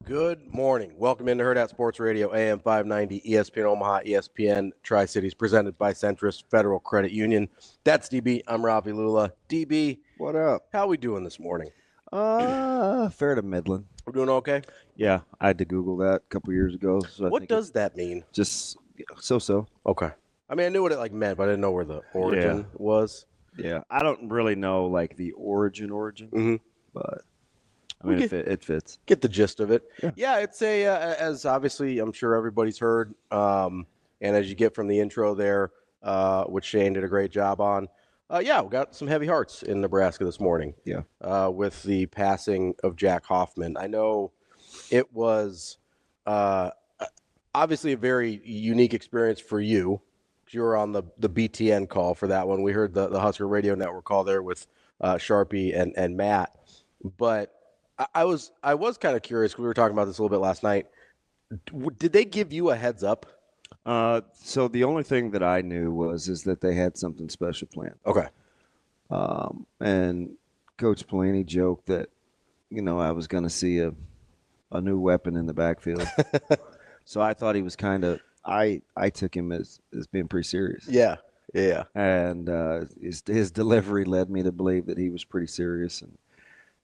Good morning. Welcome into Hurrdat Sports Radio, AM 590, ESPN Omaha, ESPN Tri-Cities, presented by Centrist Federal Credit Union. That's DB. I'm Ravi Lulla. DB, What up? how we doing this morning? Fair to middling. We're doing okay? Yeah, I had to Google that a couple years ago. So What does that mean? just so? Okay. I mean, I knew what it meant, but I didn't know where the origin was. Yeah, I don't really know like the origin, Mm-hmm. but I mean it fits. Get the gist of it. Yeah. It's as obviously I'm sure everybody's heard, and as you get from the intro there, which Shane did a great job on. We got some heavy hearts in Nebraska this morning. Yeah. With the passing of Jack Hoffman. I know it was obviously a very unique experience for you. You were on the BTN call for that one. We heard the Husker Radio Network call there with Sharpie and Matt, but I was kind of curious. We were talking about this a little bit last night. Did they give you a heads up? So the only thing that I knew is that they had something special planned. Okay. And Coach Pelini joked that, I was going to see a new weapon in the backfield. So I thought he was kind of. I took him as being pretty serious. Yeah. And his delivery led me to believe that he was pretty serious,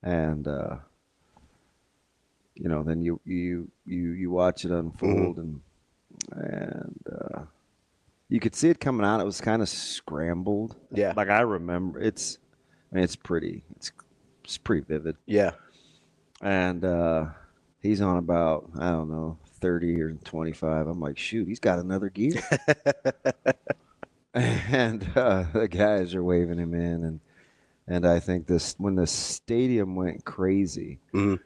and then you watch it unfold, and you could see it coming out. It was kind of scrambled. Yeah. Like I remember, it's pretty vivid. Yeah. And he's on about, I don't know, 30 or 25. I'm like, shoot, he's got another gear. And the guys are waving him in, and I think when the stadium went crazy, I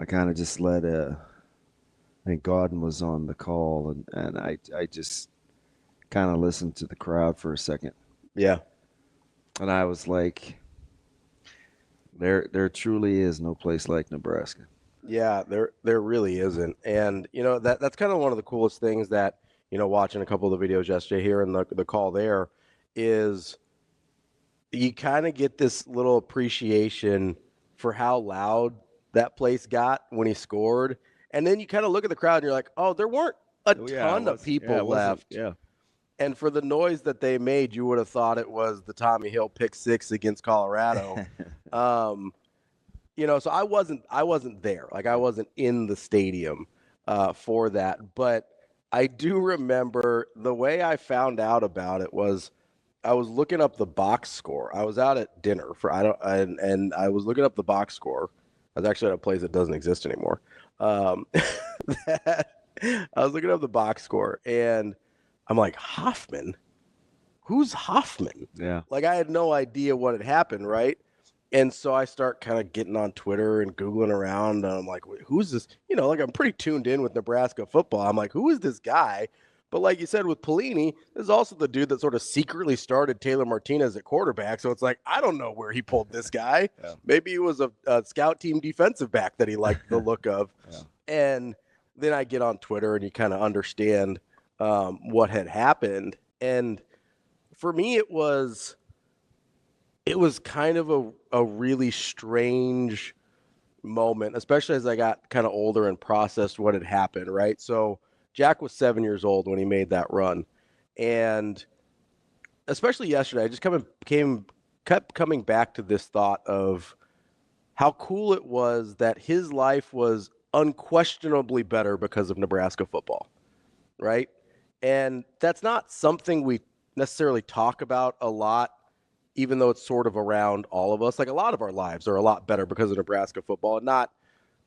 kind of just I think Godden was on the call, and I just kind of listened to the crowd for a second. Yeah. And I was like, there truly is no place like Nebraska. Yeah, there really isn't. And, that's kind of one of the coolest things that, watching a couple of the videos yesterday here and the call there is you kind of get this little appreciation for how loud that place got when he scored. And then you kind of look at the crowd and you're like, oh, there weren't a ton of people left. Yeah. And for the noise that they made, you would have thought it was the Tommy Hill pick six against Colorado. So I wasn't there. Like I wasn't in the stadium for that. But I do remember the way I found out about it was I was looking up the box score. I was out at dinner and I was looking up the box score. I was actually at a place that doesn't exist anymore. I was looking up the box score and I'm like, Hoffman? Who's Hoffman? Yeah. Like I had no idea what had happened, right? And so I start kind of getting on Twitter and Googling around. And I'm like, who's this? I'm pretty tuned in with Nebraska football. I'm like, who is this guy? But like you said with Pelini, this is also the dude that sort of secretly started Taylor Martinez at quarterback. So it's like, I don't know where he pulled this guy. Yeah. Maybe he was a scout team defensive back that he liked the look of. Yeah. And then I get on Twitter and you kind of understand what had happened. And for me, it was kind of a really strange moment, especially as I got kind of older and processed what had happened, right? So Jack was 7 years old when he made that run. And especially yesterday, I just kept coming back to this thought of how cool it was that his life was unquestionably better because of Nebraska football, right? And that's not something we necessarily talk about a lot, even though it's sort of around all of us. Like a lot of our lives are a lot better because of Nebraska football, and not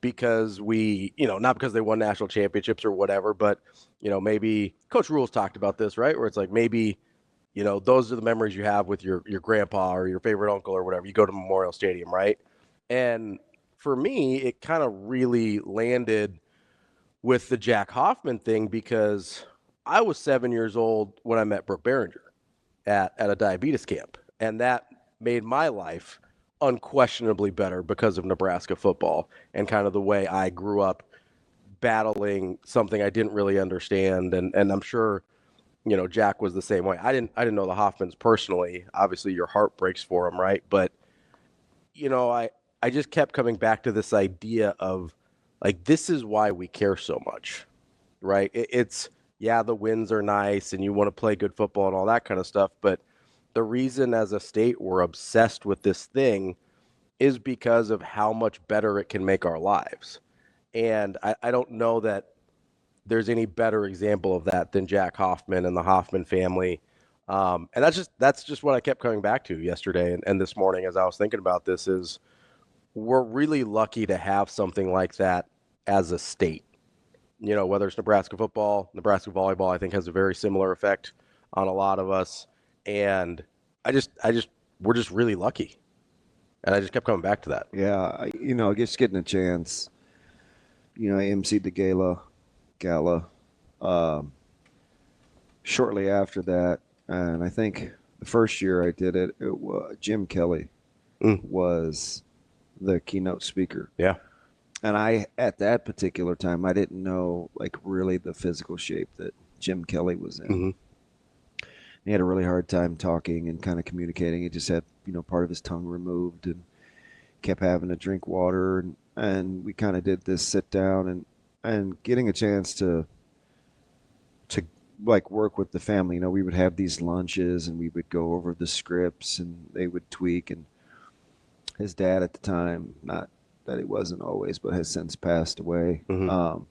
because not because they won national championships or whatever, but, maybe Coach Rule's talked about this, right? Where it's like maybe, those are the memories you have with your grandpa or your favorite uncle or whatever. You go to Memorial Stadium, right? And for me, it kind of really landed with the Jack Hoffman thing because I was 7 years old when I met Brooke Behringer at a diabetes camp. And that made my life unquestionably better because of Nebraska football and kind of the way I grew up battling something I didn't really understand. And I'm sure, Jack was the same way. I didn't know the Hoffmans personally. Obviously your heart breaks for them, right? But, I just kept coming back to this idea of like, this is why we care so much, right? It's, yeah, the wins are nice and you want to play good football and all that kind of stuff. But the reason as a state we're obsessed with this thing is because of how much better it can make our lives. And I don't know that there's any better example of that than Jack Hoffman and the Hoffman family. And that's just what I kept coming back to yesterday and this morning as I was thinking about this is we're really lucky to have something like that as a state. You know, whether it's Nebraska football, Nebraska volleyball, I think has a very similar effect on a lot of us. And we're just really lucky. And I just kept coming back to that. Yeah, just getting a chance. I emceed the gala. Shortly after that, and I think the first year I did it, Jim Kelly was the keynote speaker. Yeah. And at that particular time, I didn't know, like, really the physical shape that Jim Kelly was in. Mm-hmm. He had a really hard time talking and kind of communicating. He just had, part of his tongue removed and kept having to drink water. And we kind of did this sit down and getting a chance to like work with the family. We would have these lunches and we would go over the scripts and they would tweak. And his dad at the time, not that he wasn't always, but has since passed away, Mm-hmm.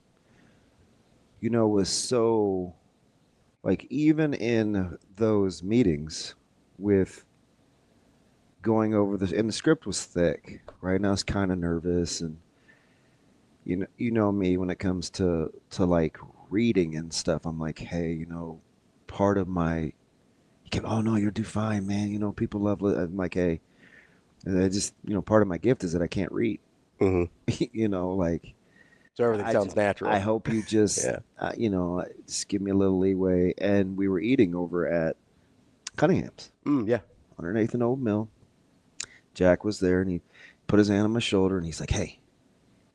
Was so, like, even in those meetings with going over this, and the script was thick, right? And I was kind of nervous. And, you know me when it comes to like reading and stuff, I'm like, hey, part of my, oh no, you'll do fine, man. People love it. I'm like, hey, and I just, part of my gift is that I can't read. Mm-hmm. Like, So everything sounds natural. I hope you just, just give me a little leeway. And we were eating over at Cunningham's. Yeah. 108th and Old Mill. Jack was there and he put his hand on my shoulder and he's like, hey,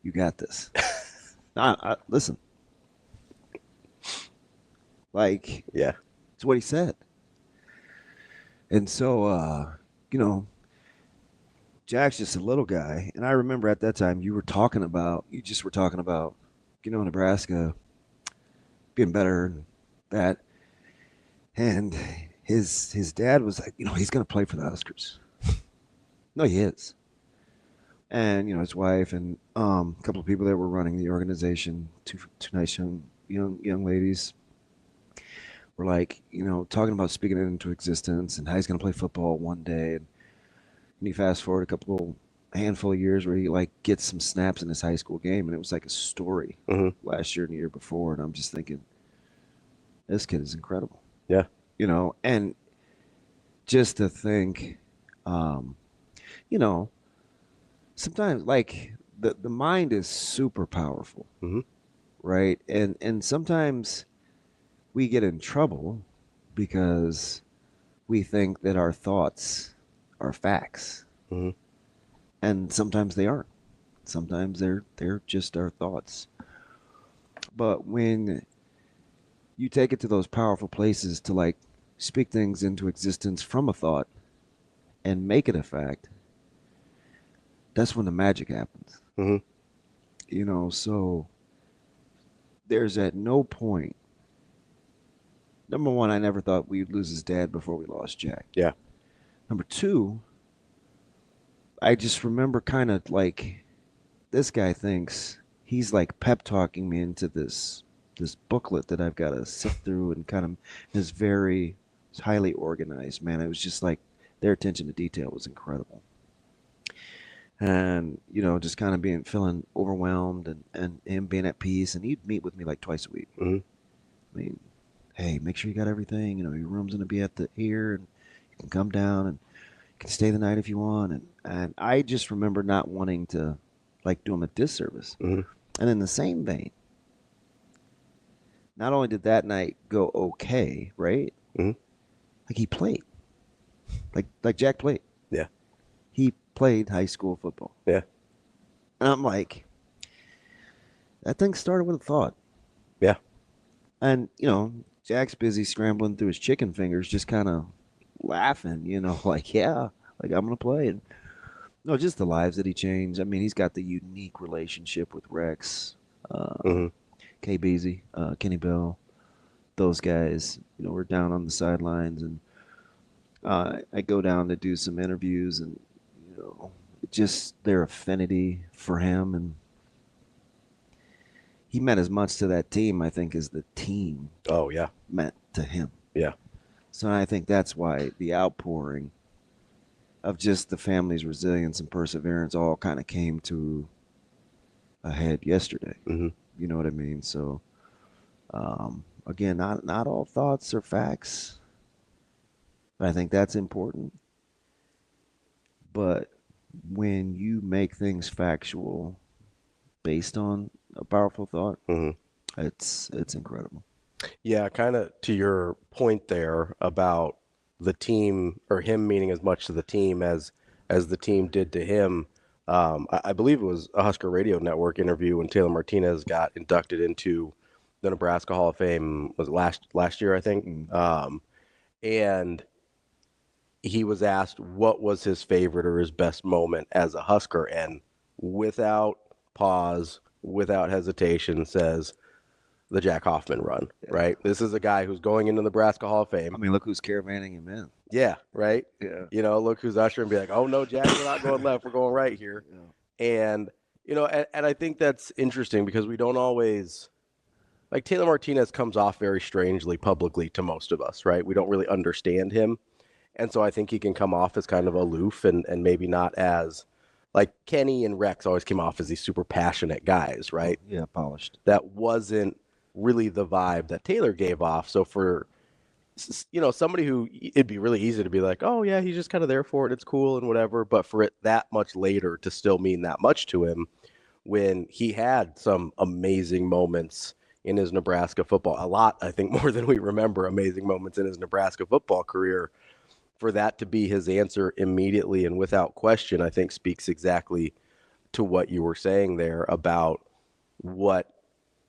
you got this. Listen. Like, yeah, it's what he said. And so, Jack's just a little guy. And I remember at that time you were talking about, Nebraska being better and that. And his dad was like, he's going to play for the Huskers. No, he is. And, his wife and a couple of people that were running the organization, two nice young ladies, were like, talking about speaking it into existence and how he's going to play football one day. And you fast forward a handful of years where he like gets some snaps in his high school game, and it was like a story last year and the year before. And I'm just thinking, this kid is incredible. Yeah. And just to think, sometimes like the mind is super powerful, right? And sometimes we get in trouble because we think that our thoughts are facts. And sometimes they aren't. Sometimes they're just our thoughts. But when you take it to those powerful places to like speak things into existence from a thought and make it a fact, that's when the magic happens. So there's at no point. Number one, I never thought we'd lose his dad before we lost Jack. Yeah. Number two, I just remember kind of like this guy thinks he's like pep talking me into this booklet that I've got to sift through and kind of is very highly organized, man. It was just like their attention to detail was incredible. And, just kind of feeling overwhelmed and him being at peace. And he'd meet with me like twice a week. I mean, hey, make sure you got everything. Your room's going to be at the here, and you can come down and you can stay the night if you want. And I just remember not wanting to, like, do him a disservice. And in the same vein, not only did that night go okay, right? Like, he played. Like Jack played. Yeah. He played high school football. Yeah. And I'm like, that thing started with a thought. Yeah. And, Jack's busy scrambling through his chicken fingers, just kind of laughing, like, yeah, like I'm going to play. And No, just the lives that he changed. I mean, he's got the unique relationship with Rex, Mm-hmm. K. Beasley, Kenny Bell. Those guys, were down on the sidelines, and I go down to do some interviews, and just their affinity for him, and he meant as much to that team, I think, as the team Oh yeah, meant to him. yeah. So I think that's why the outpouring of just the family's resilience and perseverance all kind of came to a head yesterday. Mm-hmm. You know what I mean? So again, not all thoughts are facts. I think that's important. But when you make things factual based on a powerful thought, Mm-hmm. it's incredible. Yeah, kind of to your point there about the team or him meaning as much to the team as the team did to him. I believe it was a Husker Radio Network interview when Taylor Martinez got inducted into the Nebraska Hall of Fame. Was it last year, I think? Mm. And he was asked what was his favorite or his best moment as a Husker, and without pause, without hesitation, says the Jack Hoffman run, Yeah. right? This is a guy who's going into the Nebraska Hall of Fame. I mean, look who's caravanning him in. Yeah, right? Yeah. Look who's ushering and be like, oh, no, Jack, we're not going left. We're going right here. Yeah. And, and I think that's interesting because we don't always, like Taylor Martinez comes off very strangely publicly to most of us, right? We don't really understand him. And so I think he can come off as kind of aloof and maybe not as, like Kenny and Rex always came off as these super passionate guys, right? Yeah, polished. That wasn't really the vibe that Taylor gave off. So for somebody who it'd be really easy to be like, oh yeah, he's just kind of there for it, it's cool and whatever, but for it that much later to still mean that much to him when he had some amazing moments in his Nebraska football, a lot, I think, more than we remember amazing moments in his Nebraska football career, for that to be his answer immediately and without question, I think speaks exactly to what you were saying there about what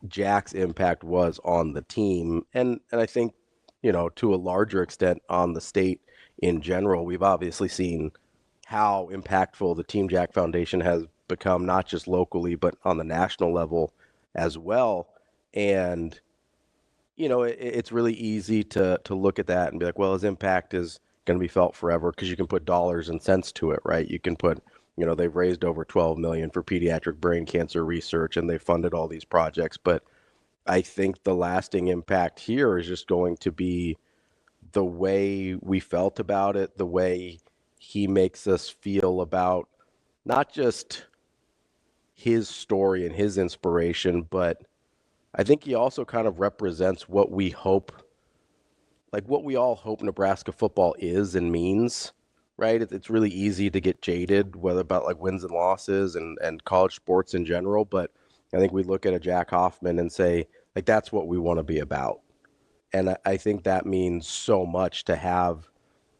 Jack's impact was on the team, and I think to a larger extent on the state in general. We've obviously seen how impactful the Team Jack Foundation has become, not just locally but on the national level as well. And it's really easy to look at that and be like, well, his impact is going to be felt forever because you can put dollars and cents to it, right? You can put they've raised over 12 million for pediatric brain cancer research and they funded all these projects, but I think the lasting impact here is just going to be the way we felt about it, the way he makes us feel about not just his story and his inspiration, but I think he also kind of represents what we hope, like what we all hope Nebraska football is and means, right? It's really easy to get jaded, whether about like wins and losses and college sports in general, but I think we look at a Jack Hoffman and say, like, that's what we want to be about. And I think that means so much to have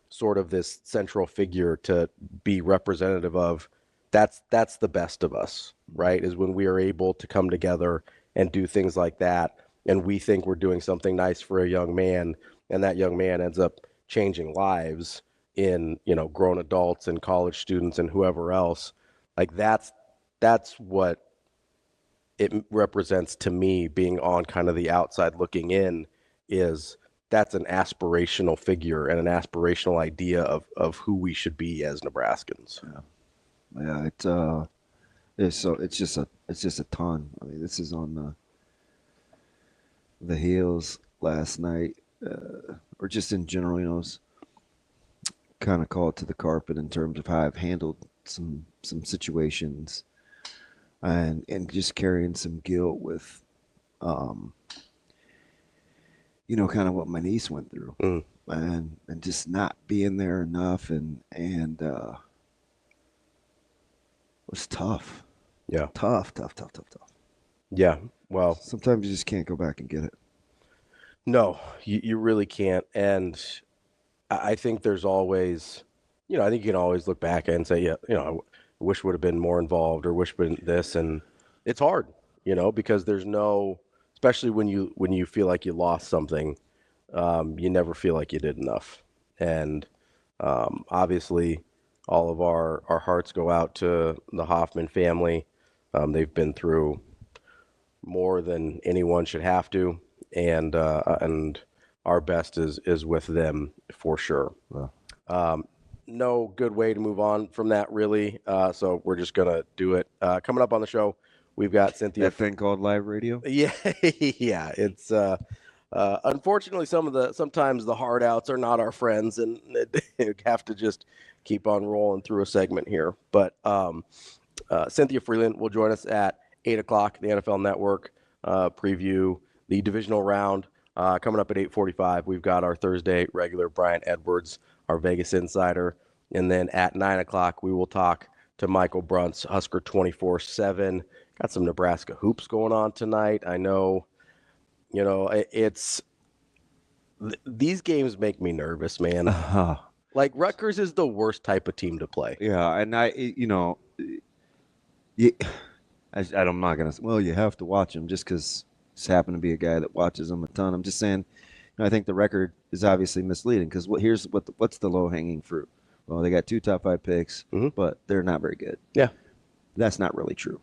sort of this central figure to be representative of. That's the best of us, right? Is when we are able to come together and do things like that. And we think we're doing something nice for a young man. And that young man ends up changing lives in, grown adults and college students and whoever else. Like that's what it represents to me, being on kind of the outside looking in, is that's an aspirational figure and an aspirational idea of who we should be as Nebraskans. Yeah, it's just a ton. I mean, this is on the heels last night, or just in general, kind of called to the carpet in terms of how I've handled some situations, and just carrying some guilt with, kind of what my niece went through, and just not being there enough, and it was tough. Yeah. Tough. Yeah. Well, sometimes you just can't go back and get it. No, you really can't. And I think there's always, I think you can always look back and say, yeah, I wish would have been more involved or wish been this. And it's hard, because there's no, especially when you feel like you lost something, you never feel like you did enough. And obviously all of our hearts go out to the Hoffman family. They've been through more than anyone should have to, and our best is with them for sure. No good way to move on from that, really. So we're just gonna do it. Coming up on the show, we've got Cynthia. That thing called live radio? Yeah, yeah. It's unfortunately sometimes the hard outs are not our friends, and you have to just keep on rolling through a segment here. But Cynthia Frelund will join us at 8:00, the NFL Network, preview the divisional round. Coming up at 8:45, we've got our Thursday regular Brian Edwards, our Vegas insider. And then at 9:00, we will talk to Michael Bruntz, Husker 24/7. Got some Nebraska hoops going on tonight. I know, these games make me nervous, man. Like, Rutgers is the worst type of team to play. Yeah, and I'm not going to, well, you have to watch them just because I happen to be a guy that watches them a ton. I'm just saying, I think the record is obviously misleading because what's the low-hanging fruit? Well, they got 2 top 5 picks, but they're not very good. Yeah. That's not really true.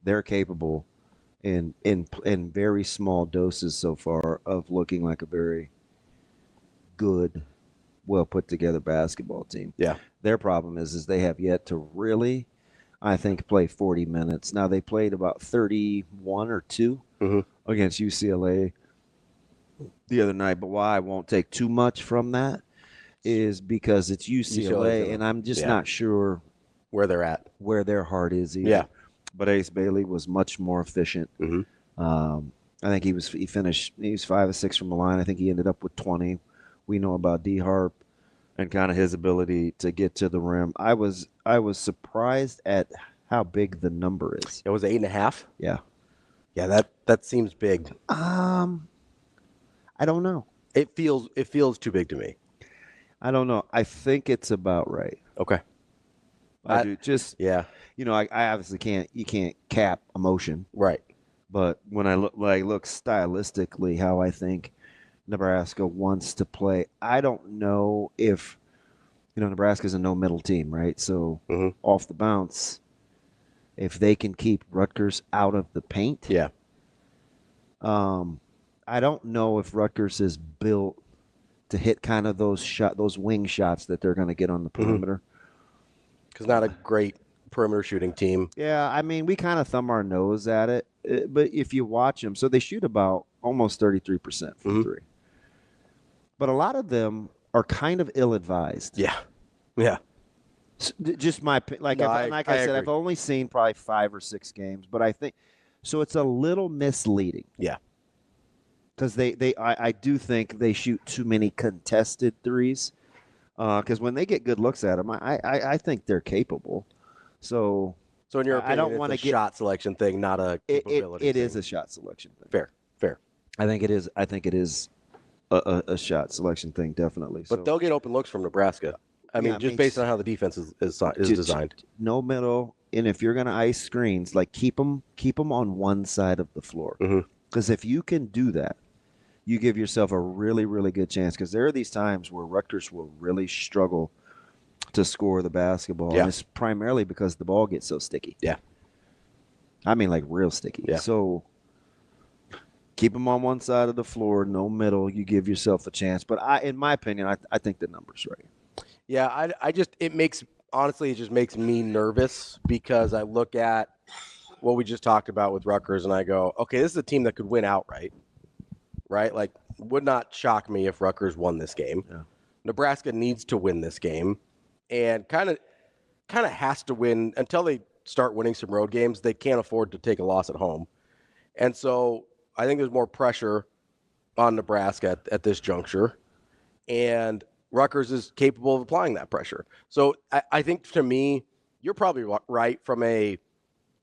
They're capable in very small doses so far of looking like a very good, well put together basketball team. Yeah. Their problem is they have yet to really, I think, play 40 minutes. Now they played about 31 or 2 against UCLA the other night, but why I won't take too much from that is because it's UCLA, and I'm just not sure where they're at, where their heart is either. Yeah. But Ace Bailey was much more efficient. I think he was 5 of 6 from the line. I think he ended up with 20. We know about D Harp and kind of his ability to get to the rim. I was surprised at how big the number is. It was 8.5. Yeah. Yeah, that seems big. I don't know. It feels too big to me. I don't know. I think it's about right. Okay. I do. Just yeah. I obviously can't cap emotion. Right. But when I look stylistically how I think Nebraska wants to play, I don't know if Nebraska's a no middle team, right? So off the bounce, if they can keep Rutgers out of the paint. Yeah. I don't know if Rutgers is built to hit kind of those wing shots that they're going to get on the perimeter. Because not a great perimeter shooting team. Yeah, I mean, we kind of thumb our nose at it, but if you watch them, so they shoot about almost 33% from 3. But a lot of them are kind of ill-advised. Yeah, yeah. Just my like I said, I've only seen probably 5 or 6 games, but I think so. It's a little misleading. Yeah, because I do think they shoot too many contested threes. Because when they get good looks at them, I think they're capable. So in your opinion, I don't want to get shot selection thing, not a capability. It is a shot selection thing. Fair. I think it is a shot selection thing, definitely. But they'll get open looks from Nebraska. I mean, based on how the defense is designed. No middle, and if you're going to ice screens, like keep them on one side of the floor. Because if you can do that, you give yourself a really, really good chance. Because there are these times where Rutgers will really struggle to score the basketball. Yeah. And it's primarily because the ball gets so sticky. Yeah. I mean, like real sticky. Yeah. So keep them on one side of the floor, no middle. You give yourself a chance. But in my opinion, I think the number's right. Yeah, it just makes me nervous because I look at what we just talked about with Rutgers and I go, okay, this is a team that could win outright, right? Like, would not shock me if Rutgers won this game. Yeah. Nebraska needs to win this game and kind of has to win until they start winning some road games. They can't afford to take a loss at home. And so I think there's more pressure on Nebraska at this juncture. And Rutgers is capable of applying that pressure. So I think, to me, you're probably right from a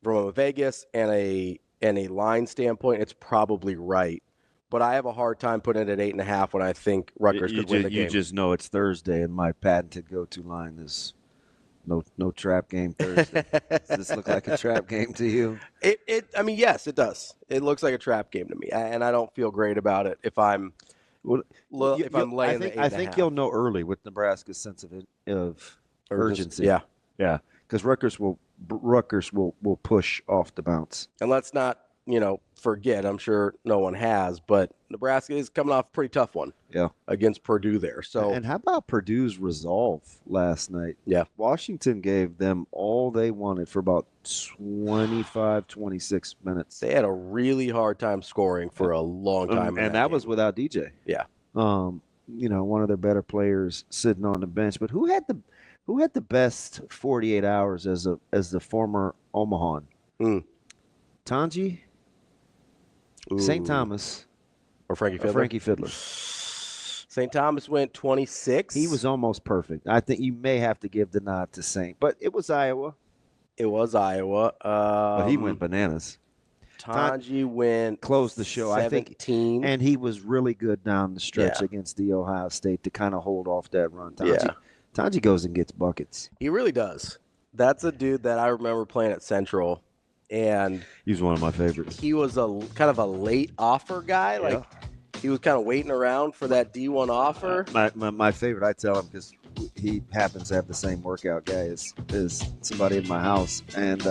Vegas and a line standpoint. It's probably right, but I have a hard time putting it at 8.5 when I think Rutgers could win the game. You just know it's Thursday, and my patented go-to line is no trap game Thursday. Does this look like a trap game to you? I mean, yes, it does. It looks like a trap game to me, and I don't feel great about it if I'm Well, if I'm laying the 8.5. I think you'll know early with Nebraska's sense of urgency. Yeah. Yeah. Because Rutgers will push off the bounce. And let's not, forget, I'm sure no one has, but Nebraska is coming off a pretty tough one. Yeah. Against Purdue there. So and how about Purdue's resolve last night? Yeah. Washington gave them all they wanted for about 25, 26 minutes. They had a really hard time scoring for a long time. And that was without DJ. Yeah. One of their better players sitting on the bench. But who had the best 48 hours as the former Omahan? Tanji, St. Thomas, or Frankie Fiddler? St. Thomas went 26. He was almost perfect. I think you may have to give the nod to St. But it was Iowa. But he went bananas. Tanji went closed the show. 17. I think, and he was really good down the stretch against the Ohio State to kind of hold off that run. Tanji goes and gets buckets. He really does. That's a dude that I remember playing at Central, and he was one of my favorites. He was a kind of a late offer guy. Like he was kind of waiting around for that D1 offer. My favorite, I tell him, because he happens to have the same workout guy as somebody in my house, and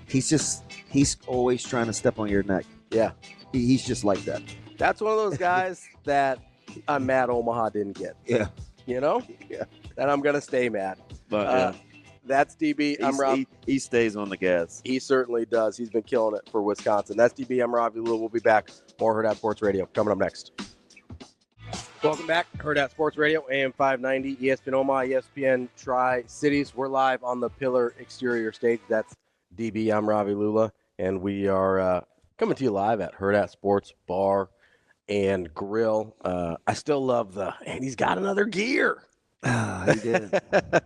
he's always trying to step on your neck. Yeah, he's just like that. That's one of those guys that I'm mad Omaha didn't get. Yeah, Yeah, and I'm gonna stay mad. But that's DB. I'm Rob. He stays on the gas. He certainly does. He's been killing it for Wisconsin. That's DB. I'm Ravi. We'll be back. More Hurrdat Sports Radio coming up next. Welcome back. Hurrdat Sports Radio, AM 590, ESPN Omaha, ESPN Tri-Cities. We're live on the Pillar exterior stage. That's DB. I'm Ravi Lulla, and we are coming to you live at Hurrdat Sports Bar and Grill. I still love and he's got another gear. He did.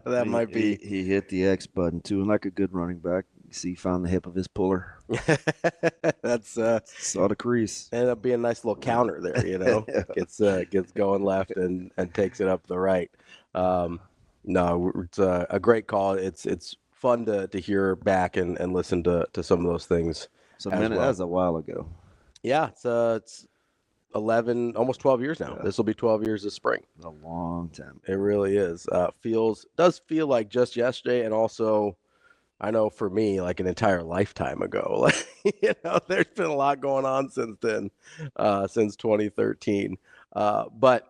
That might be. He hit the X button too, and like a good running back, you see, he found the hip of his puller. That's saw the crease. Ended up being a nice little counter there, gets going left and takes it up the right. No, it's a great call. It's fun to hear back and listen to some of those things. So that was a while ago. Yeah, it's 11, almost 12 years now. This will be 12 years this spring. A long time. It really is. Does feel like just yesterday, and also I know for me, like an entire lifetime ago. There's been a lot going on since then, since 2013. But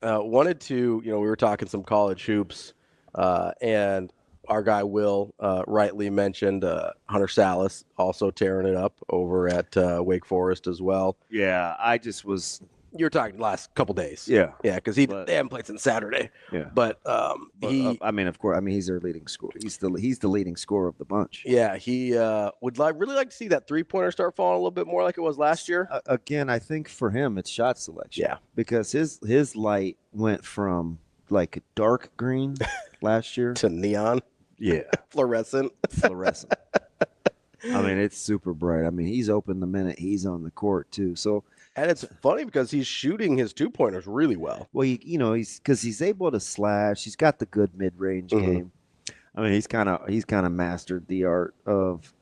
wanted to, we were talking some college hoops, and our guy Will rightly mentioned Hunter Salas also tearing it up over at Wake Forest as well. Yeah, I just was. You were talking last couple days. Yeah, because they haven't played since Saturday. Yeah, but of course, he's their leading scorer. He's the leading scorer of the bunch. Yeah, he would really like to see that 3-pointer start falling a little bit more like it was last year. Again, I think for him it's shot selection. Yeah, because his light went from like dark green last year to neon. Yeah, fluorescent. It's super bright. He's open the minute he's on the court too. So. And it's funny because he's shooting his 2-pointers really well. Well, he's able to slash. He's got the good mid-range game. He's kind of mastered the art of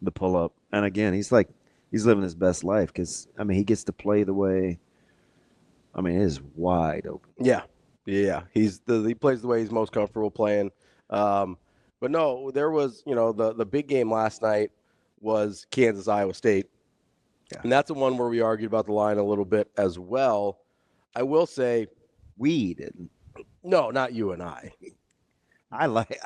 the pull-up. And again, he's living his best life because he gets to play the way. It is wide open. Yeah. He plays the way he's most comfortable playing. But no, there was the big game last night was Kansas-Iowa State. Yeah. And that's the one where we argued about the line a little bit as well. I will say we didn't. No, not you and I. I like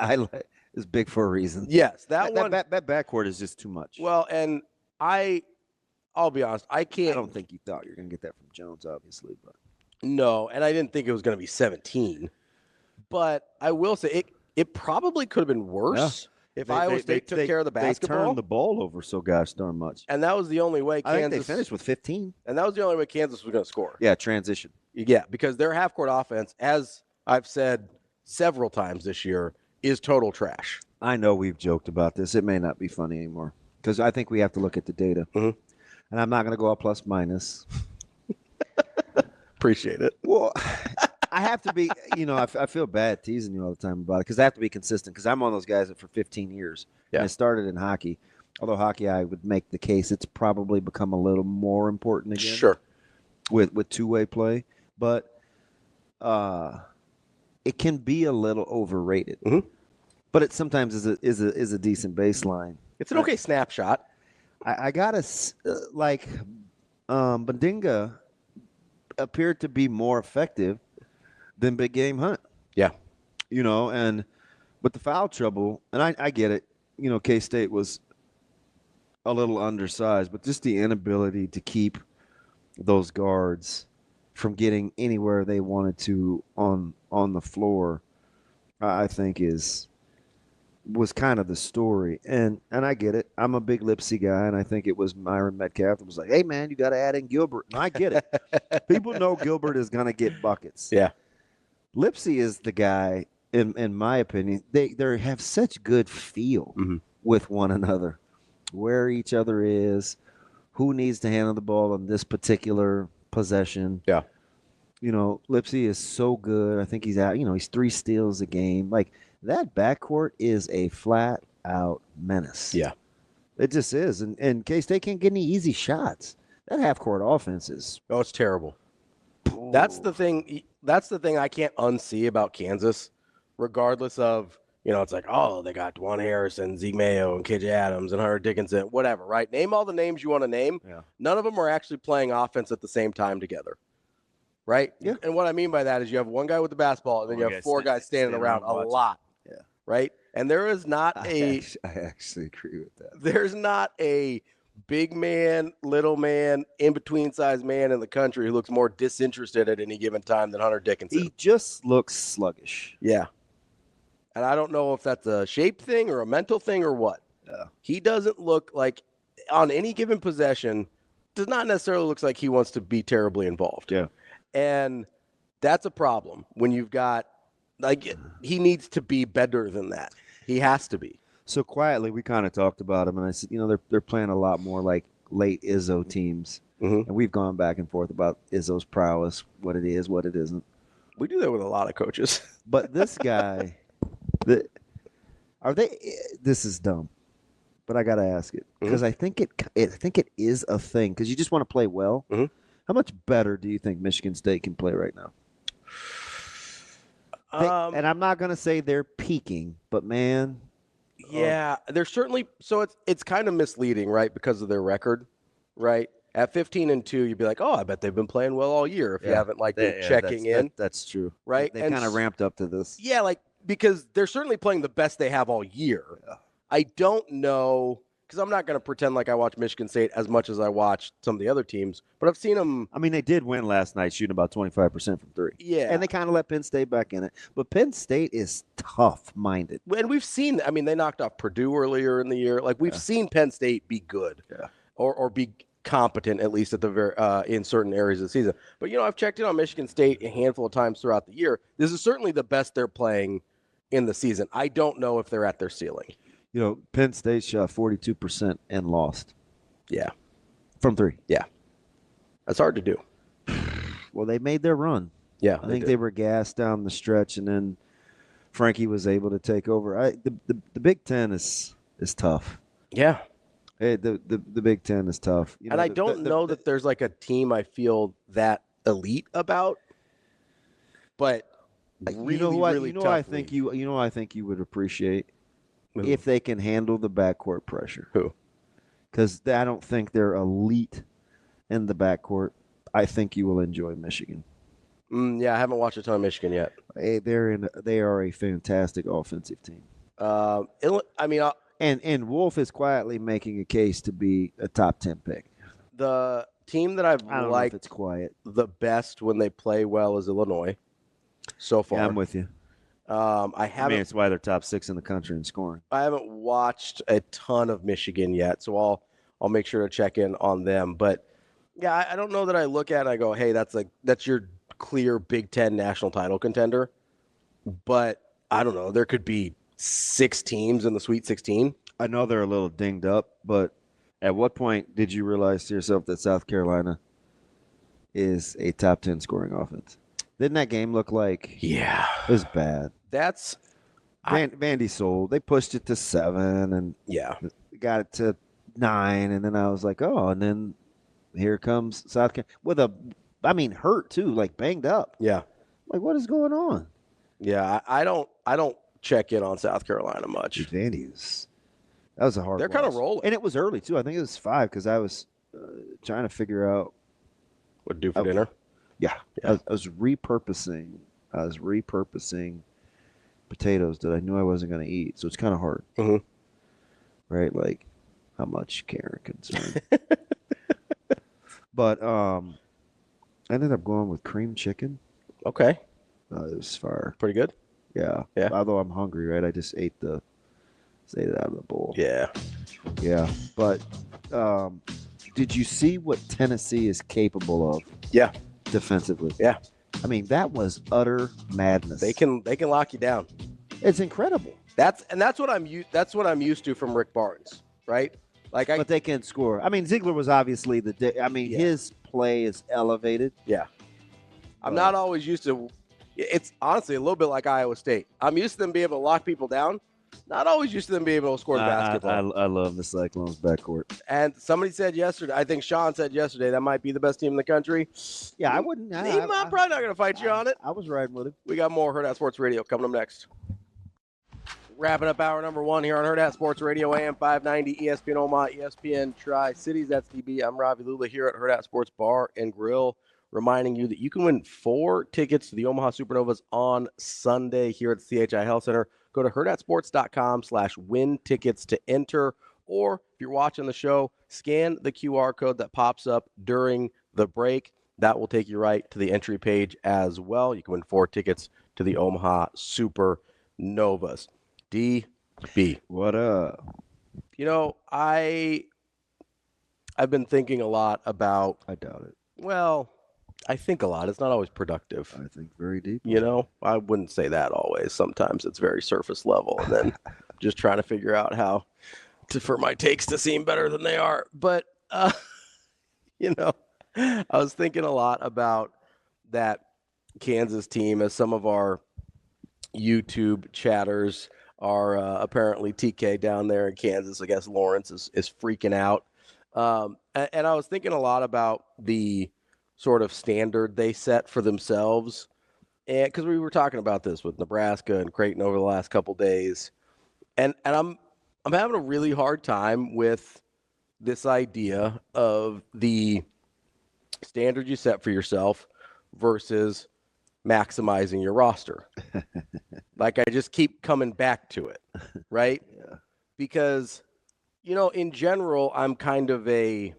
it's big for a reason. Yes, that backcourt is just too much. Well, and I'll be honest, I don't think you thought you were going to get that from Jones, obviously, but no, and I didn't think it was going to be 17. But I will say it probably could have been worse. Yeah. If Iowa State took care of the basketball. They turned the ball over so gosh darn much. And that was the only way Kansas. I think they finished with 15. And that was the only way Kansas was going to score. Yeah, transition. Yeah, because their half-court offense, as I've said several times this year, is total trash. I know we've joked about this. It may not be funny anymore because I think we have to look at the data. Mm-hmm. And I'm not going to go up plus minus. Appreciate it. Well, I have to be, I feel bad teasing you all the time about it because I have to be consistent because I'm one of those guys that for 15 years. Yeah. And I started in hockey. Although hockey, I would make the case it's probably become a little more important again. Sure. with two-way play, but it can be a little overrated. Mm-hmm. But it sometimes is a decent baseline. It's an okay snapshot. I gotta Bandinga appeared to be more effective than Big Game Hunt. Yeah. And with the foul trouble, and I get it. K-State was a little undersized, but just the inability to keep those guards from getting anywhere they wanted to on the floor, I think was kind of the story. And I get it. I'm a big Lipsy guy, and I think it was Myron Metcalf that was like, hey, man, you got to add in Gilbert. And I get it. People know Gilbert is going to get buckets. Yeah. Lipsy is the guy, in my opinion, they have such good feel with one another, where each other is, who needs to handle the ball on this particular possession. Yeah. Lipsy is so good. I think he's out. He's 3 steals a game. Like, that backcourt is a flat-out menace. Yeah. It just is. And K-State can't get any easy shots. That half-court offense is... Oh, it's terrible. That's the thing. That's the thing I can't unsee about Kansas, regardless of, it's like, oh, they got Dwan Harrison, Zeke Mayo, and KJ Adams, and Hunter Dickinson, whatever, right? Name all the names you want to name. Yeah. None of them are actually playing offense at the same time together. Right? Yeah. And what I mean by that is you have one guy with the basketball, and then you have 4 guys standing around a lot. Yeah. Right? And there is not I actually agree with that. There's not a big man, little man, in-between size man in the country who looks more disinterested at any given time than Hunter Dickinson. He just looks sluggish. Yeah. And I don't know if that's a shape thing or a mental thing or what. Yeah. He doesn't look like, on any given possession, does not necessarily look like he wants to be terribly involved. Yeah. And that's a problem when you've got, he needs to be better than that. He has to be. So quietly, we kind of talked about him, and I said, they're playing a lot more like late Izzo teams. Mm-hmm. And we've gone back and forth about Izzo's prowess, what it is, what it isn't. We do that with a lot of coaches. But this guy, this is dumb, but I got to ask it because I think it is a thing because you just want to play well. Mm-hmm. How much better do you think Michigan State can play right now? And I'm not going to say they're peaking, but man. Yeah, they're certainly – so it's kind of misleading, right, because of their record, right? At 15-2, you'd be like, oh, I bet they've been playing well all year if you haven't, been checking in. That's true. Right? They kind of ramped up to this. Yeah, because they're certainly playing the best they have all year. Yeah. I don't know – because I'm not going to pretend like I watch Michigan State as much as I watch some of the other teams, but I've seen them. I mean, they did win last night, shooting about 25% from 3. Yeah. And they kind of let Penn State back in it. But Penn State is tough-minded. And we've seen, they knocked off Purdue earlier in the year. We've seen Penn State be good or be competent, at least at the very in certain areas of the season. But, I've checked in on Michigan State a handful of times throughout the year. This is certainly the best they're playing in the season. I don't know if they're at their ceiling. Penn State shot 42% and lost. Yeah. From 3. Yeah. That's hard to do. Well, they made their run. Yeah. I think they were gassed down the stretch, and then Frankie was able to take over. The Big Ten is tough. Yeah. Hey, the Big Ten is tough. And I don't know that there's a team I feel that elite about, but really I think you would appreciate if they can handle the backcourt pressure. Who? Because I don't think they're elite in the backcourt. I think you will enjoy Michigan. Yeah, I haven't watched a ton of Michigan yet. Hey, they are a fantastic offensive team. And Wolf is quietly making a case to be a top 10 pick. The team that I've liked it's quiet. The best when they play well is Illinois. So far, yeah, I'm with you. It's why they're top 6 in the country in scoring. I haven't watched a ton of Michigan yet, so I'll make sure to check in on them. But yeah, I don't know that I look at it and I go, hey, that's your clear Big Ten national title contender. But I don't know. There could be 6 teams in the Sweet 16. I know they're a little dinged up, but at what point did you realize to yourself that South Carolina is a top 10 scoring offense? Didn't that game look like? Yeah. It was bad. That's Vandy sold. They pushed it to 7 and got it to 9, and then I was like, oh, and then here comes South Carolina with a hurt too, like banged up. Yeah. Like, what is going on? Yeah, I don't check in on South Carolina much. Vandy's. That was a hard. They're kind of rolling, and it was early too. I think it was 5 because I was trying to figure out what to do for dinner. Yeah. I was repurposing. Potatoes that I knew I wasn't going to eat, so it's kind of hard, right? Like, how much care and concern. But I ended up going with cream chicken. Okay, it was fire. Pretty good. Yeah. Although I'm hungry, right? I just ate it out of the bowl. Yeah. Yeah. But did you see what Tennessee is capable of? Yeah. Defensively. Yeah. I mean, that was utter madness. They can lock you down. It's incredible. That's what I'm used to from Rick Barnes, right? But they can score. I mean, Ziegler was obviously his play is elevated. Yeah. I'm not always used to. It's honestly a little bit like Iowa State. I'm used to them being able to lock people down. Not always used to them being able to score the basketball. I love the Cyclones backcourt. And somebody said yesterday, I think Sean said yesterday, that might be the best team in the country. Yeah, I wouldn't. I'm probably not going to fight you on it. I was riding with him. We got more Hurrdat Sports Radio coming up next. Wrapping up hour number 1 here on Hurrdat Sports Radio, AM 590, ESPN Omaha, ESPN Tri-Cities. That's DB. I'm Ravi Lulla here at Hurrdat Sports Bar and Grill, reminding you that you can win 4 tickets to the Omaha Supernovas on Sunday here at the CHI Health Center. Go to hurrdatsports.com/win tickets to enter, or if you're watching the show, scan the QR code that pops up during the break. That will take you right to the entry page as well. You can win 4 tickets to the Omaha Supernovas. DB. What up? You know, I've been thinking a lot about. I doubt it. Well, I think a lot. It's not always productive. I think very deep. You know, I wouldn't say that always. Sometimes it's very surface level, and then just trying to figure out how for my takes to seem better than they are. But, you know, I was thinking a lot about that Kansas team, as some of our YouTube chatters are apparently TK down there in Kansas. I guess Lawrence is freaking out. And I was thinking a lot about the sort of standard they set for themselves. And because we were talking about this with Nebraska and Creighton over the last couple days. And I'm having a really hard time with this idea of the standard you set for yourself versus maximizing your roster. Like, I just keep coming back to it, right? Yeah. Because, you know, in general, I'm kind of I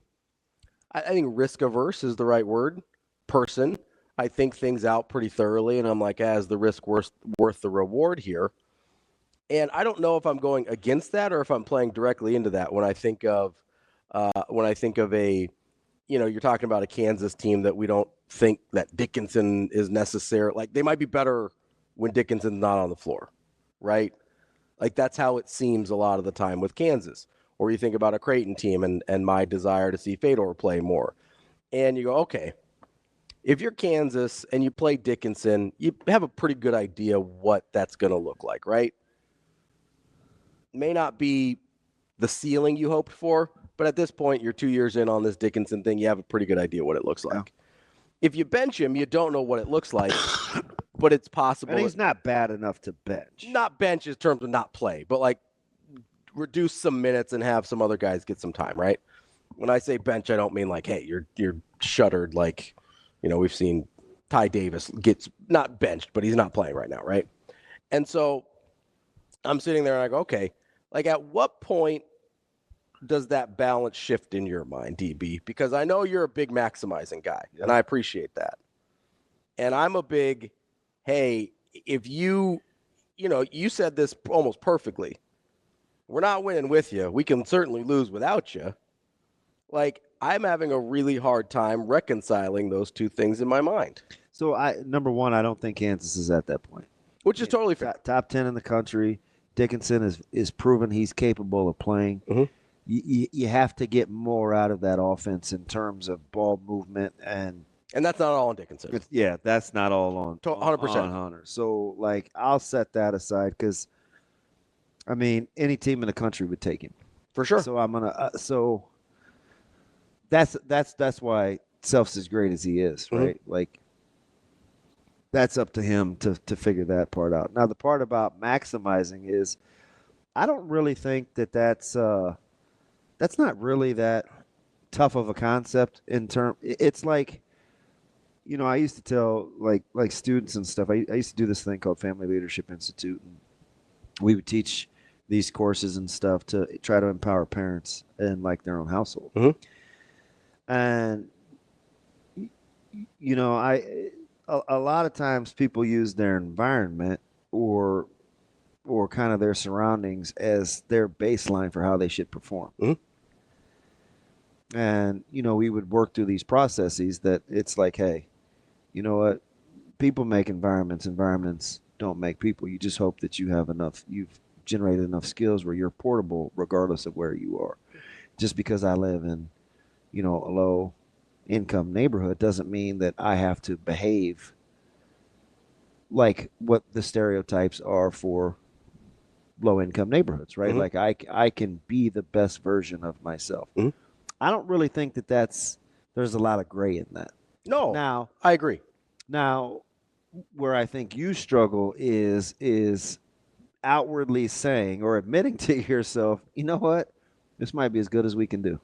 think risk averse is the right word, person. I think things out pretty thoroughly, and I'm like, is the risk worth the reward here? And I don't know if I'm going against that or if I'm playing directly into that when I think of a, you know, you're talking about a Kansas team that we don't think that Dickinson is necessary. Like, they might be better when Dickinson's not on the floor, right? Like, that's how it seems a lot of the time with Kansas. Or you think about a Creighton team and my desire to see Fedor play more. And you go, okay, if you're Kansas and you play Dickinson, you have a pretty good idea what that's going to look like, right? May not be the ceiling you hoped for, but at this point, you're 2 years in on this Dickinson thing. You have a pretty good idea what it looks like. Yeah. If you bench him, you don't know what it looks like, but it's possible. And he's not bad enough to bench. Not bench in terms of not play, but like reduce some minutes and have some other guys get some time, right? When I say bench, I don't mean like, hey, you're shuttered. Like, you know, we've seen Ty Davis gets not benched, but he's not playing right now, right? And so I'm sitting there and I go, okay, like at what point does that balance shift in your mind, DB? Because I know you're a big maximizing guy, and I appreciate that. And I'm a big, hey, if you said this almost perfectly. We're not winning with you. We can certainly lose without you. Like, I'm having a really hard time reconciling those two things in my mind. So, number one, I don't think Kansas is at that point. Which is totally fair. Top 10 in the country. Dickinson is proven he's capable of playing. Mm-hmm. You have to get more out of that offense in terms of ball movement. And that's not all on Dickinson. Yeah, that's not all on 100%. On Hunter. So, like, I'll set that aside because, I mean, any team in the country would take him. For sure. So I'm going to so that's why self's as great as he is, right? Like, that's up to him to figure that part out. Now, the part about maximizing is, I don't really think that's not really that tough of a concept in term. It's like, I used to tell like students and stuff. I used to do this thing called Family Leadership Institute, and we would teach these courses and stuff to try to empower parents in like their own household. And a lot of times people use their environment or kind of their surroundings as their baseline for how they should perform. And, we would work through these processes that it's like, hey, you know what? People make environments. Environments don't make people. You just hope that you've generated enough skills where you're portable regardless of where you are. Just because I live in, a low income neighborhood doesn't mean that I have to behave like what the stereotypes are for low income neighborhoods, right? Like I can be the best version of myself. I don't really think that there's a lot of gray in that. No. Now, I agree. Now, where I think you struggle is outwardly saying or admitting to yourself, you know what? This might be as good as we can do.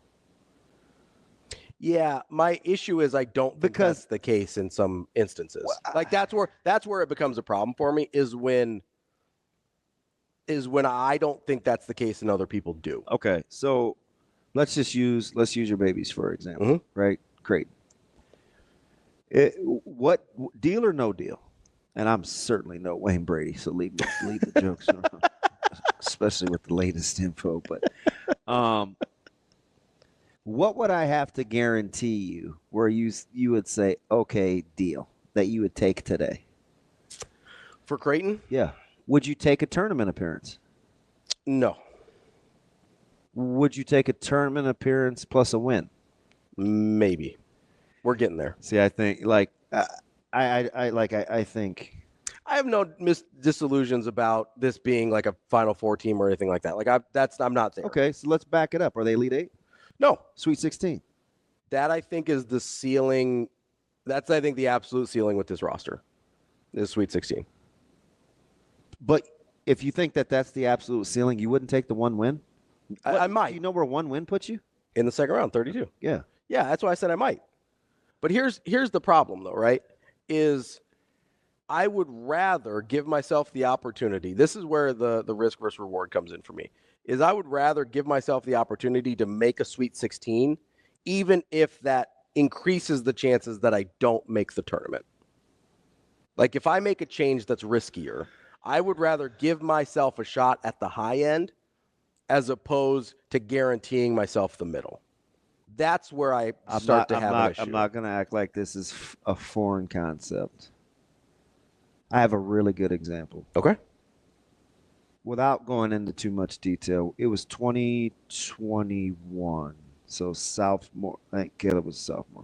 Yeah, my issue is I don't think that's the case in some instances. Like that's where it becomes a problem for me is when I don't think that's the case and other people do. Okay, so let's use your babies for example, right? Creighton. What deal or no deal? And I'm certainly no Wayne Brady, so leave the jokes around, especially with the latest info. But what would I have to guarantee you where you would say, okay, deal, that you would take today? For Creighton? Yeah. Would you take a tournament appearance? No. Would you take a tournament appearance plus a win? Maybe. We're getting there. See, I think I think I have no disillusions about this being like a Final Four team or anything like that. Like I'm not there. Okay, so let's back it up. Are they Elite Eight? No. Sweet 16. That I think is the ceiling. That's I think the absolute ceiling with this roster. Is Sweet 16. But if you think that that's the absolute ceiling, you wouldn't take the one win? I might. Do you know where one win puts you? In the second round, 32. Yeah. Yeah, that's why I said I might. But here's the problem, though, right? Is I would rather give myself the opportunity. This is where the risk versus reward comes in for me. Is I would rather give myself the opportunity to make a Sweet 16, even if that increases the chances that I don't make the tournament. Like if I make a change that's riskier, I would rather give myself a shot at the high end as opposed to guaranteeing myself the middle. That's where I start to have an issue. I'm not going to act like this is a foreign concept. I have a really good example. Okay. Without going into too much detail, it was 2021. So sophomore, I think Caleb was a sophomore.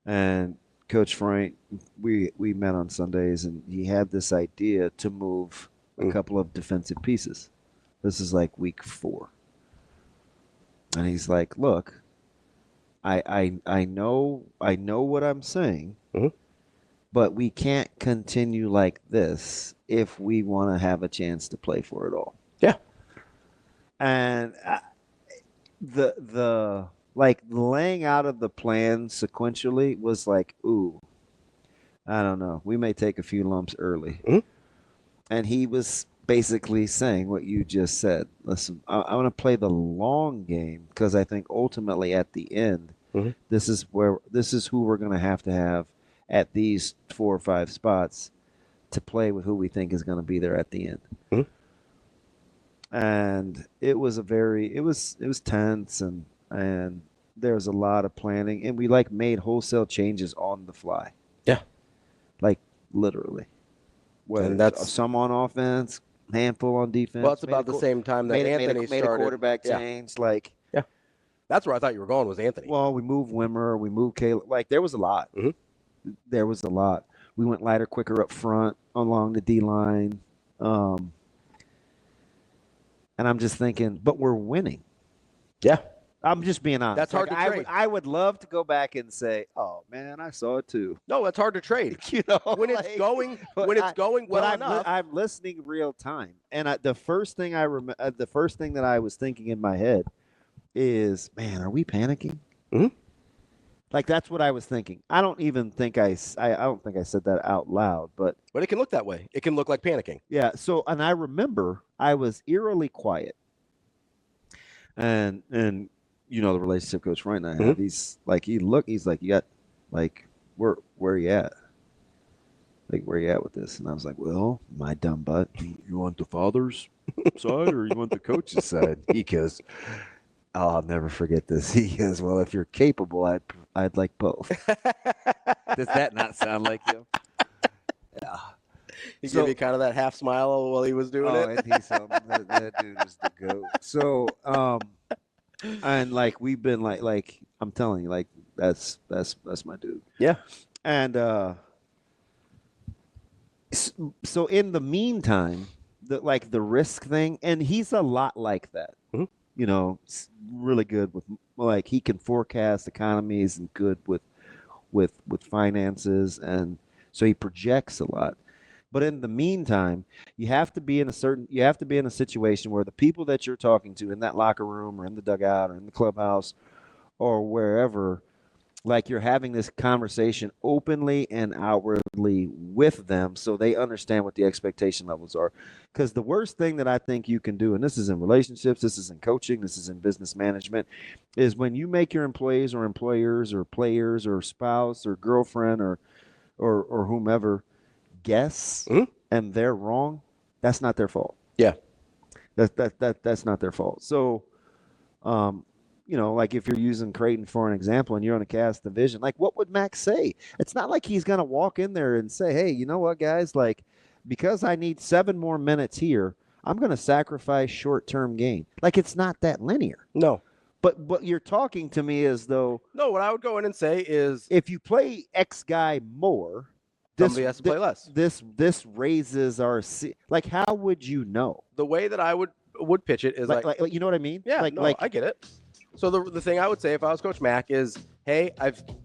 And Coach Frank, we met on Sundays, and he had this idea to move a couple of defensive pieces. This is like week 4. And he's like, look, I know what I'm saying, but we can't continue like this if we want to have a chance to play for it all. Yeah. And the like laying out of the plan sequentially was like, ooh, I don't know. We may take a few lumps early. And he was basically saying what you just said. Listen, I want to play the long game because I think ultimately at the end, this is who we're going to have at these 4 or 5 spots to play with who we think is going to be there at the end. And it was tense and there was a lot of planning, and we like made wholesale changes on the fly. Yeah. Like literally. And that's some on offense, handful on defense. Well, it's about the same time that Anthony made started. A quarterback change. Like, yeah. That's where I thought you were going was Anthony. Well, we moved Wimmer, we moved Caleb. Like, there was a lot. There was a lot. We went lighter, quicker up front along the D-line. And I'm just thinking, but we're winning. Yeah. I'm just being honest. That's hard to trade. I would love to go back and say, "Oh man, I saw it too." No, that's hard to trade. When it's going well enough. I'm listening real time, and the first thing that I was thinking in my head is, "Man, are we panicking?" Mm-hmm. Like that's what I was thinking. I don't think I said that out loud, but it can look that way. It can look like panicking. Yeah. So, and I remember I was eerily quiet, and the relationship coach right now, mm-hmm. he's like, you got, like, where are you at? Like, where are you at with this? And I was like, well, my dumb butt, you want the father's side or you want the coach's side? He goes, oh, I'll never forget this. He goes, well, if you're capable, I'd like both. Does that not sound like you? Yeah. He gave you kind of that half smile while he was doing it. And he's that dude is the goat. So, and like we've been like I'm telling you, like that's my dude. Yeah. And so in the meantime, the risk thing, and he's a lot like that. Mm-hmm. Really good with, like, he can forecast economies and good with finances, and so he projects a lot. But in the meantime, you have to be in a situation where the people that you're talking to in that locker room or in the dugout or in the clubhouse or wherever, like, you're having this conversation openly and outwardly with them so they understand what the expectation levels are. Because the worst thing that I think you can do, and this is in relationships, this is in coaching, this is in business management, is when you make your employees or employers or players or spouse or girlfriend or whomever guess, and they're wrong, that's not their fault. Yeah. That's not their fault. So, like if you're using Creighton for an example and you're on a cast division, like what would Max say? It's not like he's going to walk in there and say, hey, you know what, guys, like, because I need 7 more minutes here, I'm going to sacrifice short-term gain. Like, it's not that linear. No. But you're talking to me as though. No, what I would go in and say is, if you play X guy more, somebody has to play less. This raises our like. How would you know? The way that I would pitch it is like you know what I mean? Yeah, I get it. So the thing I would say if I was Coach Mack is, hey,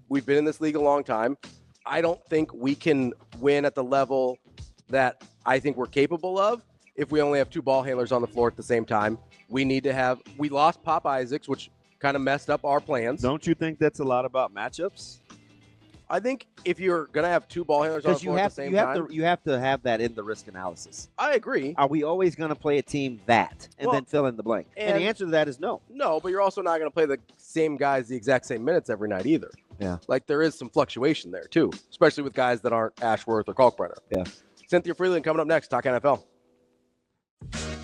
we've been in this league a long time. I don't think we can win at the level that I think we're capable of if we only have 2 ball handlers on the floor at the same time. We lost Pop Isaacs, which kind of messed up our plans. Don't you think that's a lot about matchups? I think if you're going to have 2 ball handlers on the floor at the same time. You have to have that in the risk analysis. I agree. Are we always going to play a team and then fill in the blank? And the answer to that is no. No, but you're also not going to play the same guys the exact same minutes every night either. Yeah. Like, there is some fluctuation there, too, especially with guys that aren't Ashworth or Kalkbrenner. Yeah. Cynthia Frelund coming up next. Talk NFL.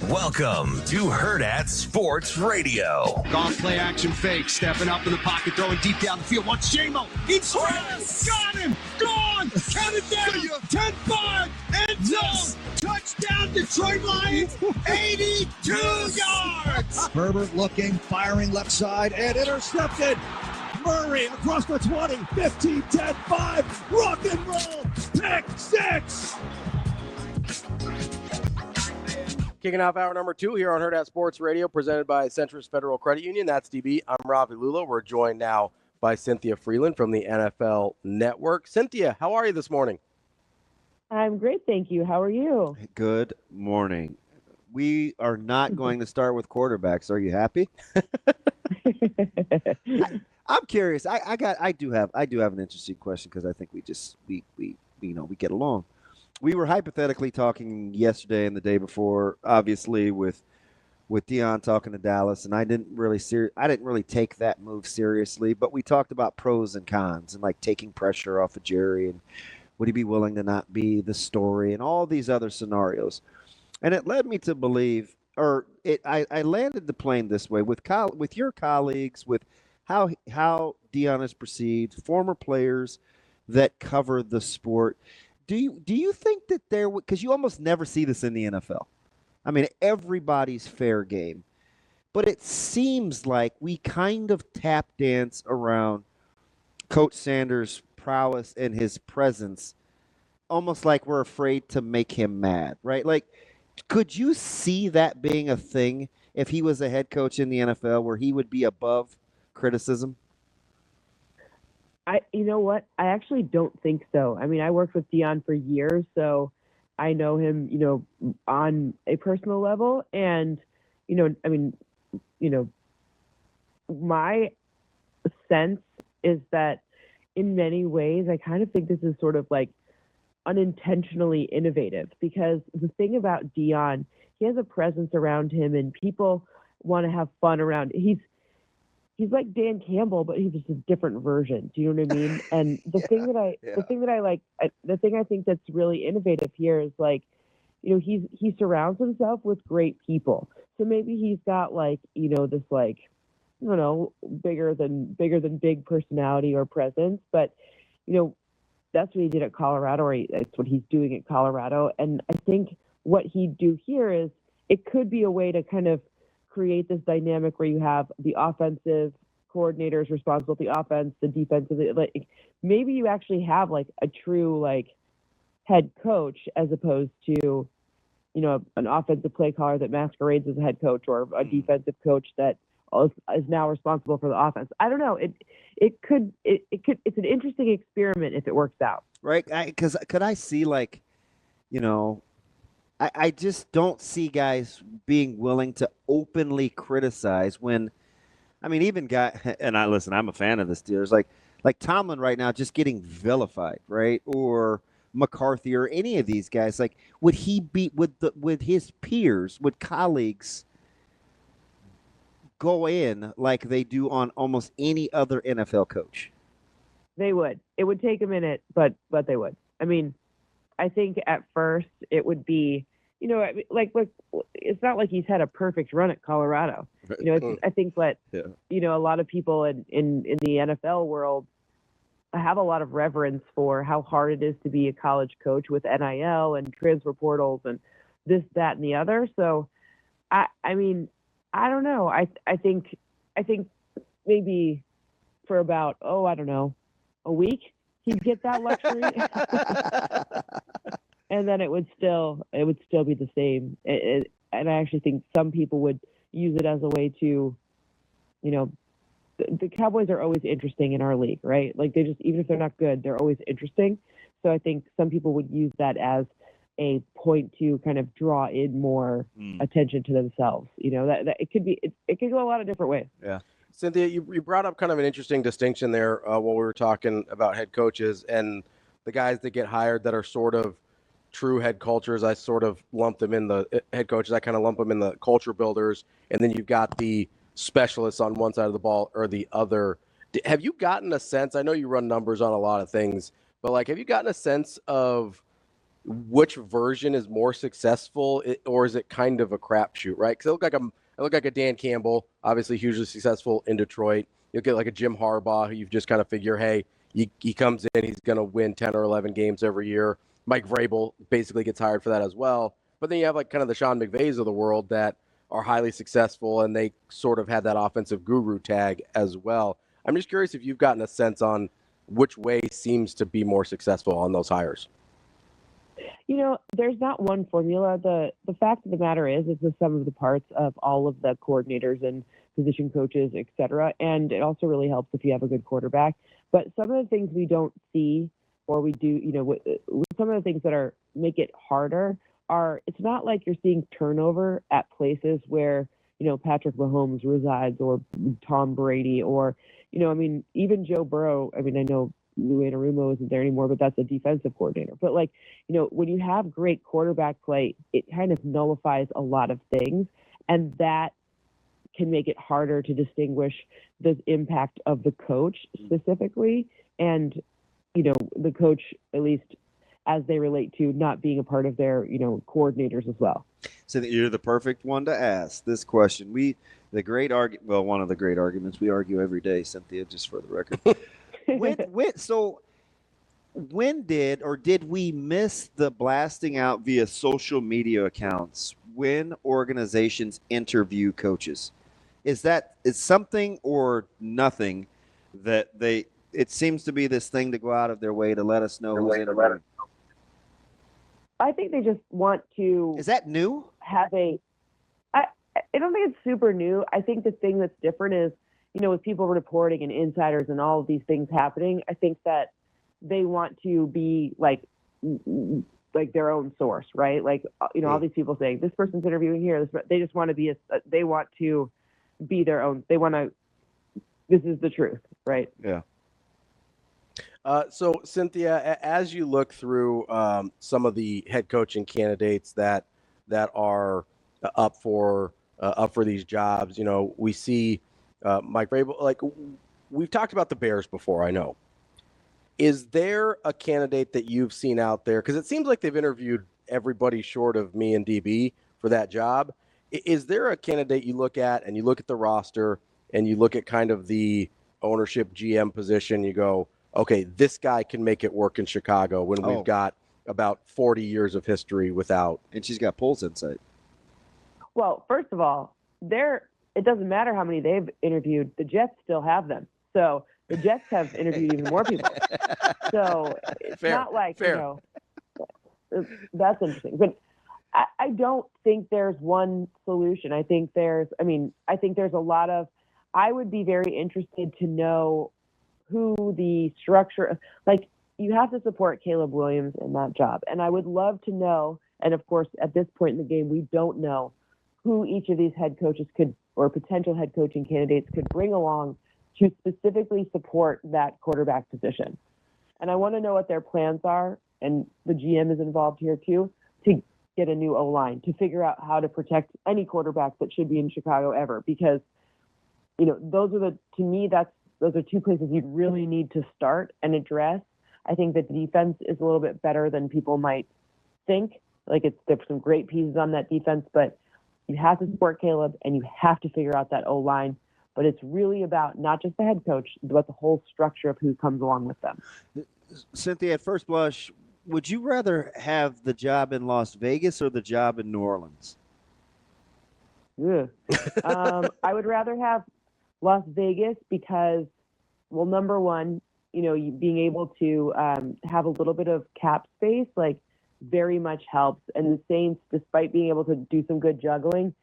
Welcome to Hurrdat Sports Radio. Golf play action fake, stepping up in the pocket, throwing deep down the field. Wants J-Mo. He's got him. Gone. Count it down. 10-5. End zone. Touchdown, Detroit Lions. 82 yards. Herbert looking, firing left side, and intercepted. Murray across the 20, 15, 10, 5. Rock and roll. Pick 6. Kicking off hour number 2 here on Hurrdat Sports Radio, presented by Centris Federal Credit Union. That's DB. I'm Ravi Lulla. We're joined now by Cynthia Frelund from the NFL Network. Cynthia, how are you this morning? I'm great, thank you. How are you? Good morning. We are not going to start with quarterbacks. Are you happy? I'm curious. I do have an interesting question because I think we get along. We were hypothetically talking yesterday and the day before, obviously with Deion talking to Dallas, and I didn't really take that move seriously. But we talked about pros and cons and like taking pressure off of Jerry and would he be willing to not be the story and all these other scenarios. And it led me to believe, I landed the plane this way with your colleagues, with how Deion is perceived, former players that cover the sport. Do you think that because you almost never see this in the NFL. I mean, everybody's fair game. But it seems like we kind of tap dance around Coach Sanders' prowess and his presence, almost like we're afraid to make him mad, right? Like, could you see that being a thing if he was a head coach in the NFL where he would be above criticism? You know what? I actually don't think so. I mean, I worked with Deion for years, so I know him, on a personal level. And, my sense is that in many ways, I kind of think this is sort of like unintentionally innovative, because the thing about Deion, he has a presence around him and people want to have fun around. He's like Dan Campbell, but he's just a different version. Do you know what I mean? And the thing I think that's really innovative here is like, he surrounds himself with great people. So maybe he's got like, this like, I don't know, bigger than big personality or presence, but that's what he did at Colorado, or that's what he's doing at Colorado. And I think what he'd do here is it could be a way to kind of create this dynamic where you have the offensive coordinators responsible for the offense, the defensive, like maybe you actually have like a true like head coach as opposed to, an offensive play caller that masquerades as a head coach, or a defensive coach that is now responsible for the offense. I don't know. It's an interesting experiment if it works out. Right. Because could I see like, I just don't see guys being willing to openly criticize when, I mean, even I'm a fan of the Steelers, like Tomlin right now just getting vilified, right? Or McCarthy or any of these guys. Like, would he be with his peers, would colleagues go in like they do on almost any other NFL coach? They would. It would take a minute, but they would. I mean, I think at first it would be, like it's not like he's had a perfect run at Colorado. I think that, a lot of people in the NFL world have a lot of reverence for how hard it is to be a college coach with NIL and transfer portals and this, that, and the other. So, I mean, I don't know. I think maybe for about, I don't know, a week he'd get that luxury. And then it would still be the same. And I actually think some people would use it as a way to, the Cowboys are always interesting in our league, right? Like they just, even if they're not good, they're always interesting. So I think some people would use that as a point to kind of draw in more attention to themselves. That it could be, it could go a lot of different ways. Yeah. Cynthia, you brought up kind of an interesting distinction there while we were talking about head coaches and the guys that get hired that are sort of true head cultures. I sort of lump them in the head coaches. I kind of lump them in the culture builders. And then you've got the specialists on one side of the ball or the other. Have you gotten a sense, I know you run numbers on a lot of things, but like, have you gotten a sense of which version is more successful, or is it kind of a crapshoot, right? Because I look like a Dan Campbell, obviously hugely successful in Detroit. You'll get like a Jim Harbaugh, who you've just kind of figure, hey, he comes in, he's going to win 10 or 11 games every year. Mike Vrabel basically gets hired for that as well. But then you have like kind of the Sean McVays of the world that are highly successful, and they sort of had that offensive guru tag as well. I'm just curious if you've gotten a sense on which way seems to be more successful on those hires. There's not one formula. The fact of the matter is it's the sum of the parts of all of the coordinators and position coaches, et cetera. And it also really helps if you have a good quarterback. But some of the things we don't see, or we do, some of the things that make it harder are, it's not like you're seeing turnover at places where, Patrick Mahomes resides, or Tom Brady, or, even Joe Burrow. I mean, I know Lou Anarumo isn't there anymore, but that's a defensive coordinator. But when you have great quarterback play, it kind of nullifies a lot of things, and that can make it harder to distinguish the impact of the coach specifically, and the coach, at least as they relate to not being a part of their coordinators as well. So you're the perfect one to ask this question. One of the great arguments we argue every day, Cynthia, just for the record. When did we miss the blasting out via social media accounts when organizations interview coaches? Is something or nothing that it seems to be this thing to go out of their way to let us know who's interviewing? I think they just want to. Is that new? I don't think it's super new. I think the thing that's different is, with people reporting and insiders and all of these things happening, I think that they want to be like their own source, right? Like, all these people saying this person's interviewing here. They just want to be they want to be their own. They want to. This is the truth, right? Yeah. So Cynthia, as you look through some of the head coaching candidates that are up for these jobs, we see Mike Vrabel. Like, we've talked about the Bears before, I know. Is there a candidate that you've seen out there? Because it seems like they've interviewed everybody short of me and DB for that job. Is there a candidate you look at and you look at the roster and you look at kind of the ownership GM position, you go, okay, this guy can make it work in Chicago when we've got about 40 years of history without. And she's got polls insight. Well, first of all, it doesn't matter how many they've interviewed. The Jets still have them. So the Jets have interviewed even more people. So it's not like, that's interesting. But I don't think there's one solution. I think there's a lot of, I would be very interested to know who the structure, like, you have to support Caleb Williams in that job. And I would love to know, and of course, at this point in the game, we don't know who each of these head coaches could, or potential head coaching candidates could bring along to specifically support that quarterback position. And I want to know what their plans are, and the GM is involved here too, to get a new O-line, to figure out how to protect any quarterback that should be in Chicago ever. Because, those are two places you'd really need to start and address. I think that the defense is a little bit better than people might think. Like, there's some great pieces on that defense, but you have to support Caleb and you have to figure out that O-line. But it's really about not just the head coach, but the whole structure of who comes along with them. Cynthia, at first blush, would you rather have the job in Las Vegas or the job in New Orleans? Yeah. I would rather have Las Vegas because, well, number one, you being able to have a little bit of cap space, like, very much helps. And the Saints, despite being able to do some good juggling,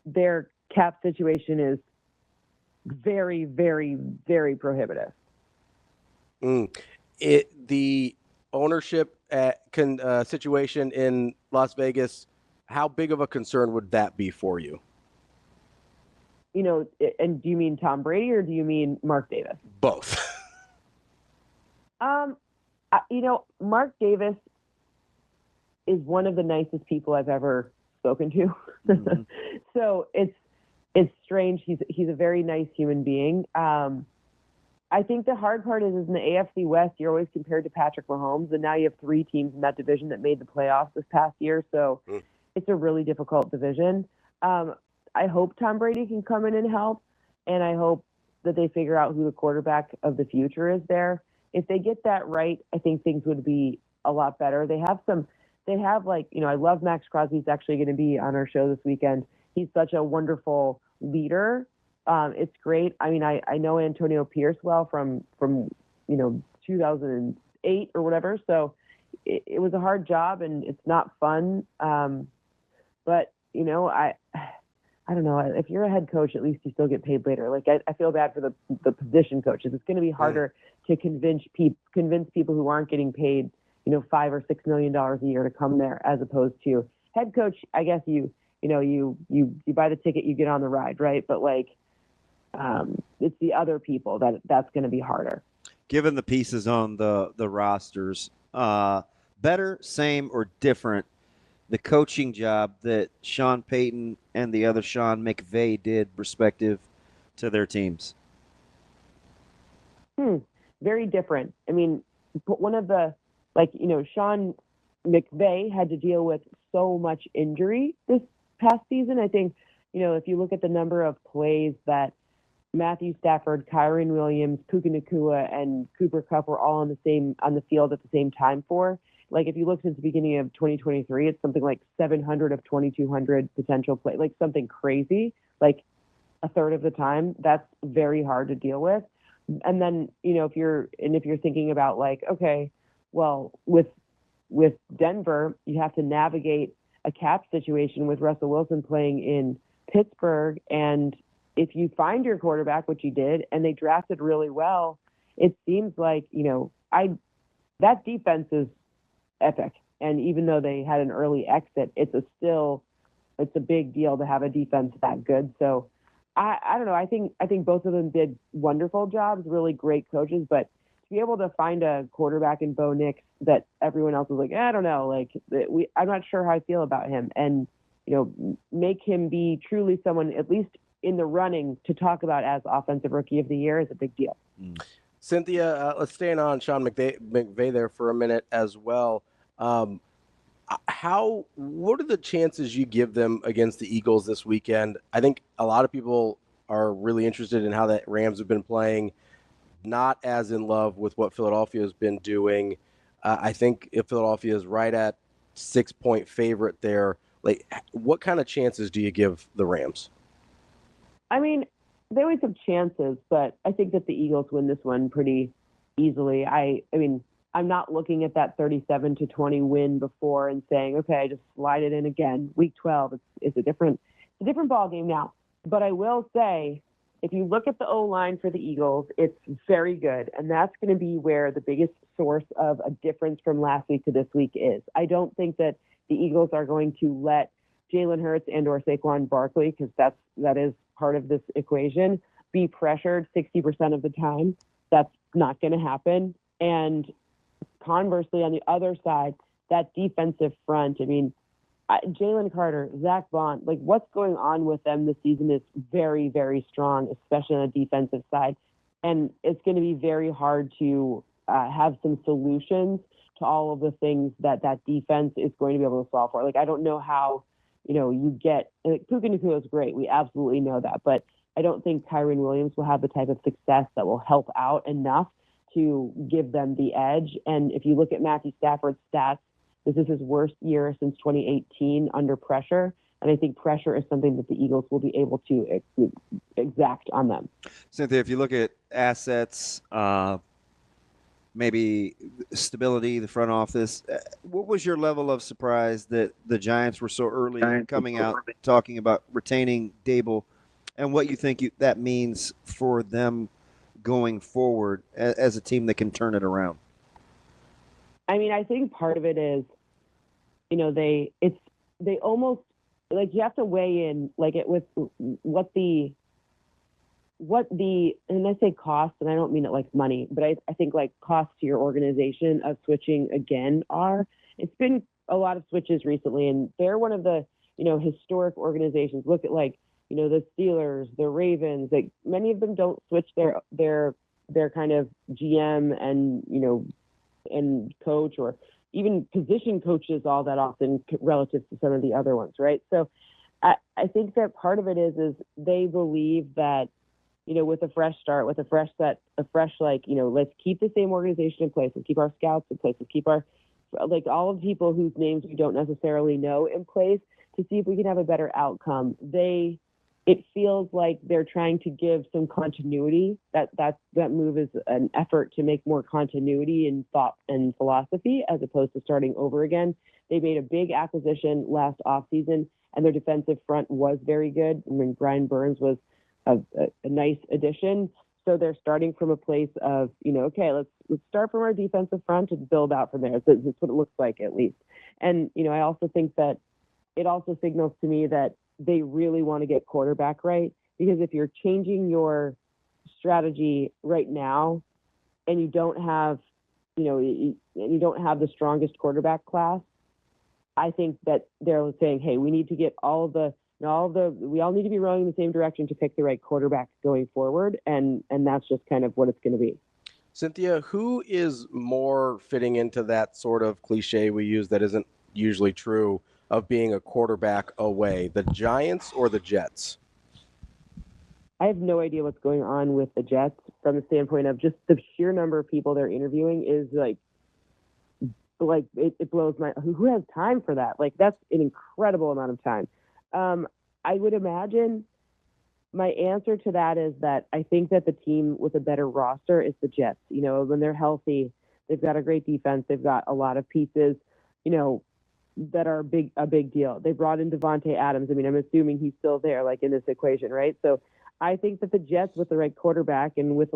their cap situation is very, very, very prohibitive. The ownership situation in Las Vegas, how big of a concern would that be for you? And do you mean Tom Brady or do you mean Mark Davis? Both. Mark Davis is one of the nicest people I've ever spoken to. Mm-hmm. So it's strange. He's a very nice human being. I think the hard part is in the AFC West, you're always compared to Patrick Mahomes, and now you have three teams in that division that made the playoffs this past year. So it's a really difficult division. I hope Tom Brady can come in and help, and I hope that they figure out who the quarterback of the future is there. If they get that right, I think things would be a lot better. I love Max Crosby. He's actually going to be on our show this weekend. He's such a wonderful leader. It's great. I mean, I know Antonio Pierce well from 2008 or whatever. So it was a hard job and it's not fun. But I don't know. If you're a head coach, at least you still get paid later. Like, I feel bad for the position coaches. It's going to be harder to convince people who aren't getting paid, $5 or $6 million a year to come there, as opposed to head coach. I guess you buy the ticket, you get on the ride, right? But it's the other people that's going to be harder. Given the pieces on the rosters, better, same, or different, the coaching job that Sean Payton and the other Sean McVay did respective to their teams? Very different. I mean, one of the, Sean McVay had to deal with so much injury this past season. I think, if you look at the number of plays that Matthew Stafford, Kyron Williams, Puka Nacua, and Cooper Kupp were all on the field at the same time for, if you look since the beginning of 2023, it's something like 700 of 2,200 potential play, something crazy, a third of the time. That's very hard to deal with. And then, if you're thinking about okay, well, with Denver, you have to navigate a cap situation with Russell Wilson playing in Pittsburgh and if you find your quarterback, which you did, and they drafted really well, it seems like, that defense is epic. And even though they had an early exit, it's a big deal to have a defense that good. So I don't know. I think both of them did wonderful jobs, really great coaches, but to be able to find a quarterback in Bo Nix that everyone else was like, I don't know, I'm not sure how I feel about him, and make him be truly someone at least in the running to talk about as Offensive Rookie of the Year is a big deal. Cynthia, let's stay on Sean McVay there for a minute as well. What are the chances you give them against the Eagles this weekend? I think a lot of people are really interested in how the Rams have been playing, not as in love with what Philadelphia has been doing. I think if Philadelphia is right at 6-point favorite there, what kind of chances do you give the Rams? I mean, they always have chances, but I think that the Eagles win this one pretty easily. I mean, I'm not looking at that 37-20 win before and saying, okay, just slide it in again. Week 12, it's a different ball game now. But I will say, if you look at the O-line for the Eagles, it's very good, and that's going to be where the biggest source of a difference from last week to this week is. I don't think that the Eagles are going to let Jalen Hurts and or Saquon Barkley, because that is part of this equation, be pressured 60% of the time. That's not going to happen. And conversely, on the other side, that defensive front, I mean, Jalen Carter, Zach Bond, what's going on with them this season is very, very strong, especially on the defensive side. And it's going to be very hard to have some solutions to all of the things that defense is going to be able to solve for. I don't know how, you get, Puka Nacua is great. We absolutely know that. But I don't think Kyren Williams will have the type of success that will help out enough to give them the edge. And if you look at Matthew Stafford's stats, this is his worst year since 2018 under pressure. And I think pressure is something that the Eagles will be able to exact on them. Cynthia, if you look at assets, maybe stability, the front office, what was your level of surprise that the Giants were so early coming out talking about retaining Dable, and what you think that means for them going forward as a team that can turn it around? I mean, I think part of it is, they almost, you have to weigh in with what the, and I say cost, and I don't mean it like money, but I think cost to your organization of switching again are. It's been a lot of switches recently, and they're one of the, historic organizations. Look at the Steelers, the Ravens, many of them don't switch their kind of GM and, and coach or even position coaches all that often relative to some of the other ones. Right. So I think that part of it is they believe that, with a fresh start, with a fresh set, let's keep the same organization in place. Let's keep our scouts in place. Let's keep our, all of the people whose names we don't necessarily know in place to see if we can have a better outcome. It feels like they're trying to give some continuity. That move is an effort to make more continuity in thought and philosophy as opposed to starting over again. They made a big acquisition last offseason, and their defensive front was very good. I mean, Brian Burns was a nice addition. So they're starting from a place of, okay, let's start from our defensive front and build out from there. That's what it looks like, at least. And, I also think that it also signals to me that they really want to get quarterback right, because if you're changing your strategy right now and you don't have, you don't have the strongest quarterback class, I think that they're saying, hey, we need to get we all need to be rowing in the same direction to pick the right quarterback going forward. And that's just kind of what it's going to be. Cynthia, who is more fitting into that sort of cliche we use that isn't usually true of being a quarterback away, the Giants or the Jets? I have no idea what's going on with the Jets from the standpoint of just the sheer number of people they're interviewing is it blows my, who has time for that? That's an incredible amount of time. I would imagine my answer to that is that I think that the team with a better roster is the Jets. When they're healthy, they've got a great defense. They've got a lot of pieces, that are a big deal. They brought in Devontae Adams. I mean, I'm assuming he's still there, in this equation, right? So I think that the Jets, with the right quarterback and with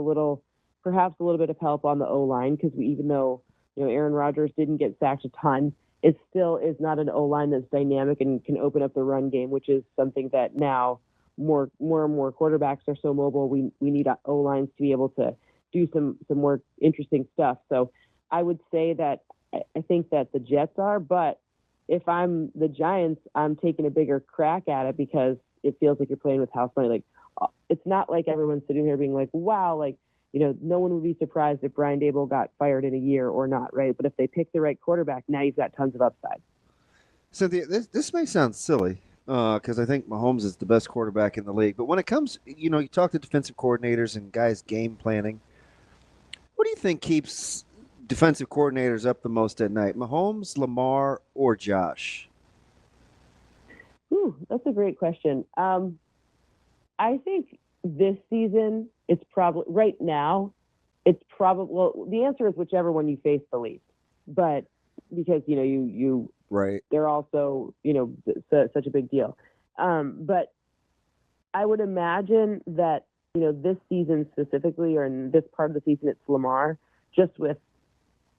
perhaps a little bit of help on the O-line, because even though, Aaron Rodgers didn't get sacked a ton, it still is not an O-line that's dynamic and can open up the run game, which is something that now more and more quarterbacks are so mobile. We need O-lines to be able to do some more interesting stuff. So I would say that I think that the Jets are, but if I'm the Giants, I'm taking a bigger crack at it because it feels like you're playing with house money. Like, it's not like everyone's sitting here being like, wow, like, no one would be surprised if Brian Daboll got fired in a year or not, right? But if they pick the right quarterback, now you've got tons of upside. Cynthia, this may sound silly because I think Mahomes is the best quarterback in the league. But when it comes, you talk to defensive coordinators and guys game planning. What do you think keeps defensive coordinators up the most at night? Mahomes, Lamar, or Josh? Ooh, that's a great question. I think this season, it's probably right now. It's probably the answer is whichever one you face the least, but because you right, they're also such a big deal. But I would imagine that this season specifically, or in this part of the season, it's Lamar. Just with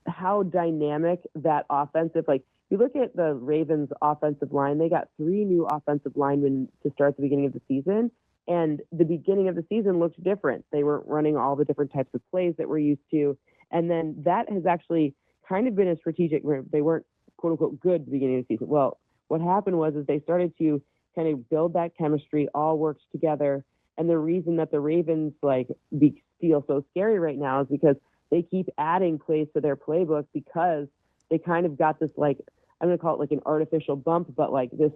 how dynamic that offensive, like you look at the Ravens offensive line, they got 3 new offensive linemen to start the beginning of the season. And the beginning of the season looked different. They weren't running all the different types of plays that we're used to. And then that has actually kind of been a strategic move. They weren't, quote unquote, good at the beginning of the season. Well, what happened was they started to kind of build that chemistry, all worked together. And the reason that the Ravens feel so scary right now is because they keep adding plays to their playbook because they kind of got this, like, I'm going to call it like an artificial bump, but like this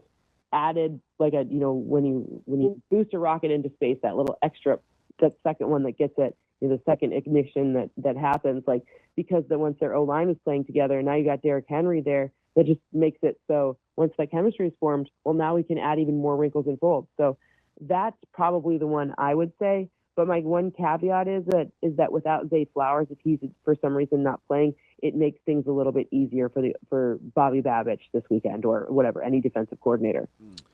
added, like a, when you boost a rocket into space, that little extra, that second one that gets it, the second ignition that happens, like, because once their O-line is playing together, and now you got Derrick Henry there, that just makes it so once that chemistry is formed, well, now we can add even more wrinkles and folds. So that's probably the one I would say. But my one caveat is that without Zay Flowers, if he's for some reason not playing, it makes things a little bit easier for Bobby Babich this weekend or whatever, any defensive coordinator.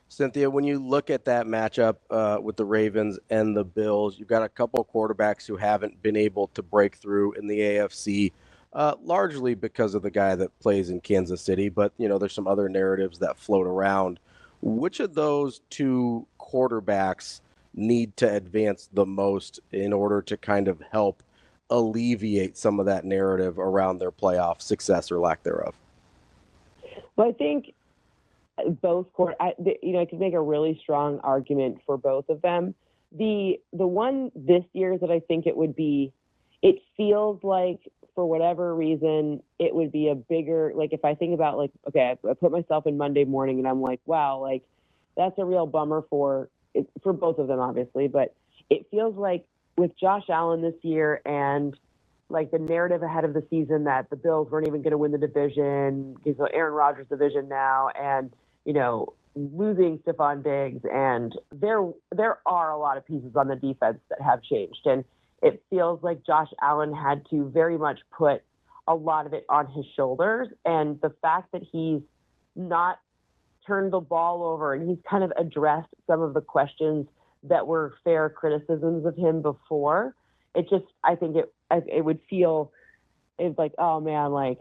Cynthia, when you look at that matchup with the Ravens and the Bills, you've got a couple of quarterbacks who haven't been able to break through in the AFC, largely because of the guy that plays in Kansas City. But, there's some other narratives that float around. Which of those 2 quarterbacks need to advance the most in order to kind of help alleviate some of that narrative around their playoff success or lack thereof? Well, I think both I could make a really strong argument for both of them. The one this year that I think it feels like for whatever reason, it would be a bigger, like if I think about like, okay, I put myself in Monday morning and I'm like, wow, like that's a real bummer for both of them, obviously, but it feels like with Josh Allen this year and like the narrative ahead of the season that the Bills weren't even going to win the division because of Aaron Rodgers' division now, and losing Stephon Diggs, and there are a lot of pieces on the defense that have changed, and it feels like Josh Allen had to very much put a lot of it on his shoulders, and the fact that he's not turned the ball over and he's kind of addressed some of the questions that were fair criticisms of him before. I think it would feel, it's like, oh man, like,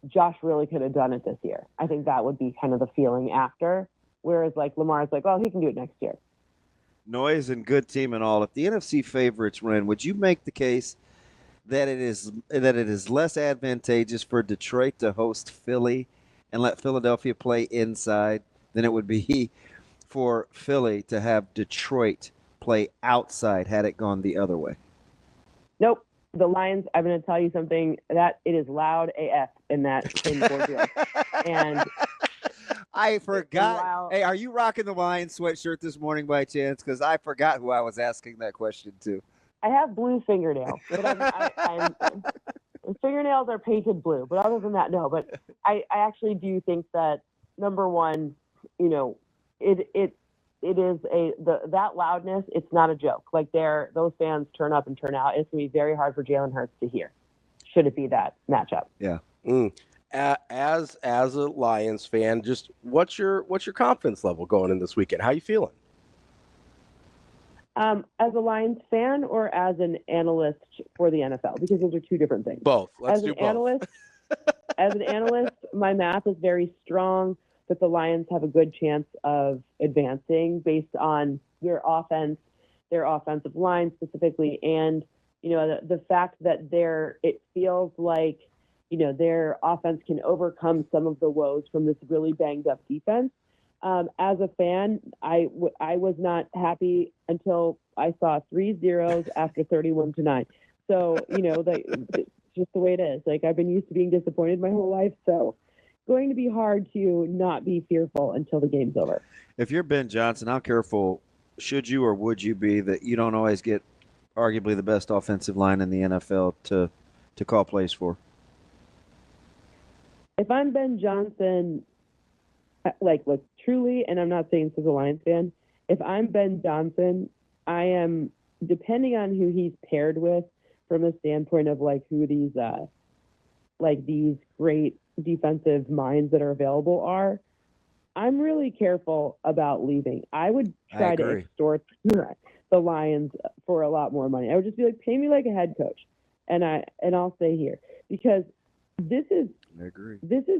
Josh really could have done it this year. I think that would be kind of the feeling after. Whereas like Lamar's like, oh, he can do it next year. Noise and good team and all. If the NFC favorites win, would you make the case that it is less advantageous for Detroit to host Philly and let Philadelphia play inside than it would be for Philly to have Detroit play outside had it gone the other way? Nope. The Lions, I'm going to tell you something, that it is loud AF in Ford Field. And I forgot. Hey, are you rocking the Lions sweatshirt this morning by chance? Because I forgot who I was asking that question to. I have blue fingernails, but fingernails are painted blue. But other than that, no. But I actually do think that, number one, it is that loudness. It's not a joke. Like those fans turn up and turn out. It's gonna be very hard for Jalen Hurts to hear. Should it be that matchup? Yeah. As a Lions fan, just what's your confidence level going in this weekend? How you feeling? As a Lions fan or as an analyst for the NFL? Because those are two different things. Both. Let's do both. As an analyst, my math is very strong that the Lions have a good chance of advancing based on their offense, their offensive line specifically, and the fact that it feels like their offense can overcome some of the woes from this really banged up defense. As a fan, I was not happy until I saw 3 zeros after 31-9. So it's just the way it is. Like, I've been used to being disappointed my whole life, so it's going to be hard to not be fearful until the game's over. If you're Ben Johnson, how careful should you or would you be that you don't always get arguably the best offensive line in the NFL to call plays for? If I'm Ben Johnson, look, truly, and I'm not saying this as a Lions fan, if I'm Ben Johnson, I am, depending on who he's paired with from a standpoint of who these these great defensive minds that are available are, I'm really careful about leaving. I would try to extort the Lions for a lot more money. I would just be like, pay me like a head coach, and I'll stay here, because this is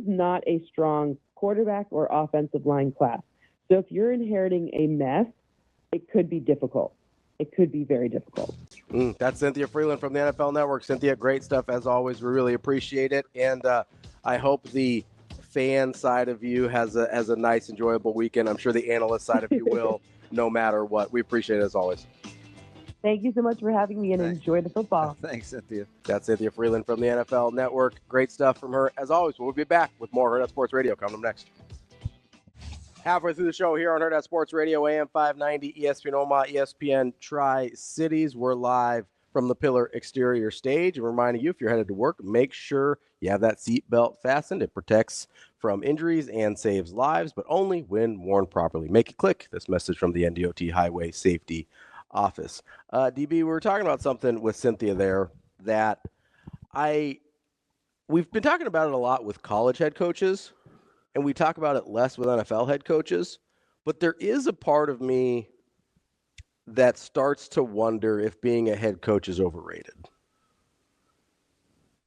not a strong quarterback or offensive line class. So if you're inheriting a mess, it could be difficult. It could be very difficult. That's Cynthia Frelund from the NFL Network. Cynthia, great stuff as always. We really appreciate it, and I hope the fan side of you has a nice, enjoyable weekend. I'm sure the analyst side of you will, no matter what. We appreciate it as always. Thank you so much for having me, and enjoy the football. Thanks, Cynthia. That's Cynthia Frelund from the NFL Network. Great stuff from her. As always, we'll be back with more Hurrdat Sports Radio coming up next. Halfway through the show here on Hurrdat Sports Radio, AM 590, ESPN Omaha, ESPN Tri-Cities. We're live from the Pillar exterior stage. And reminding you, if you're headed to work, make sure you have that seatbelt fastened. It protects from injuries and saves lives, but only when worn properly. Make it click. This message from the NDOT Highway Safety Office. DB, we were talking about something with Cynthia there that we've been talking about it a lot with college head coaches, and we talk about it less with NFL head coaches, but there is a part of me that starts to wonder if being a head coach is overrated.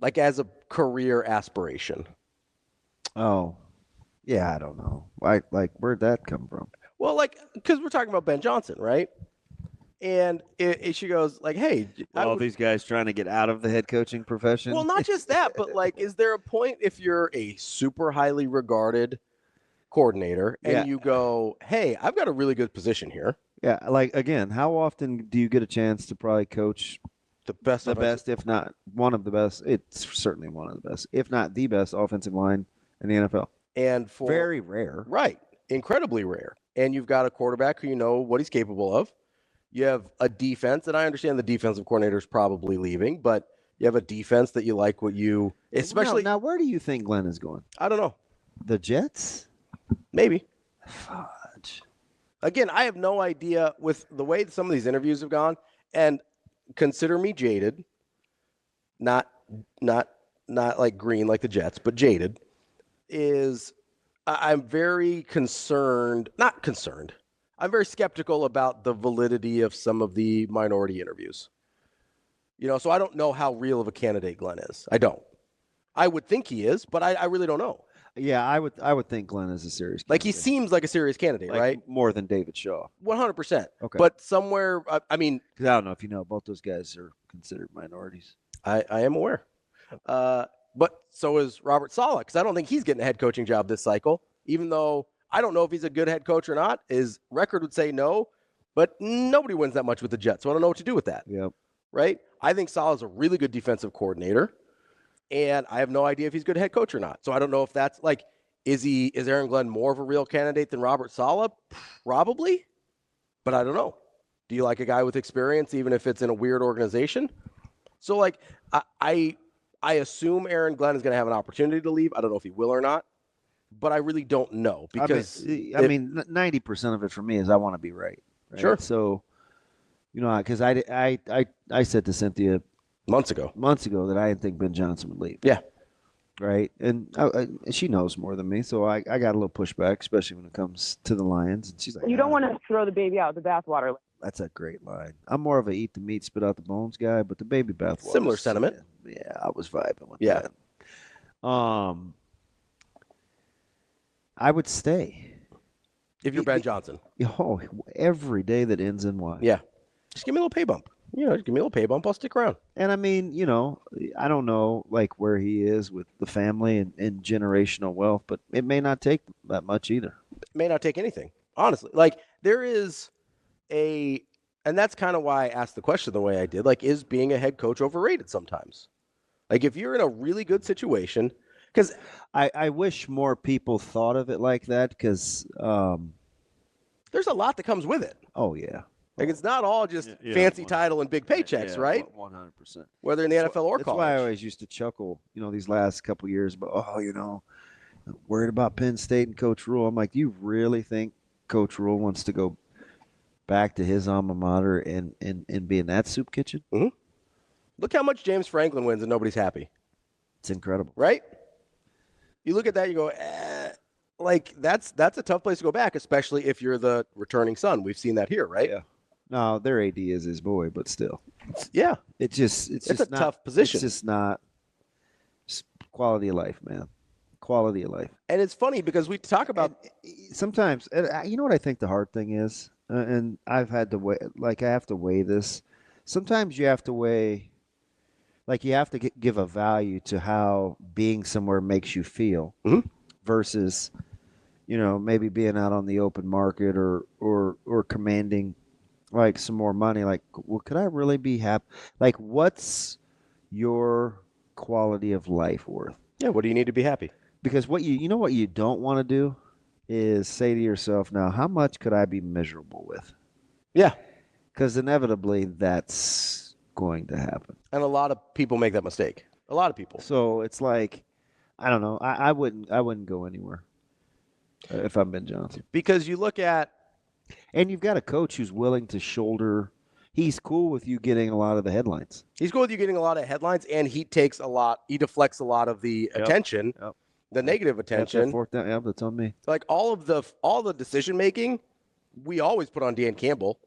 Like, as a career aspiration. Oh, yeah, I don't know. Where'd that come from? Well, because we're talking about Ben Johnson, right? And she goes hey, all these guys trying to get out of the head coaching profession. Well, not just that, but is there a point if you're a super highly regarded coordinator and you go, hey, I've got a really good position here. Yeah. Again, how often do you get a chance to probably coach the best, if not one of the best? It's certainly one of the best, if not the best offensive line in the NFL. And very rare. Right. Incredibly rare. And you've got a quarterback who you know what he's capable of. You have a defense, and I understand the defensive coordinator is probably leaving, but you have a defense that you like what you – especially – Now, where do you think Glenn is going? I don't know. The Jets? Maybe. Fudge. Again, I have no idea with the way some of these interviews have gone, and consider me jaded, not like green like the Jets, but jaded, is I'm very concerned – not concerned – I'm very skeptical about the validity of some of the minority interviews. So I don't know how real of a candidate Glenn is. I don't. I would think he is, but I really don't know. Yeah, I would think Glenn is a serious candidate. He seems like a serious candidate, right? More than David Shaw. 100%. Okay. But somewhere, I mean. Because I don't know if you know, both those guys are considered minorities. I am aware. But so is Robert Saleh, because I don't think he's getting a head coaching job this cycle, even though I don't know if he's a good head coach or not. His record would say no, but nobody wins that much with the Jets, so I don't know what to do with that. Yep. Right? I think Saleh's a really good defensive coordinator, and I have no idea if he's a good head coach or not. So I don't know if that's is Aaron Glenn more of a real candidate than Robert Saleh? Probably, but I don't know. Do you like a guy with experience, even if it's in a weird organization? So I assume Aaron Glenn is going to have an opportunity to leave. I don't know if he will or not. But I really don't know because 90% of it for me is I want to be right. Sure. So, because I said to Cynthia months ago that I didn't think Ben Johnson would leave. Yeah. Right. And she knows more than me, so I got a little pushback, especially when it comes to the Lions. And she's like, you don't want to throw the baby out with the bathwater. That's a great line. I'm more of a eat the meat, spit out the bones guy, but the baby bath water. Similar sentiment. Yeah, I was vibing with Yeah. that. I would stay. If you're Ben Johnson. Oh, every day that ends in Y. Yeah. Just give me a little pay bump. Just give me a little pay bump. I'll stick around. And I mean, I don't know like where he is with the family and generational wealth, but it may not take that much either. It may not take anything, honestly. Like there is and that's kind of why I asked the question the way I did. Like, is being a head coach overrated sometimes? Like if you're in a really good situation, because I wish more people thought of it like that because there's a lot that comes with it. Oh, yeah. Like it's not all just fancy title and big paychecks, right? 100%. Whether in the NFL or college. That's why I always used to chuckle, these last couple of years about, worried about Penn State and Coach Rule. I'm like, do you really think Coach Rule wants to go back to his alma mater and be in that soup kitchen? Mm-hmm. Look how much James Franklin wins and nobody's happy. It's incredible. Right? You look at that, you go, like that's a tough place to go back, especially if you're the returning son. We've seen that here, right? Yeah. No, their AD is his boy, but still. Yeah. It's just a tough position. It's just not quality of life, man. Quality of life. And it's funny because we talk about sometimes, you know what I think the hard thing is? And I've had to weigh, I have to weigh this. Sometimes you have to weigh, you have to give a value to how being somewhere makes you feel versus, maybe being out on the open market or commanding some more money. Could I really be happy? What's your quality of life worth? Yeah, what do you need to be happy? Because what you don't want to do is say to yourself, now, how much could I be miserable with? Yeah. Because inevitably that's going to happen. And a lot of people make that mistake. A lot of people. So it's I don't know. I wouldn't go anywhere if I'm Ben Johnson. Because you look at, and you've got a coach who's willing to shoulder. He's cool with you getting a lot of the headlines. He's cool with you getting a lot of headlines, and he deflects a lot of the attention, the negative attention. Fourth down, that's on me. All the decision making, we always put on Dan Campbell.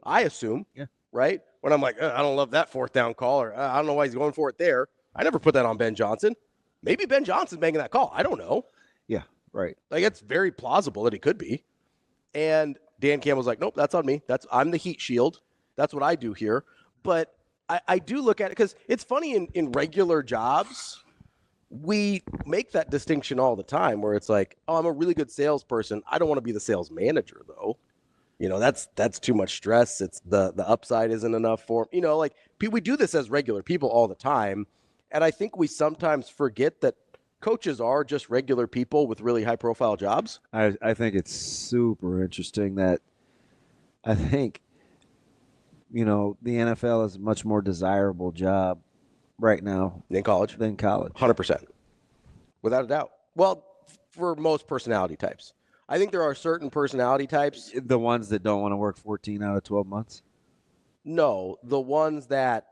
I assume, right? When I'm like, I don't love that fourth down call, or I don't know why he's going for it there. I never put that on Ben Johnson. Maybe Ben Johnson's making that call. I don't know. Yeah, right. It's very plausible that he could be. And Dan Campbell's like, nope, that's on me. I'm the heat shield. That's what I do here. But I do look at it because it's funny in regular jobs, we make that distinction all the time where it's like, oh, I'm a really good salesperson. I don't want to be the sales manager though. That's too much stress. It's the upside isn't enough for we do this as regular people all the time. And I think we sometimes forget that coaches are just regular people with really high profile jobs. I think it's super interesting that I think, the NFL is a much more desirable job right now than college. 100%. Without a doubt. Well, for most personality types. I think there are certain personality types. The ones that don't want to work 14 out of 12 months? No, the ones that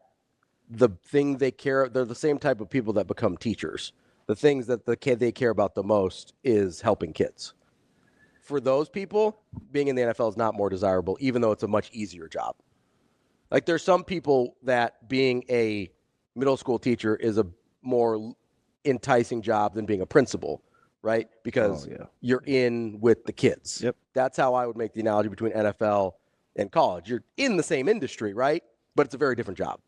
they're the same type of people that become teachers. The things that they care about the most is helping kids. For those people, being in the NFL is not more desirable, even though it's a much easier job. There's some people that being a middle school teacher is a more enticing job than being a principal, right? Because you're in with the kids. Yep. That's how I would make the analogy between NFL and college. You're in the same industry, right? But it's a very different job.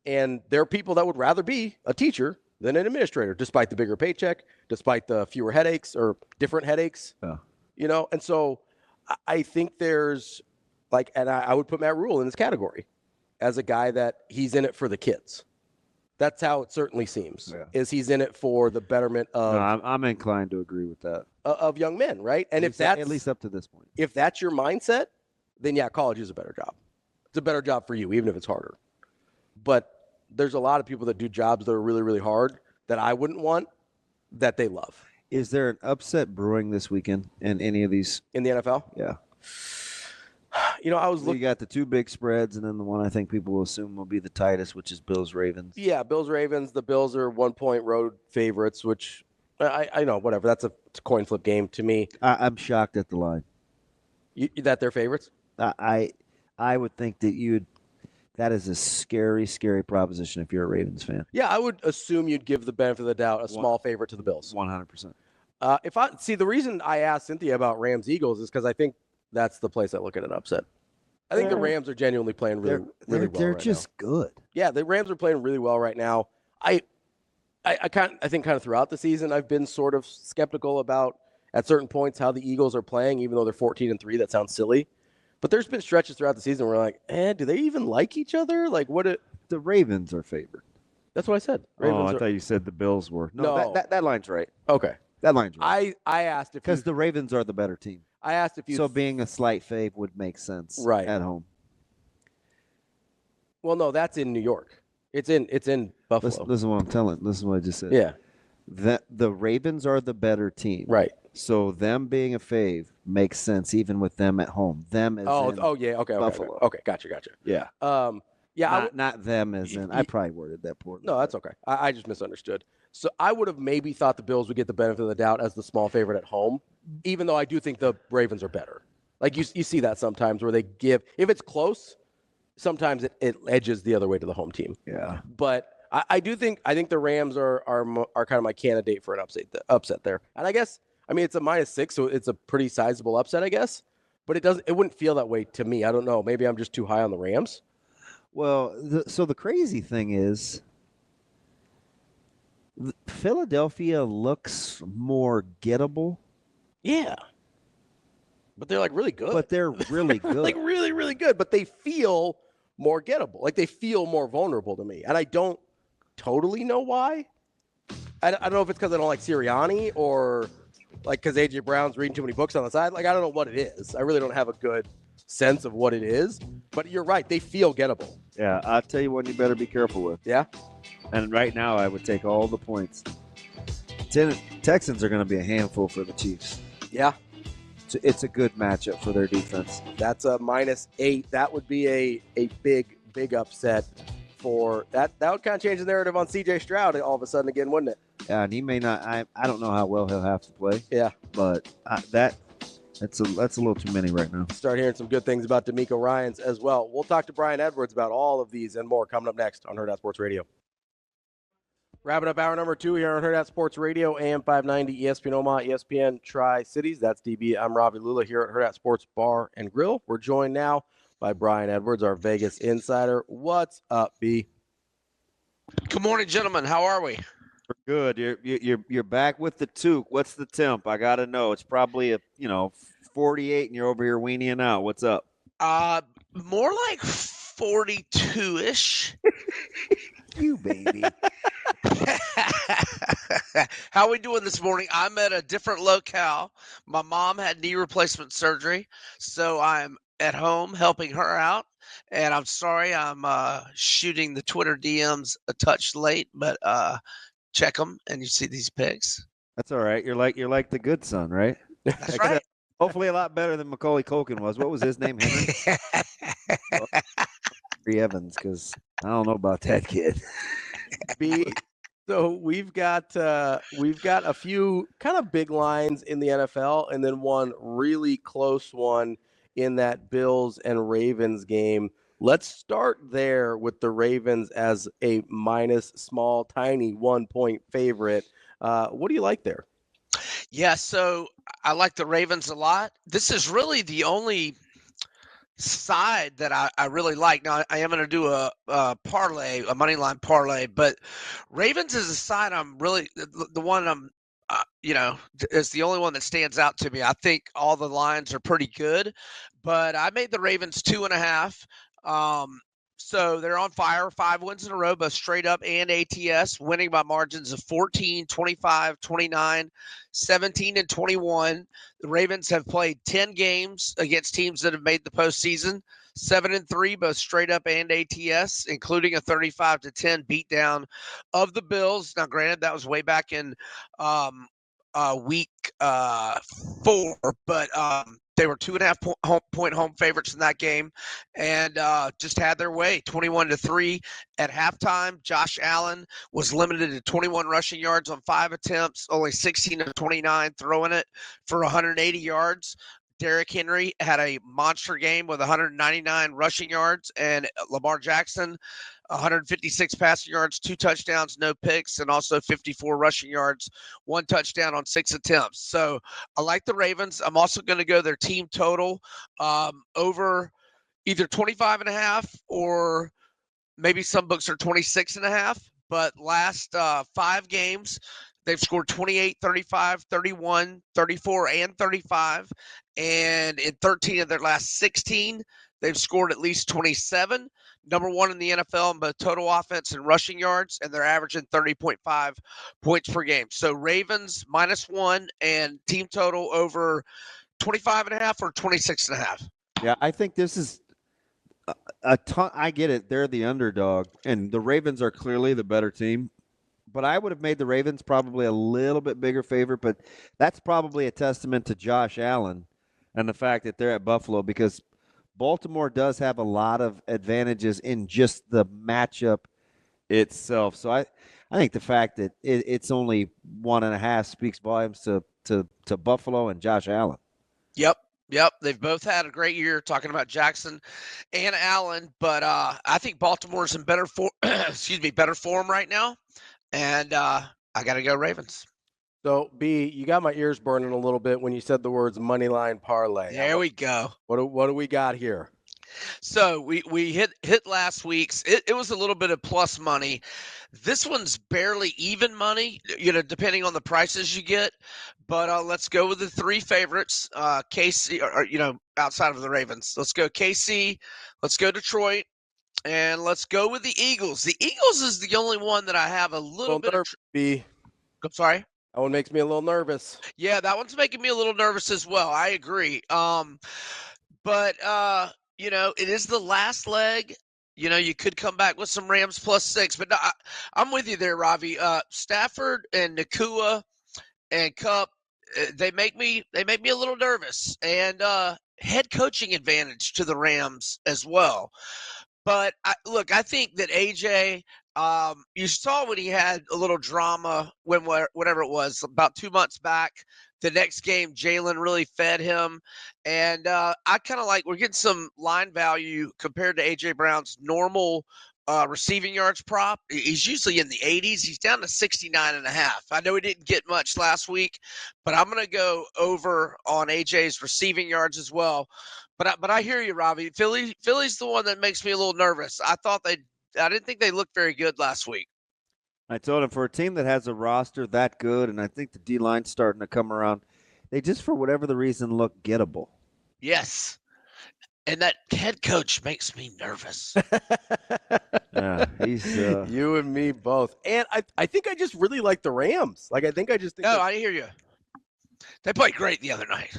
And there are people that would rather be a teacher than an administrator, despite the bigger paycheck, despite the fewer headaches or different headaches. Yeah. And so I think there's and I would put Matt Rule in this category as a guy that he's in it for the kids. That's how it certainly seems. Yeah. Is he's in it for the betterment of. No, I'm inclined to agree with that. Of young men, right? And if that's at least up to this point, if that's your mindset, then college is a better job. It's a better job for you, even if it's harder. But there's a lot of people that do jobs that are really, really hard that I wouldn't want that they love. Is there an upset brewing this weekend in any of these? In the NFL? Yeah. I was looking. You got the two big spreads, and then the one I think people will assume will be the tightest, which is Bills-Ravens. Yeah, Bills-Ravens. The Bills are 1-point road favorites, which I know, whatever. It's a coin flip game to me. I'm shocked at the line. That they're favorites? I I would think that that is a scary, scary proposition if you're a Ravens fan. Yeah, I would assume you'd give the benefit of the doubt a small favorite to the Bills. 100%. The reason I asked Cynthia about Rams Eagles is because I think that's the place I look at an upset. I think the Rams are genuinely playing really well. They're just good. Yeah, the Rams are playing really well right now. I think kind of throughout the season I've been sort of skeptical about at certain points how the Eagles are playing, even though they're 14-3. That sounds silly, but there's been stretches throughout the season where we're like, do they even like each other? Like, the Ravens are favored. That's what I said. I thought you said the Bills were. No. That line's right. Okay, that line's right. I asked if because the Ravens are the better team. I asked if you so being a slight fave would make sense right at home. Well, no, that's in New York. It's in Buffalo. Listen what I'm telling. Listen what I just said. Yeah. The Ravens are the better team. Right. So them being a fave makes sense even with them at home. Them as yeah. Okay. Buffalo. Okay. Gotcha. Yeah. Yeah. Not them as in. I probably worded that poorly. No, that's okay. I just misunderstood. So I would have maybe thought the Bills would get the benefit of the doubt as the small favorite at home, even though I do think the Ravens are better. Like you see that sometimes where they give, if it's close, sometimes it edges the other way to the home team. Yeah. But I think the Rams are kind of my candidate for an upset there. And I guess, it's a -6, so it's a pretty sizable upset, I guess. But it wouldn't feel that way to me. I don't know. Maybe I'm just too high on the Rams. Well, so the crazy thing is, Philadelphia looks more gettable. Yeah. But they're like really good. But they're really good. like really, really good. But they feel more gettable. Like they feel more vulnerable to me. And I don't totally know why. I don't know if it's because I don't like Sirianni or like because A.J. Brown's reading too many books on the side. Like I don't know what it is. I really don't have a good sense of what it is. But you're right. They feel gettable. Yeah. I'll tell you what you better be careful with. Yeah. And right now I would take all the points. Texans are going to be a handful for the Chiefs. Yeah. It's a good matchup for their defense. That's a -8. That would be a big upset for that. That would kind of change the narrative on C.J. Stroud all of a sudden again, wouldn't it? Yeah, and he may not. I don't know how well he'll have to play. Yeah, but that's a little too many right now. Start hearing some good things about D'Amico Ryans as well. We'll talk to Brian Edwards about all of these and more coming up next on Hurrdat Sports Radio. Wrapping up hour number 2 here on Hurrdat Sports Radio, AM 590, ESPN Omaha, ESPN Tri-Cities. That's DB. I'm Ravi Lulla here at Hurrdat Sports Bar and Grill. We're joined now by Brian Edwards, our Vegas insider. What's up, B? Good morning, gentlemen. How are we? We're good. You're back with the toque. What's the temp? I gotta know. It's probably 48, and you're over here weaning out. What's up? More like 42-ish. You baby. How are we doing this morning? I'm at a different locale. My mom had knee replacement surgery, so I'm at home helping her out. And I'm sorry I'm shooting the Twitter DMs a touch late, but check them and you see these pics. That's all right. You're like the good son, right? That's right. Hopefully a lot better than Macaulay Culkin was. What was his name? Henry? Henry Evans, because I don't know about that kid. So we've got a few kind of big lines in the NFL, and then one really close one in that Bills and Ravens game. Let's start there with the Ravens as a small, tiny 1-point favorite. What do you like there? Yeah, so I like the Ravens a lot. This is really the only side that I really like. Now, I am going to do a parlay, a Moneyline parlay, but Ravens is a side I'm really the one I'm is the only one that stands out to me. I think all the lines are pretty good, but I made the Ravens 2.5. So they're on fire, 5 wins in a row, both straight up and ATS, winning by margins of 14, 25, 29, 17, and 21. The Ravens have played 10 games against teams that have made the postseason, 7-3, both straight up and ATS, including a 35-10 beatdown of the Bills. Now, granted, that was way back in week 4, but they were 2.5 point home favorites in that game and just had their way, 21-3 at halftime. Josh Allen was limited to 21 rushing yards on 5 attempts, only 16 of 29 throwing it for 180 yards. Derrick Henry had a monster game with 199 rushing yards, and Lamar Jackson, 156 passing yards, 2 touchdowns, no picks, and also 54 rushing yards, 1 touchdown on 6 attempts. So I like the Ravens. I'm also going to go their team total over either 25.5 or maybe some books are 26.5. But last 5 games, they've scored 28, 35, 31, 34, and 35. And in 13 of their last 16, they've scored at least 27. Number 1 in the NFL in both total offense and rushing yards, and they're averaging 30.5 points per game. So Ravens -1 and team total over 25.5 or 26.5. Yeah, I think this is a ton. I get it. They're the underdog, and the Ravens are clearly the better team. But I would have made the Ravens probably a little bit bigger favorite, but that's probably a testament to Josh Allen and the fact that they're at Buffalo, because Baltimore does have a lot of advantages in just the matchup itself. So I think the fact that it's only 1.5 speaks volumes to Buffalo and Josh Allen. Yep. They've both had a great year, talking about Jackson and Allen, but I think Baltimore's in better form right now. And I got to go Ravens. So, B, you got my ears burning a little bit when you said the words Moneyline Parlay. There we go. What do we got here? So we hit last week's. It was a little bit of plus money. This one's barely even money, depending on the prices you get. But let's go with the 3 favorites. KC, or outside of the Ravens. Let's go KC. Let's go Detroit. And let's go with the Eagles. The Eagles is the only one that I have a little bit of. B. I'm sorry? That one makes me a little nervous. Yeah, that one's making me a little nervous as well. I agree. But it is the last leg. You could come back with some Rams +6. But no, I'm with you there, Ravi. Stafford and Nakua and Kupp, they make me a little nervous. And head coaching advantage to the Rams as well. But I think that AJ, you saw when he had a little drama whenever it was about 2 months back. The next game, Jalen really fed him. And I kind of like we're getting some line value compared to AJ Brown's normal receiving yards prop. He's usually in the 80s. He's down to 69.5. I know he didn't get much last week, but I'm going to go over on AJ's receiving yards as well. But I hear you, Ravi. Philly's the one that makes me a little nervous. I didn't think they looked very good last week. I told him, for a team that has a roster that good, and I think the D-line's starting to come around, they just, for whatever the reason, look gettable. Yes. And that head coach makes me nervous. Yeah, he's you and me both. And I think I just really like the Rams. I think I hear you. They played great the other night.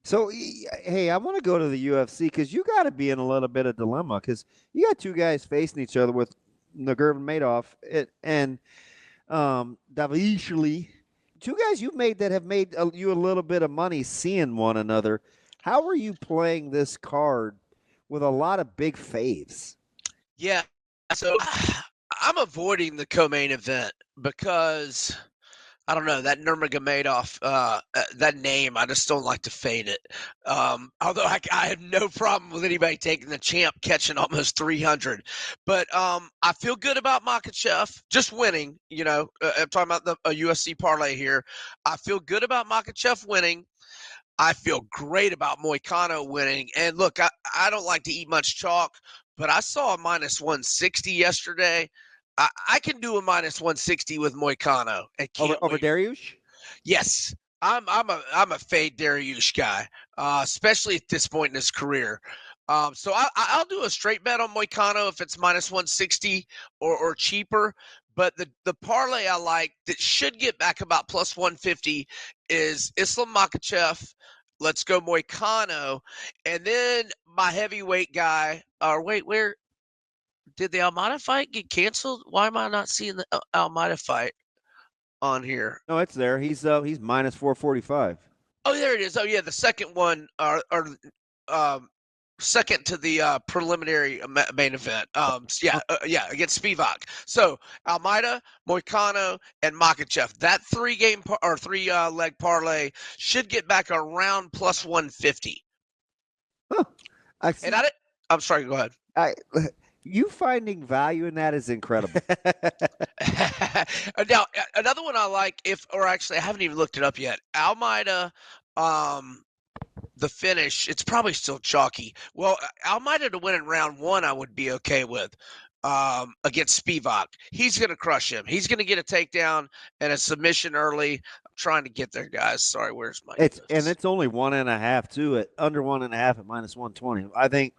So, hey, I want to go to the UFC because you got to be in a little bit of dilemma because you got 2 guys facing each other with Nurmagomedov and Davishli. 2 guys you've made that have made you a little bit of money seeing one another. How are you playing this card with a lot of big faves? Yeah, so I'm avoiding the co-main event because – I don't know, that Nurmagomedov, that name, I just don't like to fade it. Although I have no problem with anybody taking the champ catching almost 300. But I feel good about Makhachev just winning. I'm talking about a UFC parlay here. I feel good about Makhachev winning. I feel great about Moicano winning. And look, I don't like to eat much chalk, but I saw a -160 yesterday. I can do a -160 with Moicano. Over Dariush? Yes, I'm a fade Dariush guy, especially at this point in his career. So I'll do a straight bet on Moicano if it's -160 or cheaper. But the parlay I like that should get back about +150 is Islam Makhachev. Let's go Moicano, and then my heavyweight guy. Where? Did the Almeida fight get canceled? Why am I not seeing the Almeida fight on here? No, it's there. He's -445. Oh, there it is. Oh, yeah, the second one, second to the preliminary main event. Against Spivak. So Almeida, Moicano, and Makachev. That three-leg parlay should get back around plus 150. Huh. I'm sorry. Go ahead. You finding value in that is incredible. Now, another one I like, I haven't even looked it up yet. Almeida, the finish, it's probably still chalky. Well, Almeida to win in round one, I would be okay with against Spivak. He's going to crush him. He's going to get a takedown and a submission early. I'm trying to get there, guys. Sorry, where's my notes? It's only 1.5 too. At under 1.5 at minus 120. I think.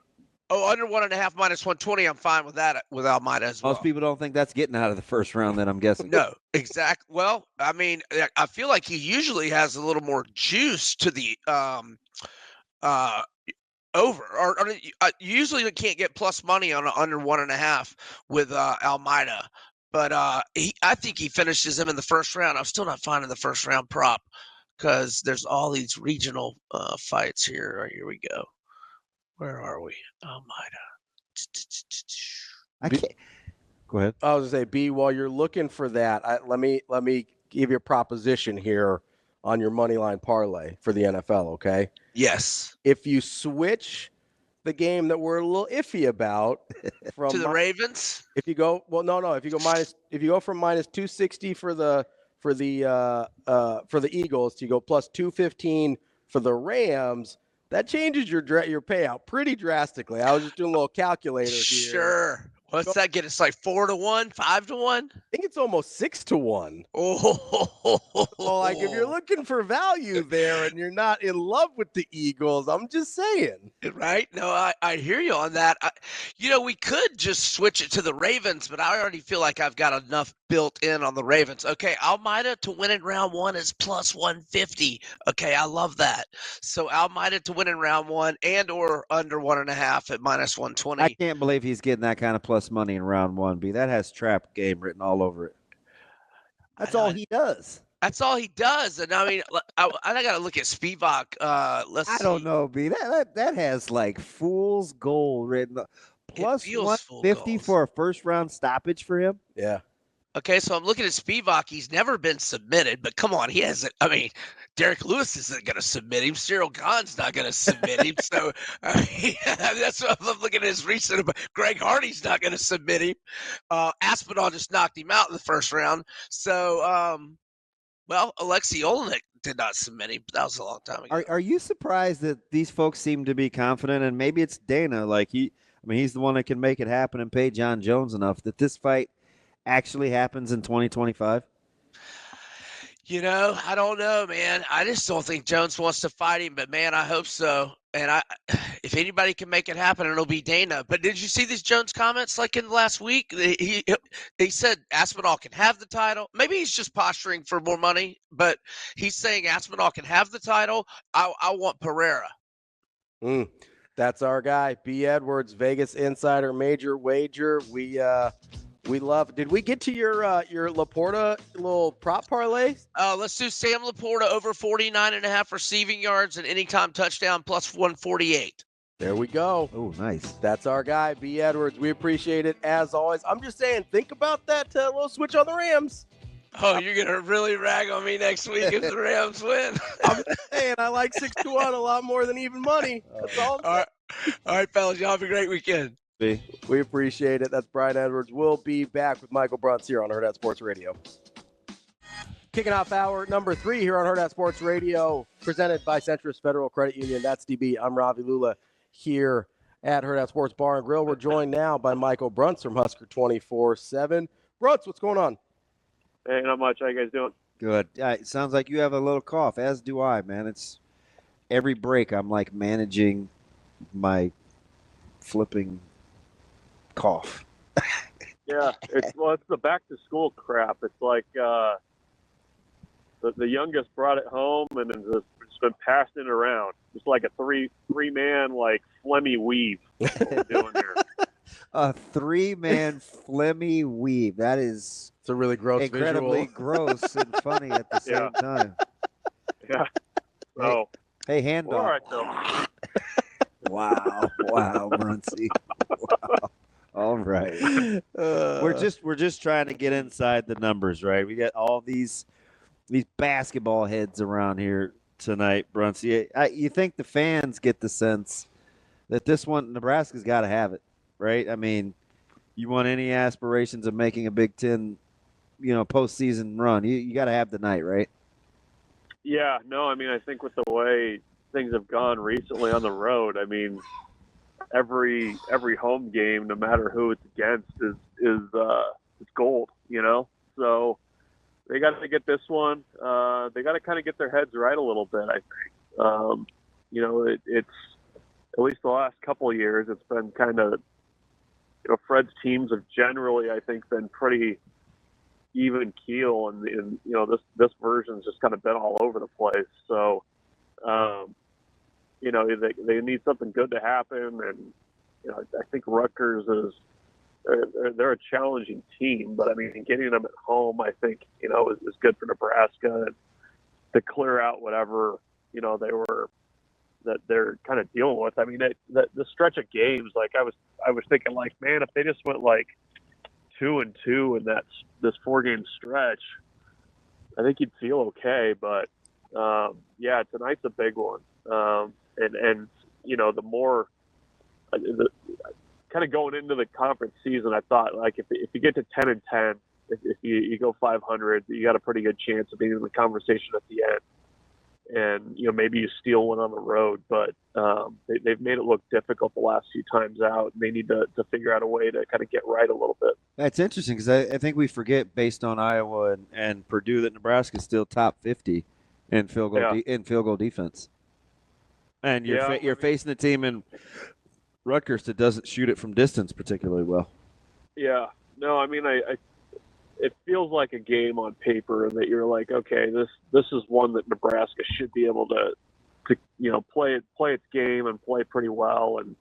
Oh, under 1.5 minus 120. I'm fine with that with Almeida as well. Most people don't think that's getting out of the first round. Then I'm guessing. No, exactly. Well, I mean, I feel like he usually has a little more juice to the over, or you usually can't get plus money on under 1.5 with Almeida, but I think he finishes him in the first round. I'm still not finding the first round prop because there's all these regional fights here. All right, here we go. Where are we? Almeida. I can't. Go ahead. I was gonna say, B, while you're looking for that, let me give you a proposition here on your Moneyline parlay for the NFL, okay? Yes. If you switch the game that we're a little iffy about from to the Ravens, if you go if you go from minus 260 for the Eagles, you go plus 215 for the Rams. That changes your payout pretty drastically. I was just doing a little calculator here. Sure. What's that get? It's like 4-1, 5-1. I think it's almost 6-1. Oh, well, like if you're looking for value there and you're not in love with the Eagles, I'm just saying. Right? No, I hear you on that. We could just switch it to the Ravens, but I already feel like I've got enough built in on the Ravens. Okay, Almeida to win in round one is plus 150. Okay, I love that. So Almeida to win in round one and or under 1.5 at minus 120. I can't believe he's getting that kind of plus money in round one, B. That has trap game written all over it. That's all he does. That's all he does. And I mean, I got to look at Spivak. I don't know, B. That has like fool's gold written. Plus 150 for a first round stoppage for him. Yeah. Okay, so I'm looking at Spivak. He's never been submitted, but come on, he hasn't. I mean, Derek Lewis isn't going to submit him. Cyril Gahn's not going to submit him. So I mean, that's what I'm looking at his recent. Greg Hardy's not going to submit him. Aspinall just knocked him out in the first round. So, Alexei Olenek did not submit him. That was a long time ago. Are you surprised that these folks seem to be confident? And maybe it's Dana. Like he's the one that can make it happen and pay John Jones enough that this fight actually happens in 2025? I don't know, man. I just don't think Jones wants to fight him, but man, I hope so. And if anybody can make it happen, it'll be Dana. But did you see these Jones comments like in the last week? He said Aspinall can have the title. Maybe he's just posturing for more money, but he's saying Aspinall can have the title. I want Pereira. That's our guy, B. Edwards, Vegas Insider Major Wager. We love. Did we get to your Laporta little prop parlay? Let's do Sam Laporta over 49.5 receiving yards and anytime touchdown plus 148. There we go. Oh, nice. That's our guy, B. Edwards. We appreciate it as always. I'm just saying, think about that little switch on the Rams. Oh, you're gonna really rag on me next week if the Rams win. I'm just saying, I like 6-1 a lot more than even money. That's all. All right, fellas. Y'all have a great weekend. We appreciate it. That's Brian Edwards. We'll be back with Michael Bruntz here on Hurrdat Sports Radio. Kicking off hour number 3 here on Hurrdat Sports Radio, presented by Centris Federal Credit Union. That's DB. I'm Ravi Lulla here at Hurrdat Sports Bar and Grill. We're joined now by Michael Bruntz from Husker 24/7. Bruntz, what's going on? Hey, not much. How you guys doing? Good. It sounds like you have a little cough, as do I, man. It's every break I'm like managing my flipping cough. Yeah, it's the back to school crap. It's like the youngest brought it home and then it's been passing it around. It's like a three man like phlegmy weave. What we're doing here. A 3-man phlegmy weave. That is a really gross incredibly visual. Gross and funny at the same time. Yeah. So hey, hand all right though. Wow, Brunsy. Wow. All right. We're just trying to get inside the numbers, right? We got all these basketball heads around here tonight, Brunsy. You think the fans get the sense that this one, Nebraska's got to have it, right? I mean, you want any aspirations of making a Big Ten, postseason run, you got to have the night, right? Yeah, no, I mean, I think with the way things have gone recently on the road, I mean, every home game, no matter who it's against, is gold, So they got to get this one. They got to kind of get their heads right a little bit, I think. It's at least the last couple of years, it's been kind of, Fred's teams have generally, I think, been pretty even keel, and this version's just kind of been all over the place. So, they need something good to happen, and I think Rutgers they're a challenging team, but I mean, getting them at home, I think is good for Nebraska, and to clear out whatever that they're kind of dealing with. I mean, the stretch of games, like I was thinking, like, man, if they just went like 2-2 in this 4-game stretch, I think you'd feel okay. But yeah, tonight's a big one, and the more kind of going into the conference season, I thought, like, if you get to 10-10, if you go 500, you got a pretty good chance of being in the conversation at the end. And maybe you steal one on the road, but they've made it look difficult the last few times out. And they need to figure out a way to kind of get right a little bit. That's interesting because I think we forget, based on Iowa and Purdue, that Nebraska's still top 50 in field goal defense. And you're facing a team in Rutgers that doesn't shoot it from distance particularly well. Yeah, no, I mean, it feels like a game on paper that you're like, okay, this is one that Nebraska should be able to play its game and play pretty well and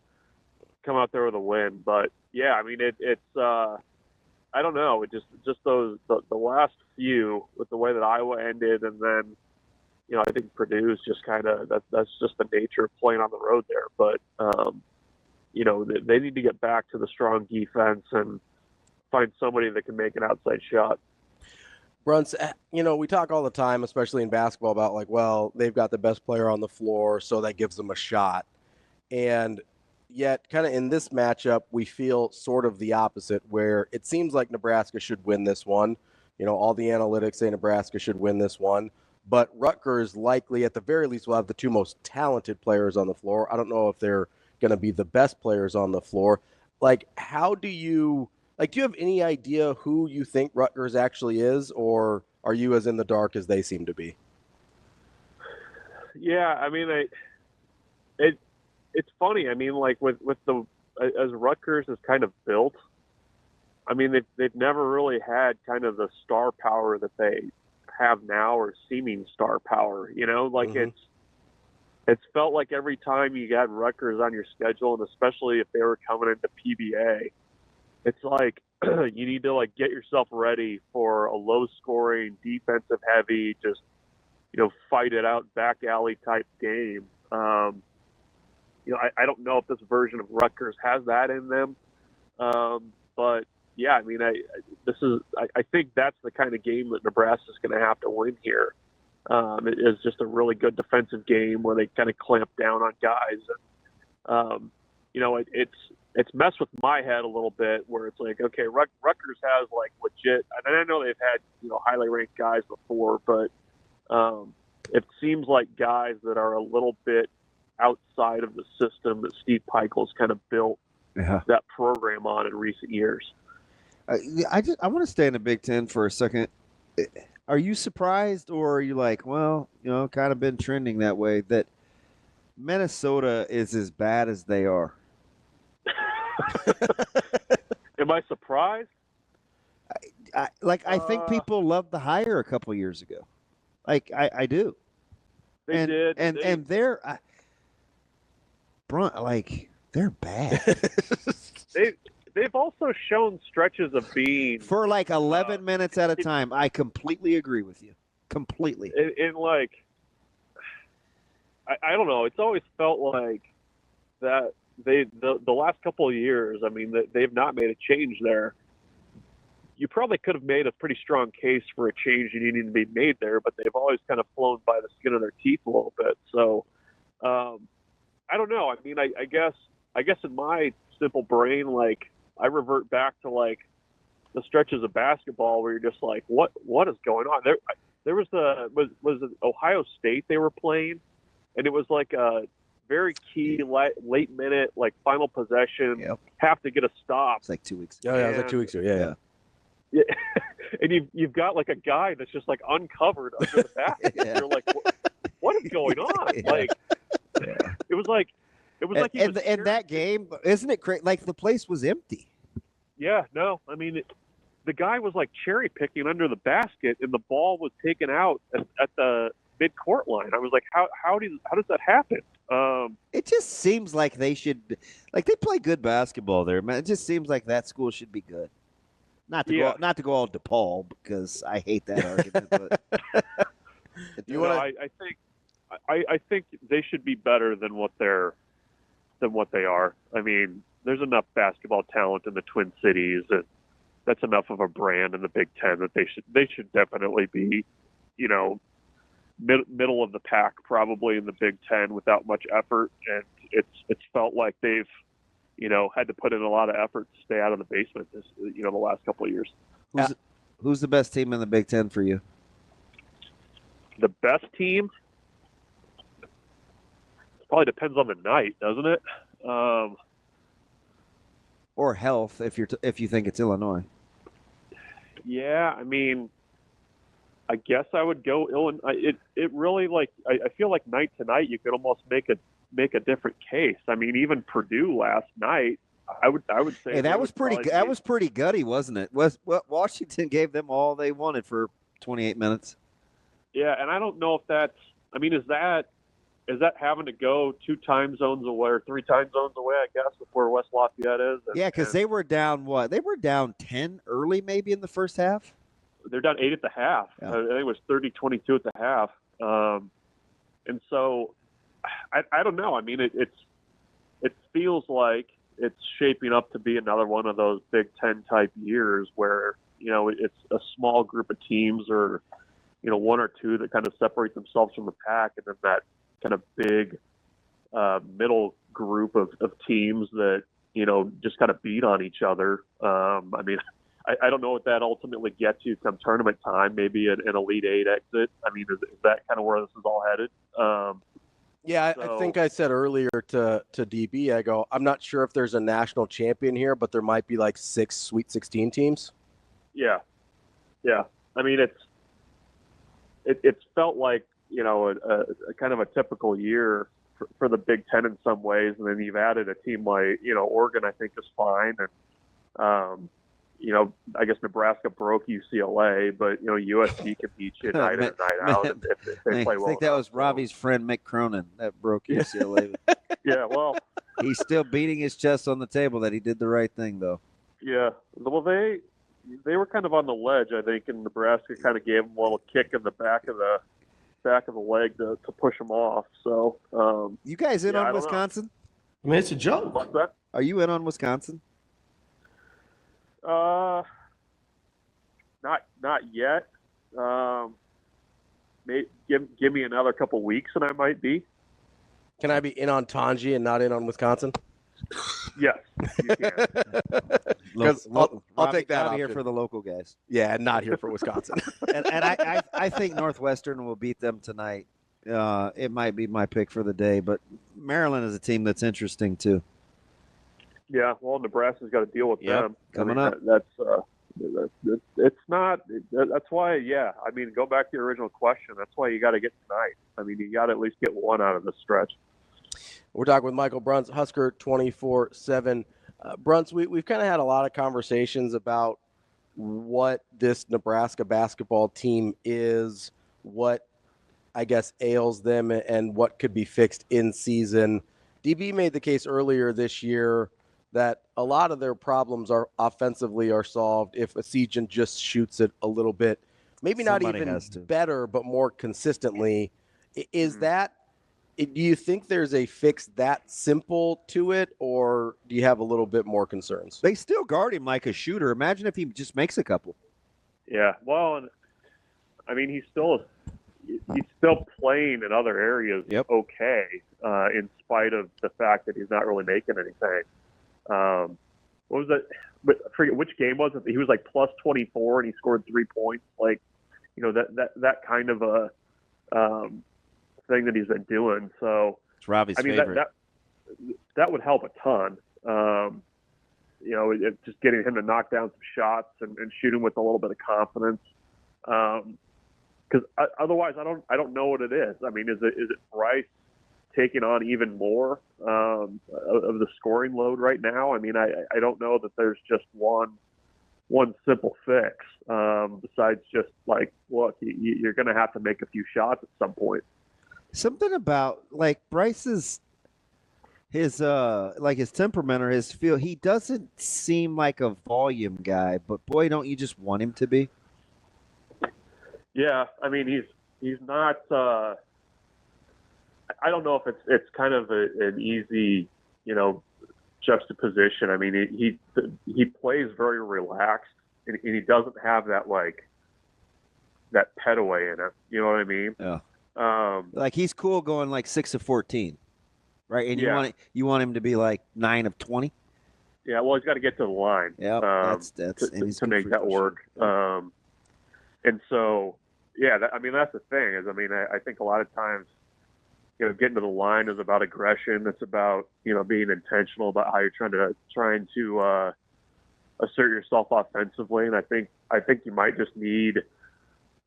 come out there with a win. But yeah, I mean, it's I don't know, it just those the last few, with the way that Iowa ended, and then I think Purdue's just kind of that's just the nature of playing on the road there. But they need to get back to the strong defense and find somebody that can make an outside shot. Bruntz, we talk all the time, especially in basketball, about like, well, they've got the best player on the floor, so that gives them a shot. And yet, kind of in this matchup, we feel sort of the opposite, where it seems like Nebraska should win this one. All the analytics say Nebraska should win this one. But Rutgers likely, at the very least, will have the two most talented players on the floor. I don't know if they're going to be the best players on the floor. Like, do you have any idea who you think Rutgers actually is, or are you as in the dark as they seem to be? Yeah, I mean, it's funny. I mean, like with as Rutgers is kind of built, I mean, they've never really had kind of the star power that they have now, or seeming star power. Mm-hmm. It's felt like every time you got Rutgers on your schedule, and especially if they were coming into PBA, it's like you need to get yourself ready for a low-scoring, defensive-heavy, just fight it out, back alley type game. I don't know if this version of Rutgers has that in them, but yeah, I mean, I think that's the kind of game that Nebraska's going to have to win here. It is just a really good defensive game where they kind of clamp down on guys. And, it's messed with my head a little bit, where it's like, okay, Rutgers has legit, and I know they've had, highly ranked guys before, but it seems like guys that are a little bit outside of the system that Steve Pikiell's kind of built that program on in recent years. I want to stay in the Big Ten for a second. Are you surprised, or are you like, well, kind of been trending that way, that Minnesota is as bad as they are? Am I surprised? I think people loved the hire a couple years ago. I do. They did. And they're they're bad. They've also shown stretches of being for 11 minutes at a time. I completely agree with you. Completely. I don't know. It's always felt like that the last couple of years, I mean, they've not made a change there. You probably could have made a pretty strong case for a change needing to be made there, but they've always kind of flown by the skin of their teeth a little bit. So I don't know. I mean, I guess in my simple brain, like, I revert back to like the stretches of basketball where you're just like, what is going on? There was it Ohio State they were playing, and it was like a very key late minute, like final possession, have to get a stop. It's like 2 weeks. Oh, yeah, it was like 2 weeks ago. Yeah. Yeah. And you've got like a guy that's just like uncovered under the basket. You're like, what is going on? Like, it was like and that game, isn't it crazy? Like, the place was empty. Yeah, no, I mean, the guy was like cherry picking under the basket, and the ball was taken out at the mid-court line. I was like, how does that happen? It just seems like they should, like, they play good basketball there, man. It just seems like that school should be good. Not to go all DePaul, because I hate that argument. But I think they should be better than what they are. I mean, there's enough basketball talent in the Twin Cities, and that's enough of a brand in the Big Ten that they should definitely be, middle of the pack, probably in the Big Ten without much effort. And it's felt like they've had to put in a lot of effort to stay out of the basement the last couple of years. Who's the best team in the Big Ten for you? The best team? Probably depends on the night, doesn't it? Or health, if you think it's Illinois. Yeah, I mean, I guess I would go Illinois. It really, like, I feel like night to night you could almost make a different case. I mean, even Purdue last night, I would say. Hey, that was pretty gutty, wasn't it? Washington gave them all they wanted for 28 minutes. Yeah, and I don't know if that's. I mean, is that having to go 2 time zones away or 3 time zones away? I guess with where West Lafayette is. Because they were down what? They were down 10 early, maybe in the first half. They're down 8 at the half. Yeah. I think it was 30-22 at the half. And so. I don't know. I mean, it feels like it's shaping up to be another one of those Big Ten type years where, it's a small group of teams or, 1 or 2 that kind of separate themselves from the pack, and then that kind of big middle group of teams that, just kind of beat on each other. I mean, I don't know what that ultimately gets you come tournament time, maybe an Elite Eight exit. I mean, is that kind of where this is all headed? Yeah, I think I said earlier to DB, I go, I'm not sure if there's a national champion here, but there might be like 6 Sweet 16 teams. Yeah. I mean, it's felt like, a kind of a typical year for the Big Ten in some ways. And then you've added a team like, Oregon, I think is fine. And, I guess Nebraska broke UCLA, but, USC can beat you night in and night out if they play well. I think that was Ravi's friend Mick Cronin that broke UCLA. Yeah, well. He's still beating his chest on the table that he did the right thing, though. Yeah. Well, they were kind of on the ledge, I think, and Nebraska kind of gave them a little kick in the back of the leg to push them off. So, you guys in on Wisconsin? I mean, it's a joke. What's that? Are you in on Wisconsin? Not yet. Give me another couple weeks and I might be. Can I be in on Tanji and not in on Wisconsin? Yes, you can. I'll take that out here for the local guys. Yeah, not here for Wisconsin. and I think Northwestern will beat them tonight. It might be my pick for the day, but Maryland is a team that's interesting too. Yeah, well, Nebraska's got to deal with them coming up. It's not. That's why. Yeah, I mean, go back to your original question. That's why you got to get tonight. I mean, you got to at least get one out of this stretch. We're talking with Michael Bruntz, Husker 24/7. Bruntz, we've kind of had a lot of conversations about what this Nebraska basketball team is, what I guess ails them, and what could be fixed in season. DB made the case earlier this year that a lot of their problems are offensively are solved if Esijan just shoots it a little bit, maybe not even better, but more consistently. Is that do you think there's a fix that simple to it, or do you have a little bit more concerns? They still guard him like a shooter. Imagine if he just makes a couple. Yeah, well, and I mean, he's still playing in other areas okay, in spite of the fact that he's not really making anything. What was that? But I forget which game was it. He was like plus 24 and he scored 3 points. Like, that kind of a thing that he's been doing. So it's Ravi's favorite. That would help a ton. Just getting him to knock down some shots and shoot him with a little bit of confidence. Because otherwise, I don't know what it is. I mean, is it Bryce taking on even more of the scoring load right now? I mean, I don't know that there's just one simple fix besides just like, look, you're going to have to make a few shots at some point. Something about like Bryce's his temperament or his feel. He doesn't seem like a volume guy, but boy, don't you just want him to be? Yeah, I mean, he's not. I don't know if it's kind of an easy, juxtaposition. I mean, he plays very relaxed, and he doesn't have that that pet away in him. You know what I mean? Yeah. Like he's cool going like 6 of 14, right? And you want him to be like 9 of 20. Yeah, well, he's got to get to the line. Yeah, that's to make that work. Sure. And so, yeah, that's the thing is, I think a lot of times, getting to the line is about aggression. It's about, being intentional about how you're trying to assert yourself offensively. And I think you might just need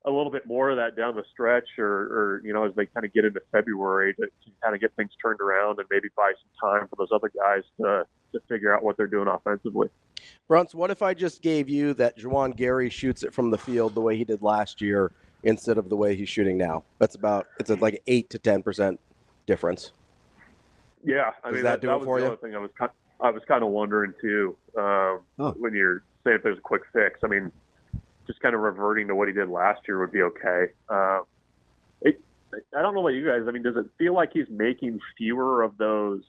a little bit more of that down the stretch or as they kind of get into February to kind of get things turned around and maybe buy some time for those other guys to figure out what they're doing offensively. Bruntz, what if I just gave you that Juwan Gary shoots it from the field the way he did last year instead of the way he's shooting now? It's like an 8 to 10% difference. Yeah, that was the other thing I was kind of wondering too. When you're saying if there's a quick fix, just kind of reverting to what he did last year would be okay. I don't know about you guys. Does it feel like he's making fewer of those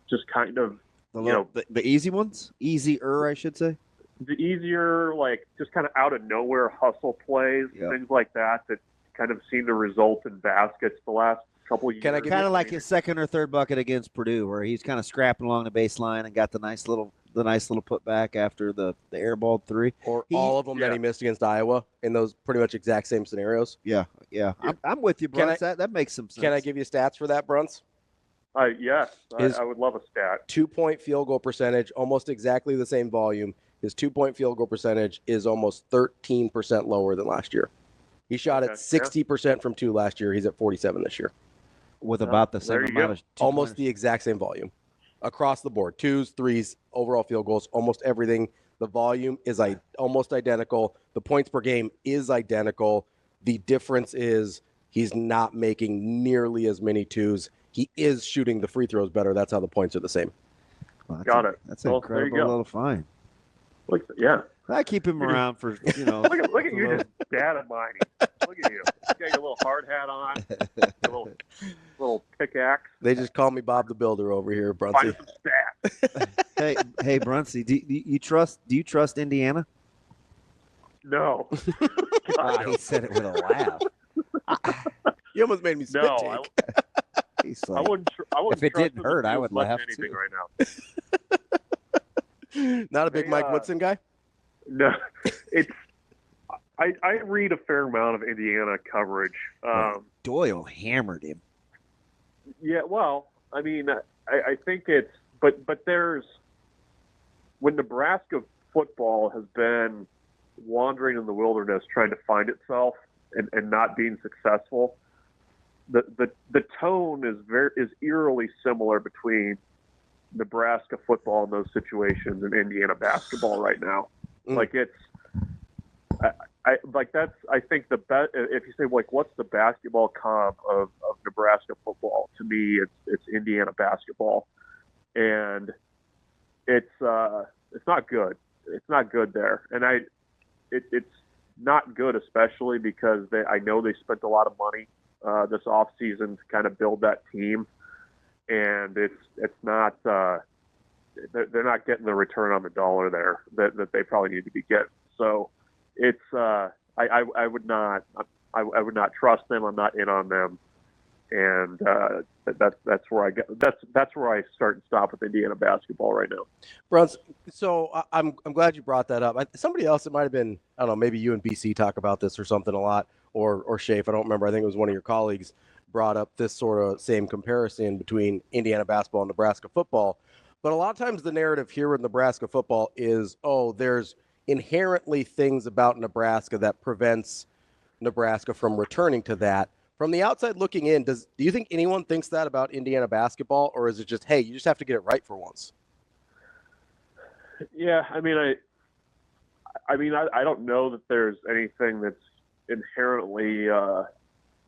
just kind of, the easy ones? Easier, I should say. The easier, just kind of out of nowhere hustle plays, things like that kind of seem to result in baskets the last couple of years. Kind of like his second or third bucket against Purdue, where he's kind of scrapping along the baseline and got the nice little putback after the airballed three. Or all of them that he missed against Iowa in those pretty much exact same scenarios. Yeah. I'm with you, Bruntz. That makes some sense. Can I give you stats for that, Bruntz? Yes, I would love a stat. 2-point field goal percentage, almost exactly the same volume. His 2-point field goal percentage is almost 13% lower than last year. He shot at 60% from 2 last year. He's at 47 this year. With about the same amount of almost the exact same volume across the board. 2s, 3s, overall field goals, almost everything. The volume is almost identical. The points per game is identical. The difference is he's not making nearly as many 2s. He is shooting the free throws better. That's how the points are the same. Well, Got it. That's an incredible little find. Yeah. I keep him around for, look at you just data mining. Look at you. You got your little hard hat on, your little pickaxe. They just call me Bob the Builder over here, Bruntsy. Find some stats. hey, Bruntsy, do you trust Indiana? No. He said it with a laugh. You almost made me spit take. I wouldn't if it didn't hurt, I would laugh anything too. right now. Not a big Mike Woodson guy? No, I read a fair amount of Indiana coverage. Doyle hammered him. Yeah, well, I think it's but there's when Nebraska football has been wandering in the wilderness trying to find itself and not being successful. The tone is eerily similar between Nebraska football in those situations and Indiana basketball right now. Like it's, I think the best. If you say what's the basketball comp of Nebraska football? To me, it's Indiana basketball, and it's not good. It's not good there, and it's not good, especially because I know they spent a lot of money this offseason to kind of build that team. and it's not they're not getting the return on the dollar there that they probably need to be getting. So it's I would not trust them. I'm not in on them, and that's where I get that's where I start and stop with Indiana basketball right now. Bruntz, so I'm glad you brought that up. Somebody else, it might have been, I don't know, maybe you and BC talk about this or something a lot, or Shafe, I don't remember. I think it was one of your colleagues brought up this sort of same comparison between Indiana basketball and Nebraska football. But a lot of times the narrative here with Nebraska football is, oh, there's inherently things about Nebraska that prevents Nebraska from returning to that. From the outside looking in, do you think anyone thinks that about Indiana basketball, or is it just, hey, you just have to get it right for once? Yeah, I mean, I don't know that there's anything that's inherently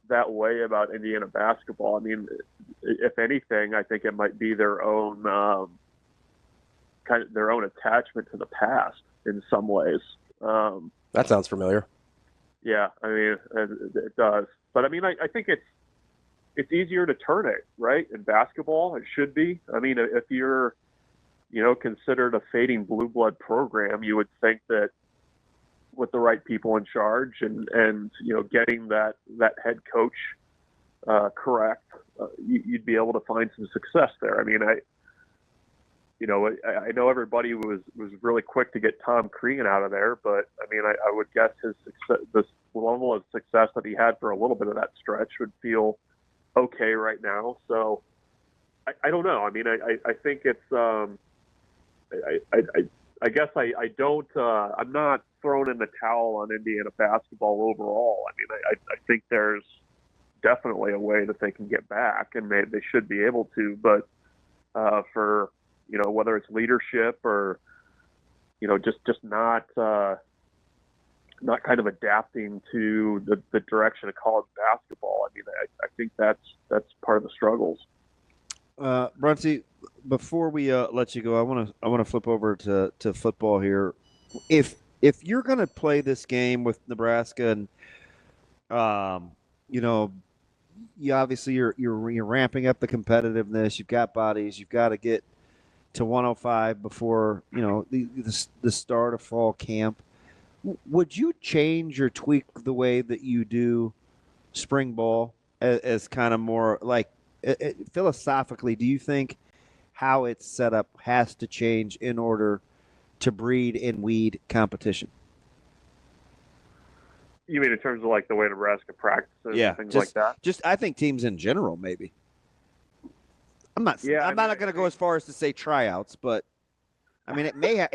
that way about Indiana basketball. I mean, if anything, I think it might be their own kind of their own attachment to the past in some ways. That sounds familiar. Yeah, I mean, it does. But I mean, I think it's easier to turn it, right? In basketball, it should be. I mean, if you're, considered a fading blue blood program, you would think that with the right people in charge and getting that head coach correct, you'd be able to find some success there. I mean, I know everybody was really quick to get Tom Crean out of there, but I mean, I would guess his success, this level of success that he had for a little bit of that stretch would feel okay right now. So I don't know. I mean, I think it's I guess I don't I'm not throwing in the towel on Indiana basketball overall. I mean, I think there's definitely a way that they can get back, and they should be able to, but for whether it's leadership or, just not kind of adapting to the direction of college basketball. I mean, I think that's part of the struggles. Bruntzy, before we let you go, I want to flip over to football here. If you're going to play this game with Nebraska, and you obviously you're ramping up the competitiveness. You've got bodies. You've got to get to 105 before the start of fall camp. Would you change or tweak the way that you do spring ball as kind of more like philosophically? Do you think how it's set up has to change in order to breed and weed competition? You mean in terms of like the way Nebraska practices and things like that? Just I think teams in general, maybe. I'm not going to go as far as to say tryouts, but I mean, it may.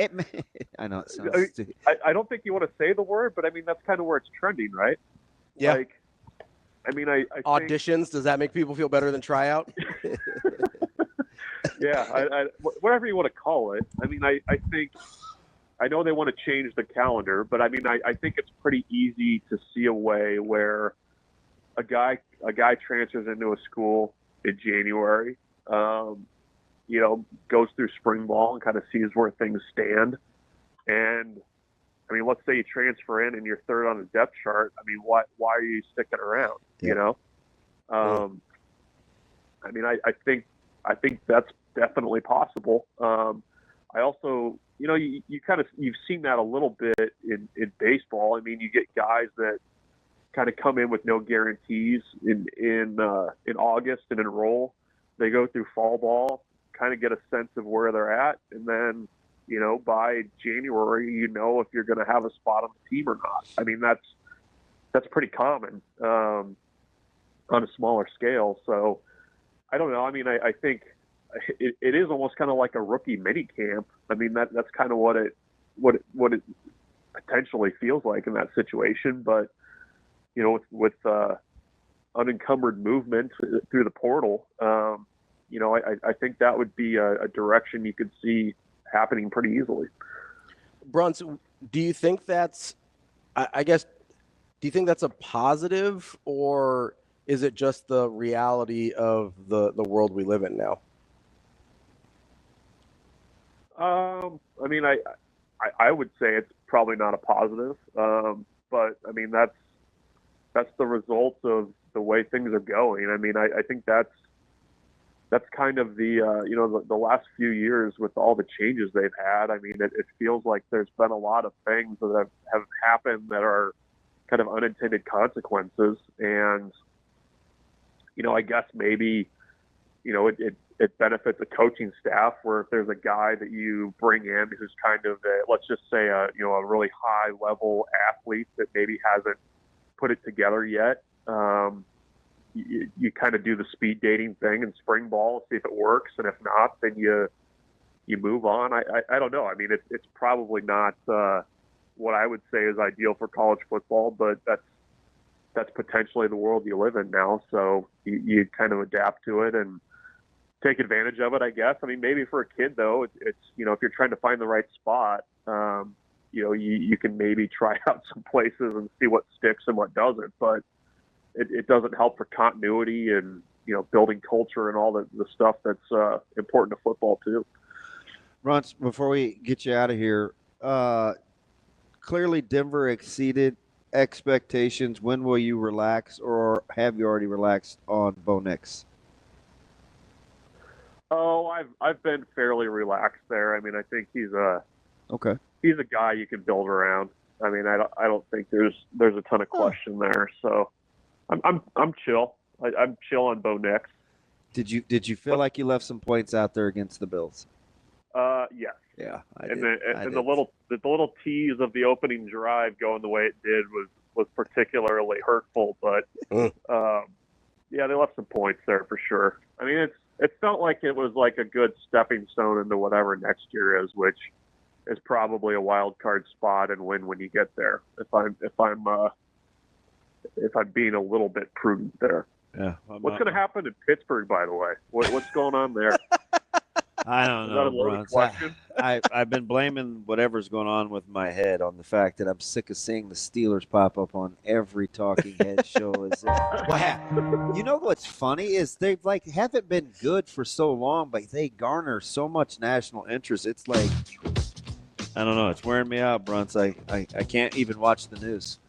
I know it sounds stupid. I don't think you want to say the word, but I mean that's kind of where it's trending, right? Yeah. Like, I mean, I auditions. Does that make people feel better than tryout? Yeah, whatever you want to call it. I mean, I think I know they want to change the calendar, but I mean, I think it's pretty easy to see a way where a guy transfers into a school in January. Goes through spring ball and kind of sees where things stand. And I mean, let's say you transfer in and you're third on the depth chart. I mean, why are you sticking around? Yeah. I mean, I think that's definitely possible. I also, you've seen that a little bit in baseball. I mean, you get guys that kind of come in with no guarantees in August and enroll. They go through fall ball, kind of get a sense of where they're at, and then, by January, if you're going to have a spot on the team or not. I mean, that's pretty common on a smaller scale. So I don't know. I mean, I think it is almost kind of like a rookie mini camp. I mean, that's kind of what it potentially feels like in that situation. But with unencumbered movement through the portal, I think that would be a direction you could see happening pretty easily. Bruntz, do you think that's, do you think that's a positive, or is it just the reality of the world we live in now? I mean, I would say it's probably not a positive, but I mean, that's the result of the way things are going. I mean, I think that's that's kind of the last few years with all the changes they've had. I mean, it feels like there's been a lot of things that have happened that are kind of unintended consequences. And, I guess maybe, it benefits a coaching staff where if there's a guy that you bring in who's kind of let's just say a really high level athlete that maybe hasn't put it together yet. You kind of do the speed dating thing in spring ball, see if it works. And if not, then you move on. I don't know. I mean, it's probably not what I would say is ideal for college football, but that's potentially the world you live in now. So you kind of adapt to it and take advantage of it, I guess. I mean, maybe for a kid though, it's if you're trying to find the right spot, you can maybe try out some places and see what sticks and what doesn't, but it doesn't help for continuity and, building culture and all the stuff that's important to football too. Bruntz, before we get you out of here, clearly Denver exceeded expectations. When will you relax, or have you already relaxed on Bo Nix? Oh, I've been fairly relaxed there. I mean, I think he's a guy you can build around. I mean, I don't think there's a ton of question there. So I'm chill. I'm chill on Bo Nix. Did you feel like you left some points out there against the Bills? Yes. Yeah, I did. The little tease of the opening drive going the way it did was particularly hurtful. But yeah, they left some points there for sure. I mean, it felt like it was like a good stepping stone into whatever next year is, which is probably a wild card spot and win when you get there. If I'm being a little bit prudent there. Yeah. What's going to happen in Pittsburgh, by the way? What's going on there? I don't know, Bruntz. I've been blaming whatever's going on with my head on the fact that I'm sick of seeing the Steelers pop up on every talking head show. What happened? You know what's funny is they haven't been good for so long, but they garner so much national interest. It's like, I don't know. It's wearing me out, Bruntz. I can't even watch the news.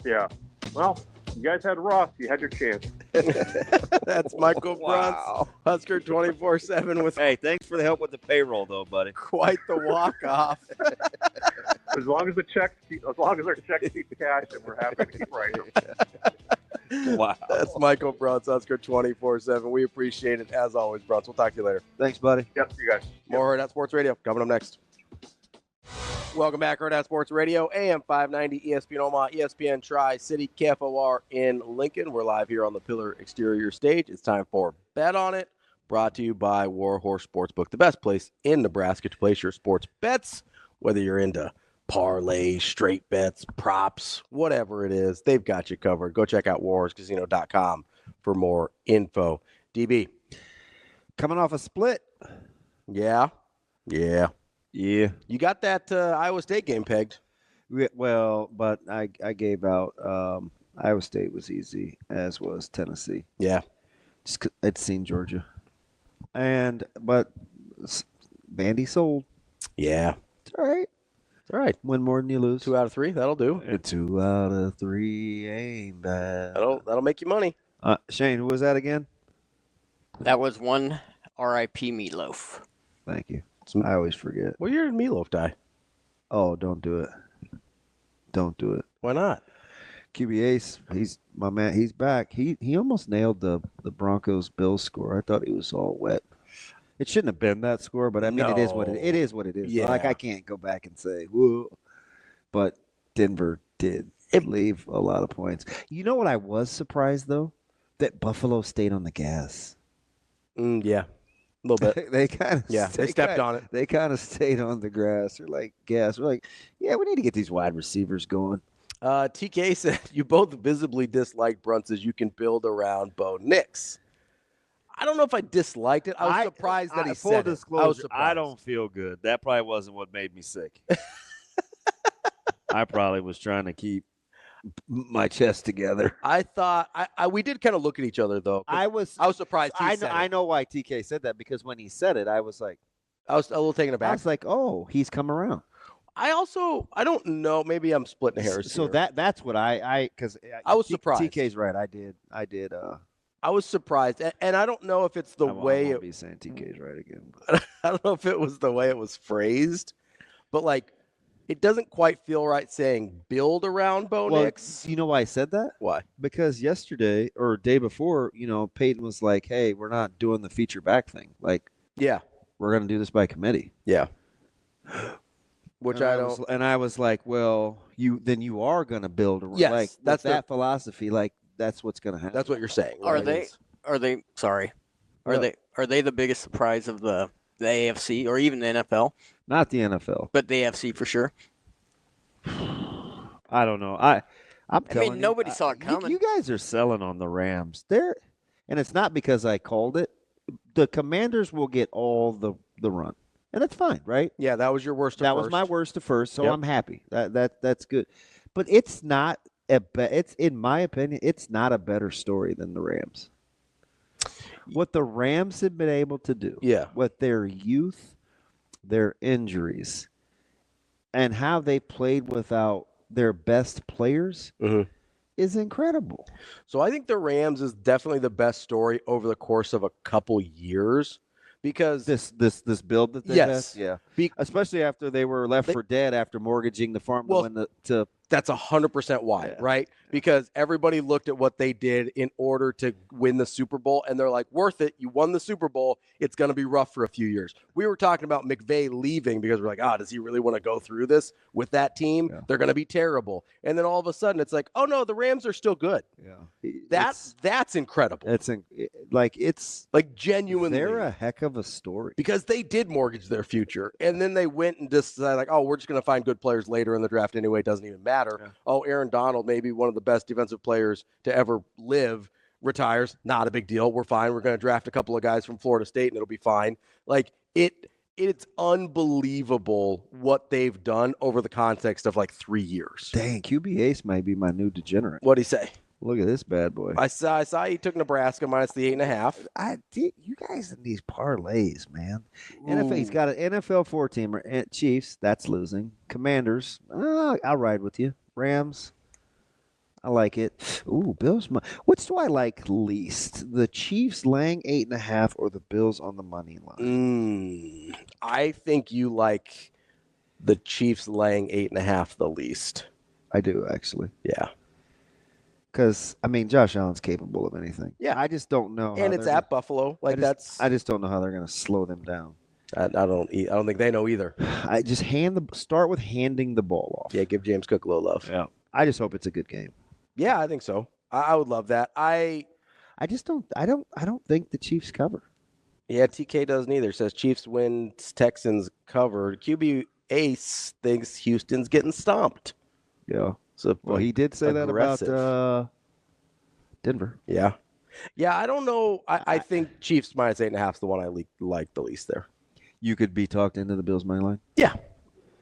Yeah. Well, you guys had Ross. You had your chance. That's Michael Bruntz, Husker 24/7 with. Hey, thanks for the help with the payroll, though, buddy. Quite the walk-off. As long as our check keeps cash, and we're happy to keep writing them. Wow. That's Michael Bruntz, Husker 24/7. We appreciate it as always, Bruntz. We'll talk to you later. Thanks, buddy. Yep, see you guys. More Hurrdat Sports Radio coming up next. Welcome back, Hurrdat Sports Radio, AM 590, ESPN Omaha, ESPN Tri-City, KFOR in Lincoln. We're live here on the Pillar Exterior stage. It's time for Bet On It, brought to you by Warhorse Sportsbook, the best place in Nebraska to place your sports bets, whether you're into parlay, straight bets, props, whatever it is, they've got you covered. Go check out warhorseCasino.com for more info. DB. Coming off a split. Yeah. Yeah. You got that Iowa State game pegged. Well, but I gave out Iowa State was easy, as was Tennessee. Yeah. Just I'd seen Georgia. But Vandy sold. Yeah. It's all right. It's all right. Win more than you lose. 2 out of 3. That'll do. 2 out of 3 ain't bad. That'll make you money. Shane, who was that again? That was one RIP Meatloaf. Thank you. I always forget. What year did Meatloaf die? Oh, don't do it. Don't do it. Why not? QB Ace, he's my man. He's back. He almost nailed the Broncos-Bills score. I thought he was all wet. It shouldn't have been that score, but I mean, it is what it is. Yeah. Like, I can't go back and say, whoa. But Denver did leave a lot of points. You know what I was surprised, though? That Buffalo stayed on the gas. Yeah. A little bit. They stepped on it. They kind of stayed on the grass. They're like, gas. We're like, yeah, we need to get these wide receivers going. TK said you both visibly disliked Bruntz as you can build around Bo Nix. I don't know if I disliked it. I was surprised that he said full disclosure, it. I was surprised. I don't feel good. That probably wasn't what made me sick. I probably was trying to keep my chest together. I thought we did kind of look at each other though. I was surprised. I know why TK said that, because when he said it, I was like, I was a little taken aback. I was like, oh, he's come around. I don't know. Maybe I'm splitting hairs. So here. that's what because I was surprised. TK's right. I did. I was surprised, and I don't know if it's the way I it won't be saying TK's right again. I don't know if it was the way it was phrased, but like it doesn't quite feel right saying build around Bo Nix. You know why I said that? Why? Because yesterday or day before, Peyton was like, "Hey, we're not doing the feature back thing. Like, Yeah. we're going to do this by committee." Yeah. Which And I don't. And I was like, "Well, you are going to build around." Yes, like that's that philosophy. Like that's what's going to happen. That's what you're saying. Are right? they? Are they? Sorry. Are No. they the biggest surprise of the AFC or even the NFL? Not the NFL, but the AFC for sure. I don't know. I'm telling you, nobody saw it coming. You guys are selling on the Rams. And it's not because I called it. The Commanders will get all the run, and that's fine, right? Yeah, that was your worst. That was my worst to first, so Yep. I'm happy. That's good. But it's not it's in my opinion, it's not a better story than the Rams. What the Rams have been able to do, with their youth, their injuries, and how they played without their best players is incredible. So I think the Rams is definitely the best story over the course of a couple years because this build that they yes, had, especially after they were left for dead after mortgaging the farm to win to that's 100% why, right? Because everybody looked at what they did in order to win the Super Bowl, and they're like, worth it. You won the Super Bowl. It's going to be rough for a few years. We were talking about McVay leaving because we're like, does he really want to go through this with that team? Yeah. They're going to be terrible. And then all of a sudden, it's like, oh, no, the Rams are still good. Yeah. That's incredible. It's genuinely. They're a heck of a story. Because they did mortgage their future, and then they went and decided, like, we're just going to find good players later in the draft anyway. It doesn't even matter. Yeah. Oh, Aaron Donald, maybe one of the best defensive players to ever live, retires. Not a big deal. We're fine. We're going to draft a couple of guys from Florida State, and it'll be fine. Like, it's unbelievable what they've done over the context of, 3 years. Dang, QB Ace might be my new degenerate. What'd he say? Look at this bad boy. I saw he took Nebraska minus the 8.5. You guys in these parlays, man. NFL, he's got an NFL 4-teamer. Chiefs, that's losing. Commanders, I'll ride with you. Rams, I like it. Ooh, Bills. Which do I like least? The Chiefs laying 8.5 or the Bills on the money line? I think you like the Chiefs laying 8.5 the least. I do, actually. Yeah. Because, Josh Allen's capable of anything. Yeah. I just don't know. And it's at Buffalo. I just don't know how they're going to slow them down. I don't think they know either. I just start with handing the ball off. Yeah, give James Cook a little love. Yeah. I just hope it's a good game. Yeah, I think so. I would love that. I don't think the Chiefs cover. Yeah, TK doesn't either. Says Chiefs win, Texans cover. QB Ace thinks Houston's getting stomped. Yeah. So, he did say aggressive. that about Denver. Yeah. Yeah, I don't know. I think Chiefs minus 8.5 is the one I like the least there. You could be talked into the Bills money line? Yeah.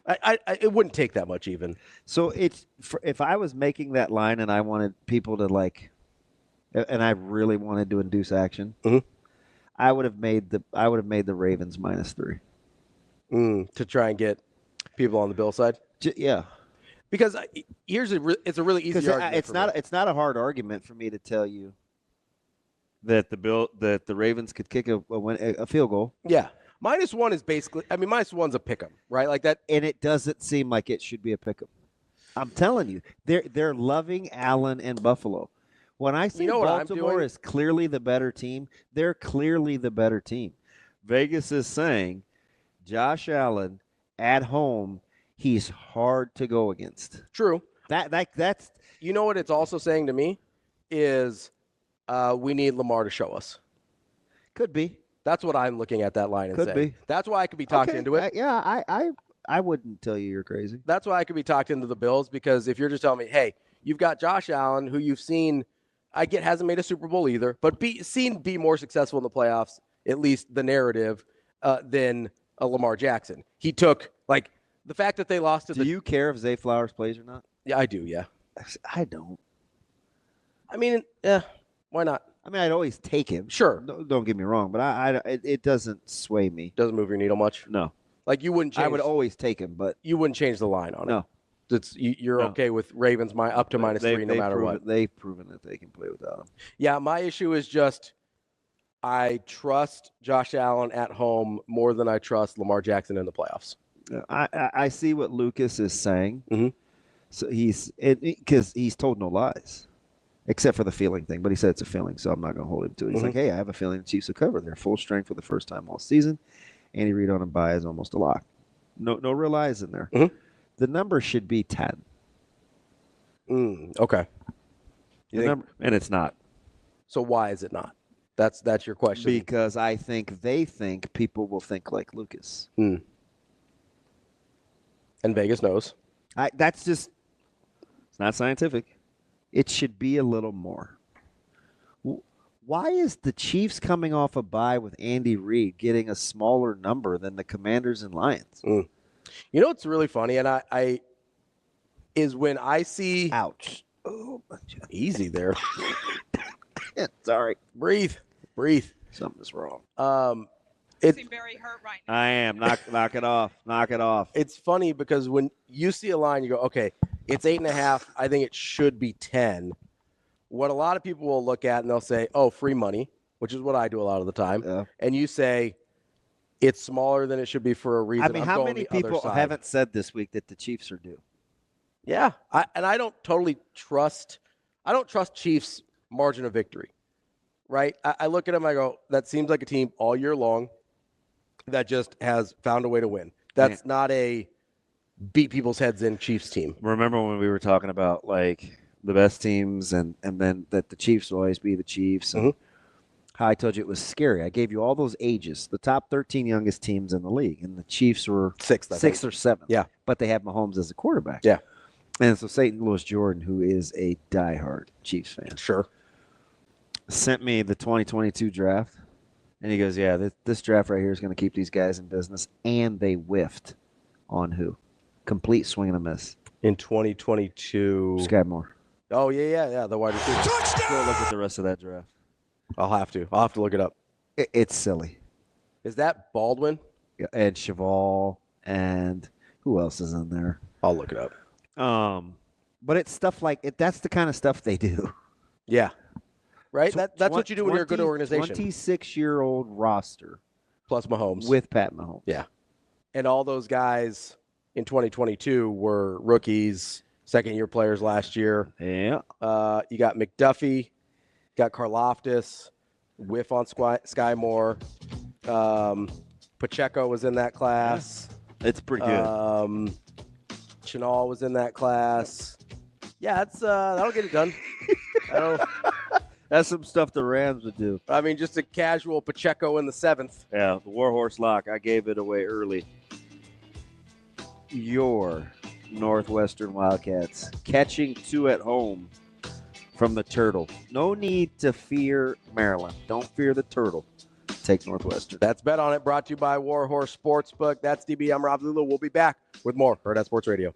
It wouldn't take that much even. So if I was making that line and I wanted people to and I really wanted to induce action, I would have made the Ravens -3. To try and get people on the Bill side? Yeah. Because it's a really easy argument. It's not a hard argument for me to tell you that the Ravens could kick a field goal. Yeah. -1 is basically, -1's a pick 'em, right? Like that. And it doesn't seem like it should be a pick 'em. I'm telling you, they're loving Allen and Buffalo. When I say Baltimore is clearly the better team, they're clearly the better team. Vegas is saying Josh Allen at home, he's hard to go against. True. That's you know what it's also saying to me is we need Lamar to show us. Could be. That's what I'm looking at that line and saying. Could be. That's why I could be talked into it. I wouldn't tell you you're crazy. That's why I could be talked into the Bills, because if you're just telling me, hey, you've got Josh Allen, who you've seen, hasn't made a Super Bowl either, but seen be more successful in the playoffs, at least the narrative, than a Lamar Jackson. He took, the fact that they lost to Do you care if Zay Flowers plays or not? Yeah, I do, yeah. I don't. Why not? I'd always take him. Sure. Don't get me wrong, but it doesn't sway me. Doesn't move your needle much? No. You wouldn't change. I would always take him, but you wouldn't change the line on it. No. You're okay with Ravens up to -3 no matter what. They've proven that they can play without him. Yeah, my issue is just I trust Josh Allen at home more than I trust Lamar Jackson in the playoffs. I see what Lucas is saying. Mm-hmm. So because he's told no lies, except for the feeling thing. But he said it's a feeling, so I'm not going to hold him to it. He's like, hey, I have a feeling the Chiefs will cover. They're full strength for the first time all season. Andy Reid on a bye is almost a lock. No real lies in there. Mm-hmm. The number should be 10. Okay. And it's not. So why is it not? That's your question. Because I think they think people will think like Lucas. And Vegas knows. It's not scientific. It should be a little more. Why is the Chiefs coming off a bye with Andy Reid getting a smaller number than the Commanders and Lions? You know what's really funny, and I is when I see. Ouch! Oh, easy there. Sorry. Breathe. Something's wrong. You seem very hurt right now. I am. Knock it off. Knock it off. It's funny because when you see a line, you go, okay, it's 8.5. I think it should be 10. What a lot of people will look at and they'll say, oh, free money, which is what I do a lot of the time. Yeah. And you say it's smaller than it should be for a reason. I mean, how many people haven't said this week that the Chiefs are due? Yeah. I don't totally trust Chiefs' margin of victory, right? I look at them, I go, that seems like a team all year long that just has found a way to win. That's not a beat people's heads in Chiefs team. Remember when we were talking about like the best teams and then that the Chiefs will always be the Chiefs and how I told you it was scary. I gave you all those ages, the top 13 youngest teams in the league, and the Chiefs were sixth or seventh. Yeah. But they have Mahomes as a quarterback. Yeah. And so St. Louis Jordan, who is a diehard Chiefs fan, sent me the 2022 draft. And he goes, yeah, this draft right here is going to keep these guys in business. And they whiffed on who? Complete swing and a miss. In 2022. Sky Moore. Oh, yeah, the wide receiver. Go look at the rest of that draft. I'll have to look it up. It's silly. Is that Baldwin? Yeah, and Cheval and who else is in there? I'll look it up. But it's stuff like it. That's the kind of stuff they do. Yeah. Right? That's what you do when you're a good organization. 26-year-old roster. Plus Mahomes. With Pat Mahomes. Yeah. And all those guys in 2022 were rookies, second-year players last year. Yeah. You got McDuffie, got Karlaftis, whiff on Sky Moore. Pacheco was in that class. It's pretty good. Chenal was in that class. Yeah, that'll get it done. That's some stuff the Rams would do. I mean, just a casual Pacheco in the 7th. Yeah, the Warhorse lock. I gave it away early. Your Northwestern Wildcats catching 2 at home from the Turtle. No need to fear Maryland. Don't fear the Turtle. Take Northwestern. That's Bet On It, brought to you by Warhorse Sportsbook. That's DB. I'm Ravi. We'll be back with more Hurrdat Sports Radio.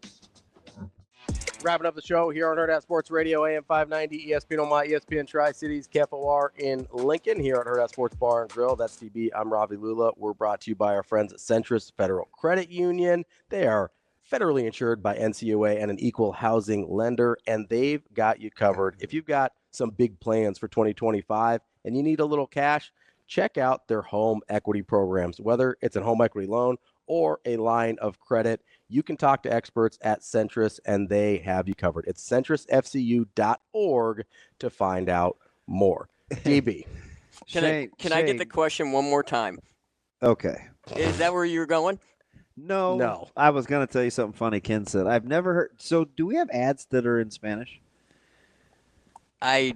Wrapping up the show here on Hurrdat Sports Radio, AM 590, ESPN Omaha, ESPN Tri-Cities, KFOR in Lincoln, here at Hurrdat Sports Bar and Grill. That's DB. I'm Ravi Lulla. We're brought to you by our friends at Centris Federal Credit Union. They are federally insured by NCUA and an equal housing lender, and they've got you covered. If you've got some big plans for 2025 and you need a little cash, check out their home equity programs. Whether it's a home equity loan or a line of credit, you can talk to experts at Centris, and they have you covered. It's centrisfcu.org to find out more. DB. Can I get the question one more time? Okay. Is that where you're going? No. I was going to tell you something funny Ken said. I've never heard. So do we have ads that are in Spanish? I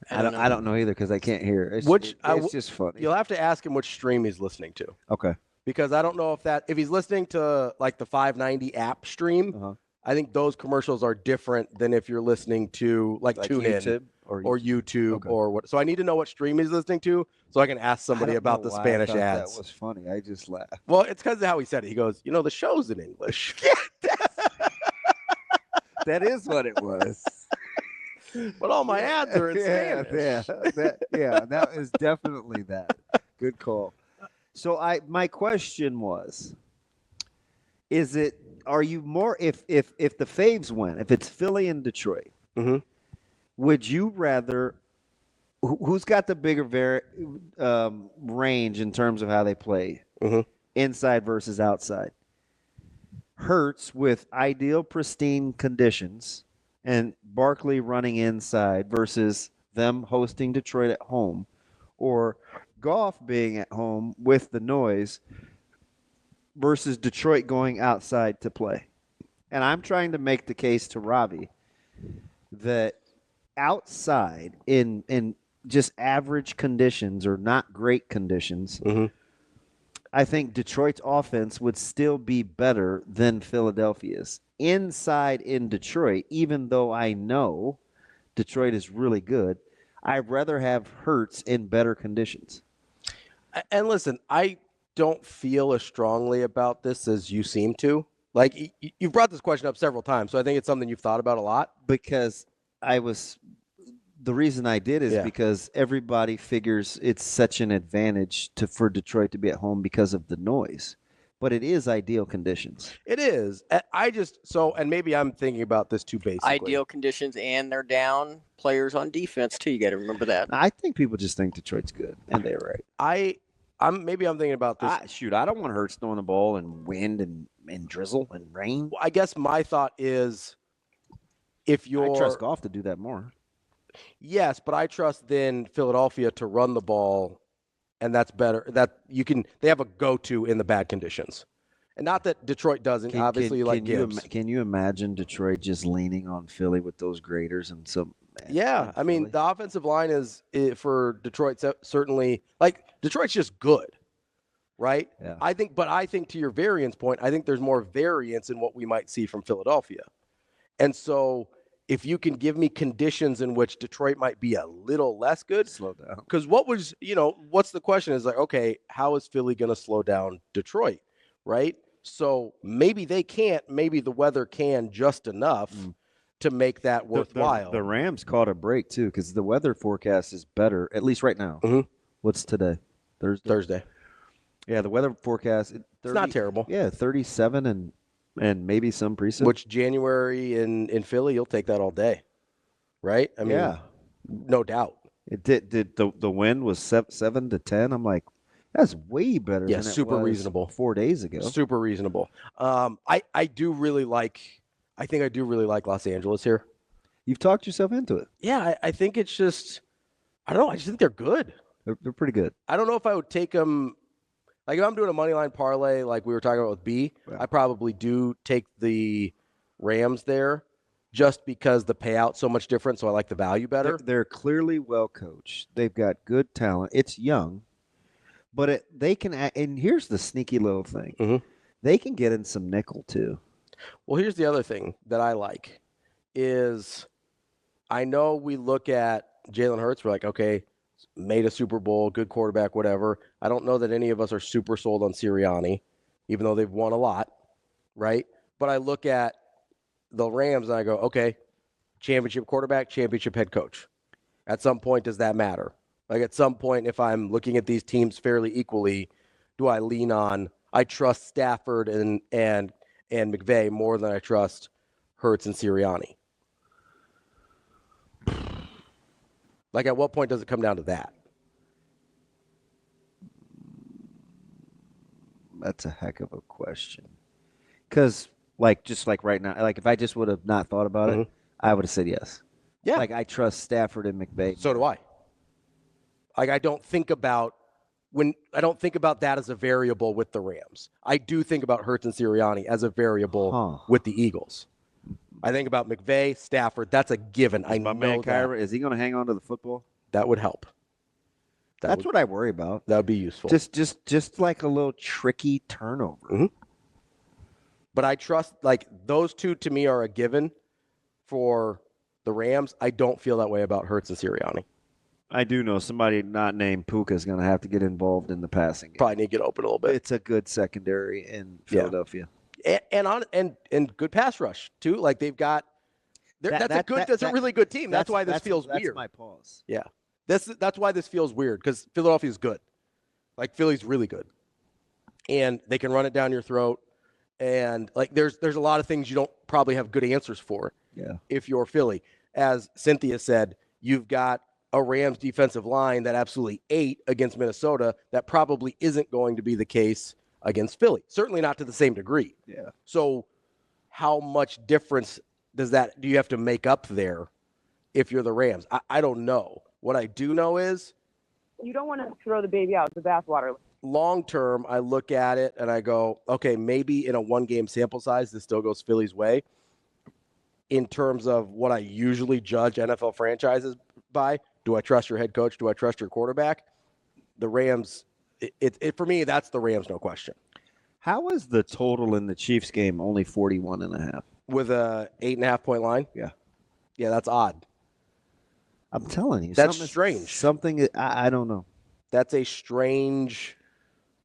don't know either because I can't hear. It's just funny. You'll have to ask him which stream he's listening to. Okay. Because I don't know if he's listening to like the 590 app stream, I think those commercials are different than if you're listening to like TuneIn or YouTube or what. So I need to know what stream he's listening to so I can ask somebody about the Spanish ads. That was funny. I just laughed. Well, it's because of how he said it. He goes, the show's in English. That is what it was. But all my ads are in Spanish. That is definitely that. Good call. So my question was, is it are you more if the faves win, if it's Philly and Detroit, would you rather? Who's got the bigger range in terms of how they play, inside versus outside? Hurts with ideal, pristine conditions, and Barkley running inside versus them hosting Detroit at home, or Goff being at home with the noise versus Detroit going outside to play. And I'm trying to make the case to Ravi that outside in just average conditions or not great conditions, I think Detroit's offense would still be better than Philadelphia's. Inside in Detroit, even though I know Detroit is really good, I'd rather have Hurts in better conditions. And listen, I don't feel as strongly about this as you seem to. Like, you've brought this question up several times, so I think it's something you've thought about a lot. Because the reason I did is because everybody figures it's such an advantage for Detroit to be at home because of the noise. But it is ideal conditions. It is. And maybe I'm thinking about this too basically. Ideal conditions, and they're down players on defense too. You got to remember that. I think people just think Detroit's good, and they're right. I'm thinking about this. I don't want Hurts throwing the ball and wind and drizzle and rain. Well, I guess my thought is, I trust Goff to do that more. Yes, but I trust then Philadelphia to run the ball, and that's better. They have a go-to in the bad conditions, and not that Detroit doesn't. Can you imagine Detroit just leaning on Philly with those graders and some? Yeah, I mean the offensive line is for Detroit certainly Detroit's just good, right? Yeah. I think to your variance point, I think there's more variance in what we might see from Philadelphia, and so. If you can give me conditions in which Detroit might be a little less good, slow down. Because what's the question is okay, how is Philly going to slow down Detroit, right? So maybe they can't, maybe the weather can just enough to make that worthwhile. The Rams caught a break too because the weather forecast is better, at least right now. What's today? Thursday. Yeah, the weather forecast. It's not terrible. Yeah, 37 and maybe some precip. Which January in Philly, you'll take that all day, right? I mean, no doubt. It did. The wind was 7 to 10. I'm like, that's way better. Yeah, than super it was reasonable. 4 days ago. Super reasonable. I do really like Los Angeles here. You've talked yourself into it. Yeah, I think it's just, I don't know. I just think they're good. They're pretty good. I don't know if I would take them. Like if I'm doing a Moneyline parlay like we were talking about with B, I probably do take the Rams there just because the payout's so much different, so I like the value better. They're clearly well coached. They've got good talent. It's young, but they can – and here's the sneaky little thing. They can get in some nickel too. Well, here's the other thing that I like is I know we look at Jalen Hurts, we're like, okay, made a Super Bowl, good quarterback, whatever. I don't know that any of us are super sold on Sirianni, even though they've won a lot, right? But I look at the Rams and I go, okay, championship quarterback, championship head coach. At some point, does that matter? Like at some point, if I'm looking at these teams fairly equally, do I lean on, I trust Stafford and McVay more than I trust Hurts and Sirianni? Like, at what point does it come down to that? That's a heck of a question. Because, just like right now, if I just would have not thought about it, I would have said yes. Yeah. Like, I trust Stafford and McVay. So do I. Like, I don't think about that as a variable with the Rams. I do think about Hurts and Sirianni as a variable with the Eagles. I think about McVay, Stafford. That's a given. I know that. Is he going to hang on to the football? That would help. That's what I worry about. That would be useful. Just like a little tricky turnover. But I trust, those two to me are a given for the Rams. I don't feel that way about Hurts and Sirianni. I do know somebody not named Puka is going to have to get involved in the passing game. Probably need to get open a little bit. It's a good secondary in Philadelphia. And good pass rush too. Like they've got, that's a really good team. That's why this feels weird. That's my pause. Yeah, that's why this feels weird because Philadelphia's good. Like Philly's really good, and they can run it down your throat. And like there's a lot of things you don't probably have good answers for. Yeah. If you're Philly. As Cynthia said, you've got a Rams defensive line that absolutely ate against Minnesota. That probably isn't going to be the case against Philly. Certainly not to the same degree. Yeah. So how much difference do you have to make up there if you're the Rams? I don't know. What I do know is You don't want to throw the baby out with the bathwater. long term, I look at it and I go, okay, maybe in a 1-game sample size, this still goes Philly's way. In terms of what I usually judge NFL franchises by, do I trust your head coach? Do I trust your quarterback? The Rams, for me, that's the Rams, no question. How is the total in the Chiefs game only 41.5? With a 8.5-point line? Yeah. Yeah, that's odd. I'm telling you. That's strange. Something, I don't know. That's a strange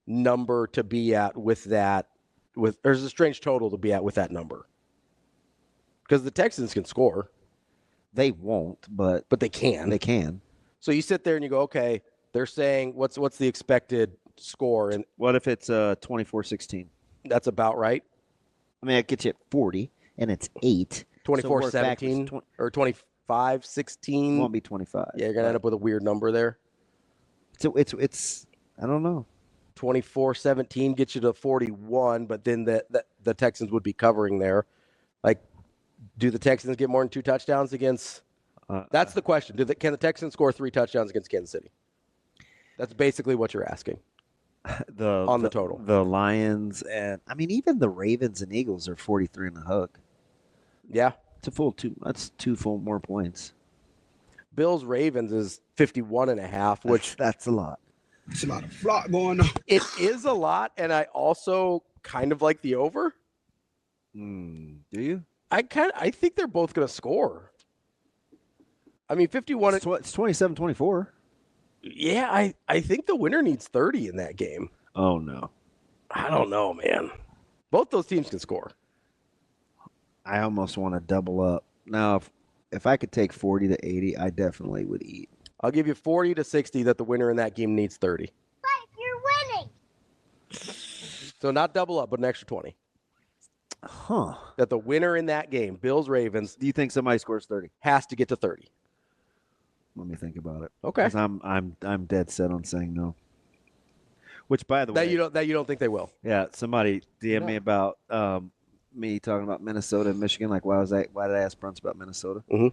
number to be at with that. There's a strange total to be at with that number. Because the Texans can score. They won't, but they can. They can. So you sit there and you go, okay, they're saying what's the expected score? And what if it's 24-16? That's about right. I mean, it gets you at 40, and it's 8. 24-17 or 25-16. Won't be 25. Yeah, you're gonna end up with a weird number there. So it's I don't know. 24-17 gets you to 41, but then the Texans would be covering there. Like, do the Texans get more than 2 touchdowns against? That's the question. Can the Texans score 3 touchdowns against Kansas City? That's basically what you're asking. On the total. The Lions and even the Ravens and Eagles are 43 and a hook. Yeah, it's a full 2. That's 2 full more points. Bills Ravens is 51.5, which that's a lot. It's a lot of fraud going on. It is a lot, and I also kind of like the over. Do you? I think they're both going to score. 51. It's 27-24. Yeah, I think the winner needs 30 in that game. Oh, no. I don't know, man. Both those teams can score. I almost want to double up. Now, if I could take 40-80, I definitely would eat. I'll give you 40-60 that the winner in that game needs 30. But you're winning. So not double up, but an extra 20. Huh. That the winner in that game, Bills-Ravens. Do you think somebody scores 30? Has to get to 30. Let me think about it. Okay. 'Cause I'm dead set on saying no. Which, by the way, that you don't think they will. Yeah, somebody DM me about me talking about Minnesota and Michigan. Like, why did I ask Bruntz about Minnesota? Mm-hmm.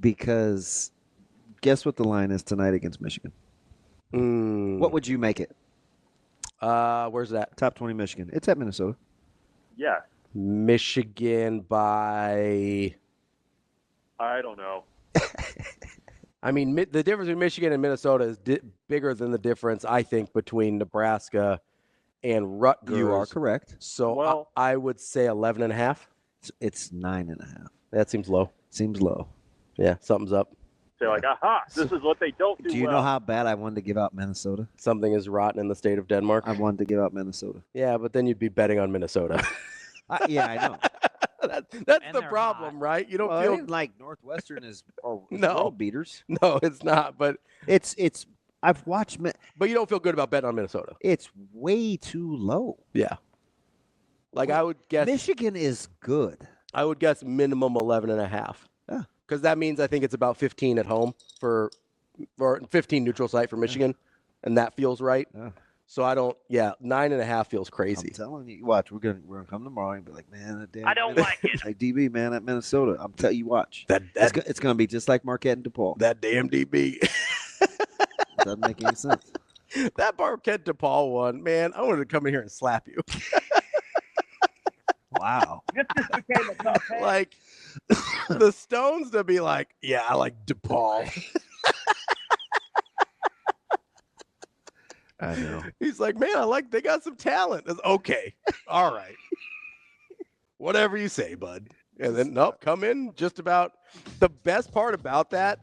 Because guess what the line is tonight against Michigan? What would you make it? Where's that? Top 20 Michigan. It's at Minnesota. Yeah. Michigan by. I don't know. The difference between Michigan and Minnesota is bigger than the difference, I think, between Nebraska and Rutgers. You are correct. So I would say 11.5. It's 9.5. That seems low. Seems low. Yeah, something's up. They're like, aha, this is what they don't do. Do you know how bad I wanted to give out Minnesota? Something is rotten in the state of Denmark. I wanted to give out Minnesota. Yeah, but then you'd be betting on Minnesota. Yeah, I know. That's the problem, right? You don't feel like Northwestern is no world beaters. No, it's not. But it's. I've watched, but you don't feel good about betting on Minnesota. It's way too low. Yeah. Like I would guess Michigan is good. I would guess minimum 11.5. Yeah. Because that means I think it's about 15 at home for 15 neutral site for Michigan, and that feels right. Yeah. So I don't. Yeah, 9.5 feels crazy. I'm telling you, watch. We're gonna come tomorrow and be like, man, I don't like it. Like DB, man, at Minnesota. I'm telling you, watch. It's gonna be just like Marquette and DePaul. That damn DB. Doesn't make any sense. That Marquette DePaul one, man. I wanted to come in here and slap you. Wow. This just became a tough hand. Like the Stones to be like, yeah, I like DePaul. I know. He's like, man, they got some talent. That's okay. All right. Whatever you say, bud. And then, nope, come in just about. The best part about that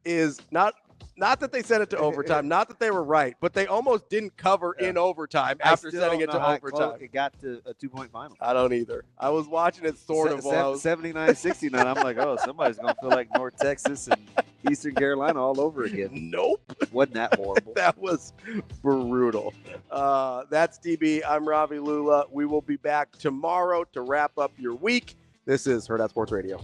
is not Not that they sent it to overtime, not that they were right, but they almost didn't cover in overtime after sending it to overtime. It got to a 2-point final. I don't either. I was watching it sort of. 79-69. I'm like, oh, somebody's going to feel like North Texas and Eastern Carolina all over again. Nope. Wasn't that horrible? That was brutal. That's DB. I'm Ravi Lulla. We will be back tomorrow to wrap up your week. This is Hurrdat Sports Radio.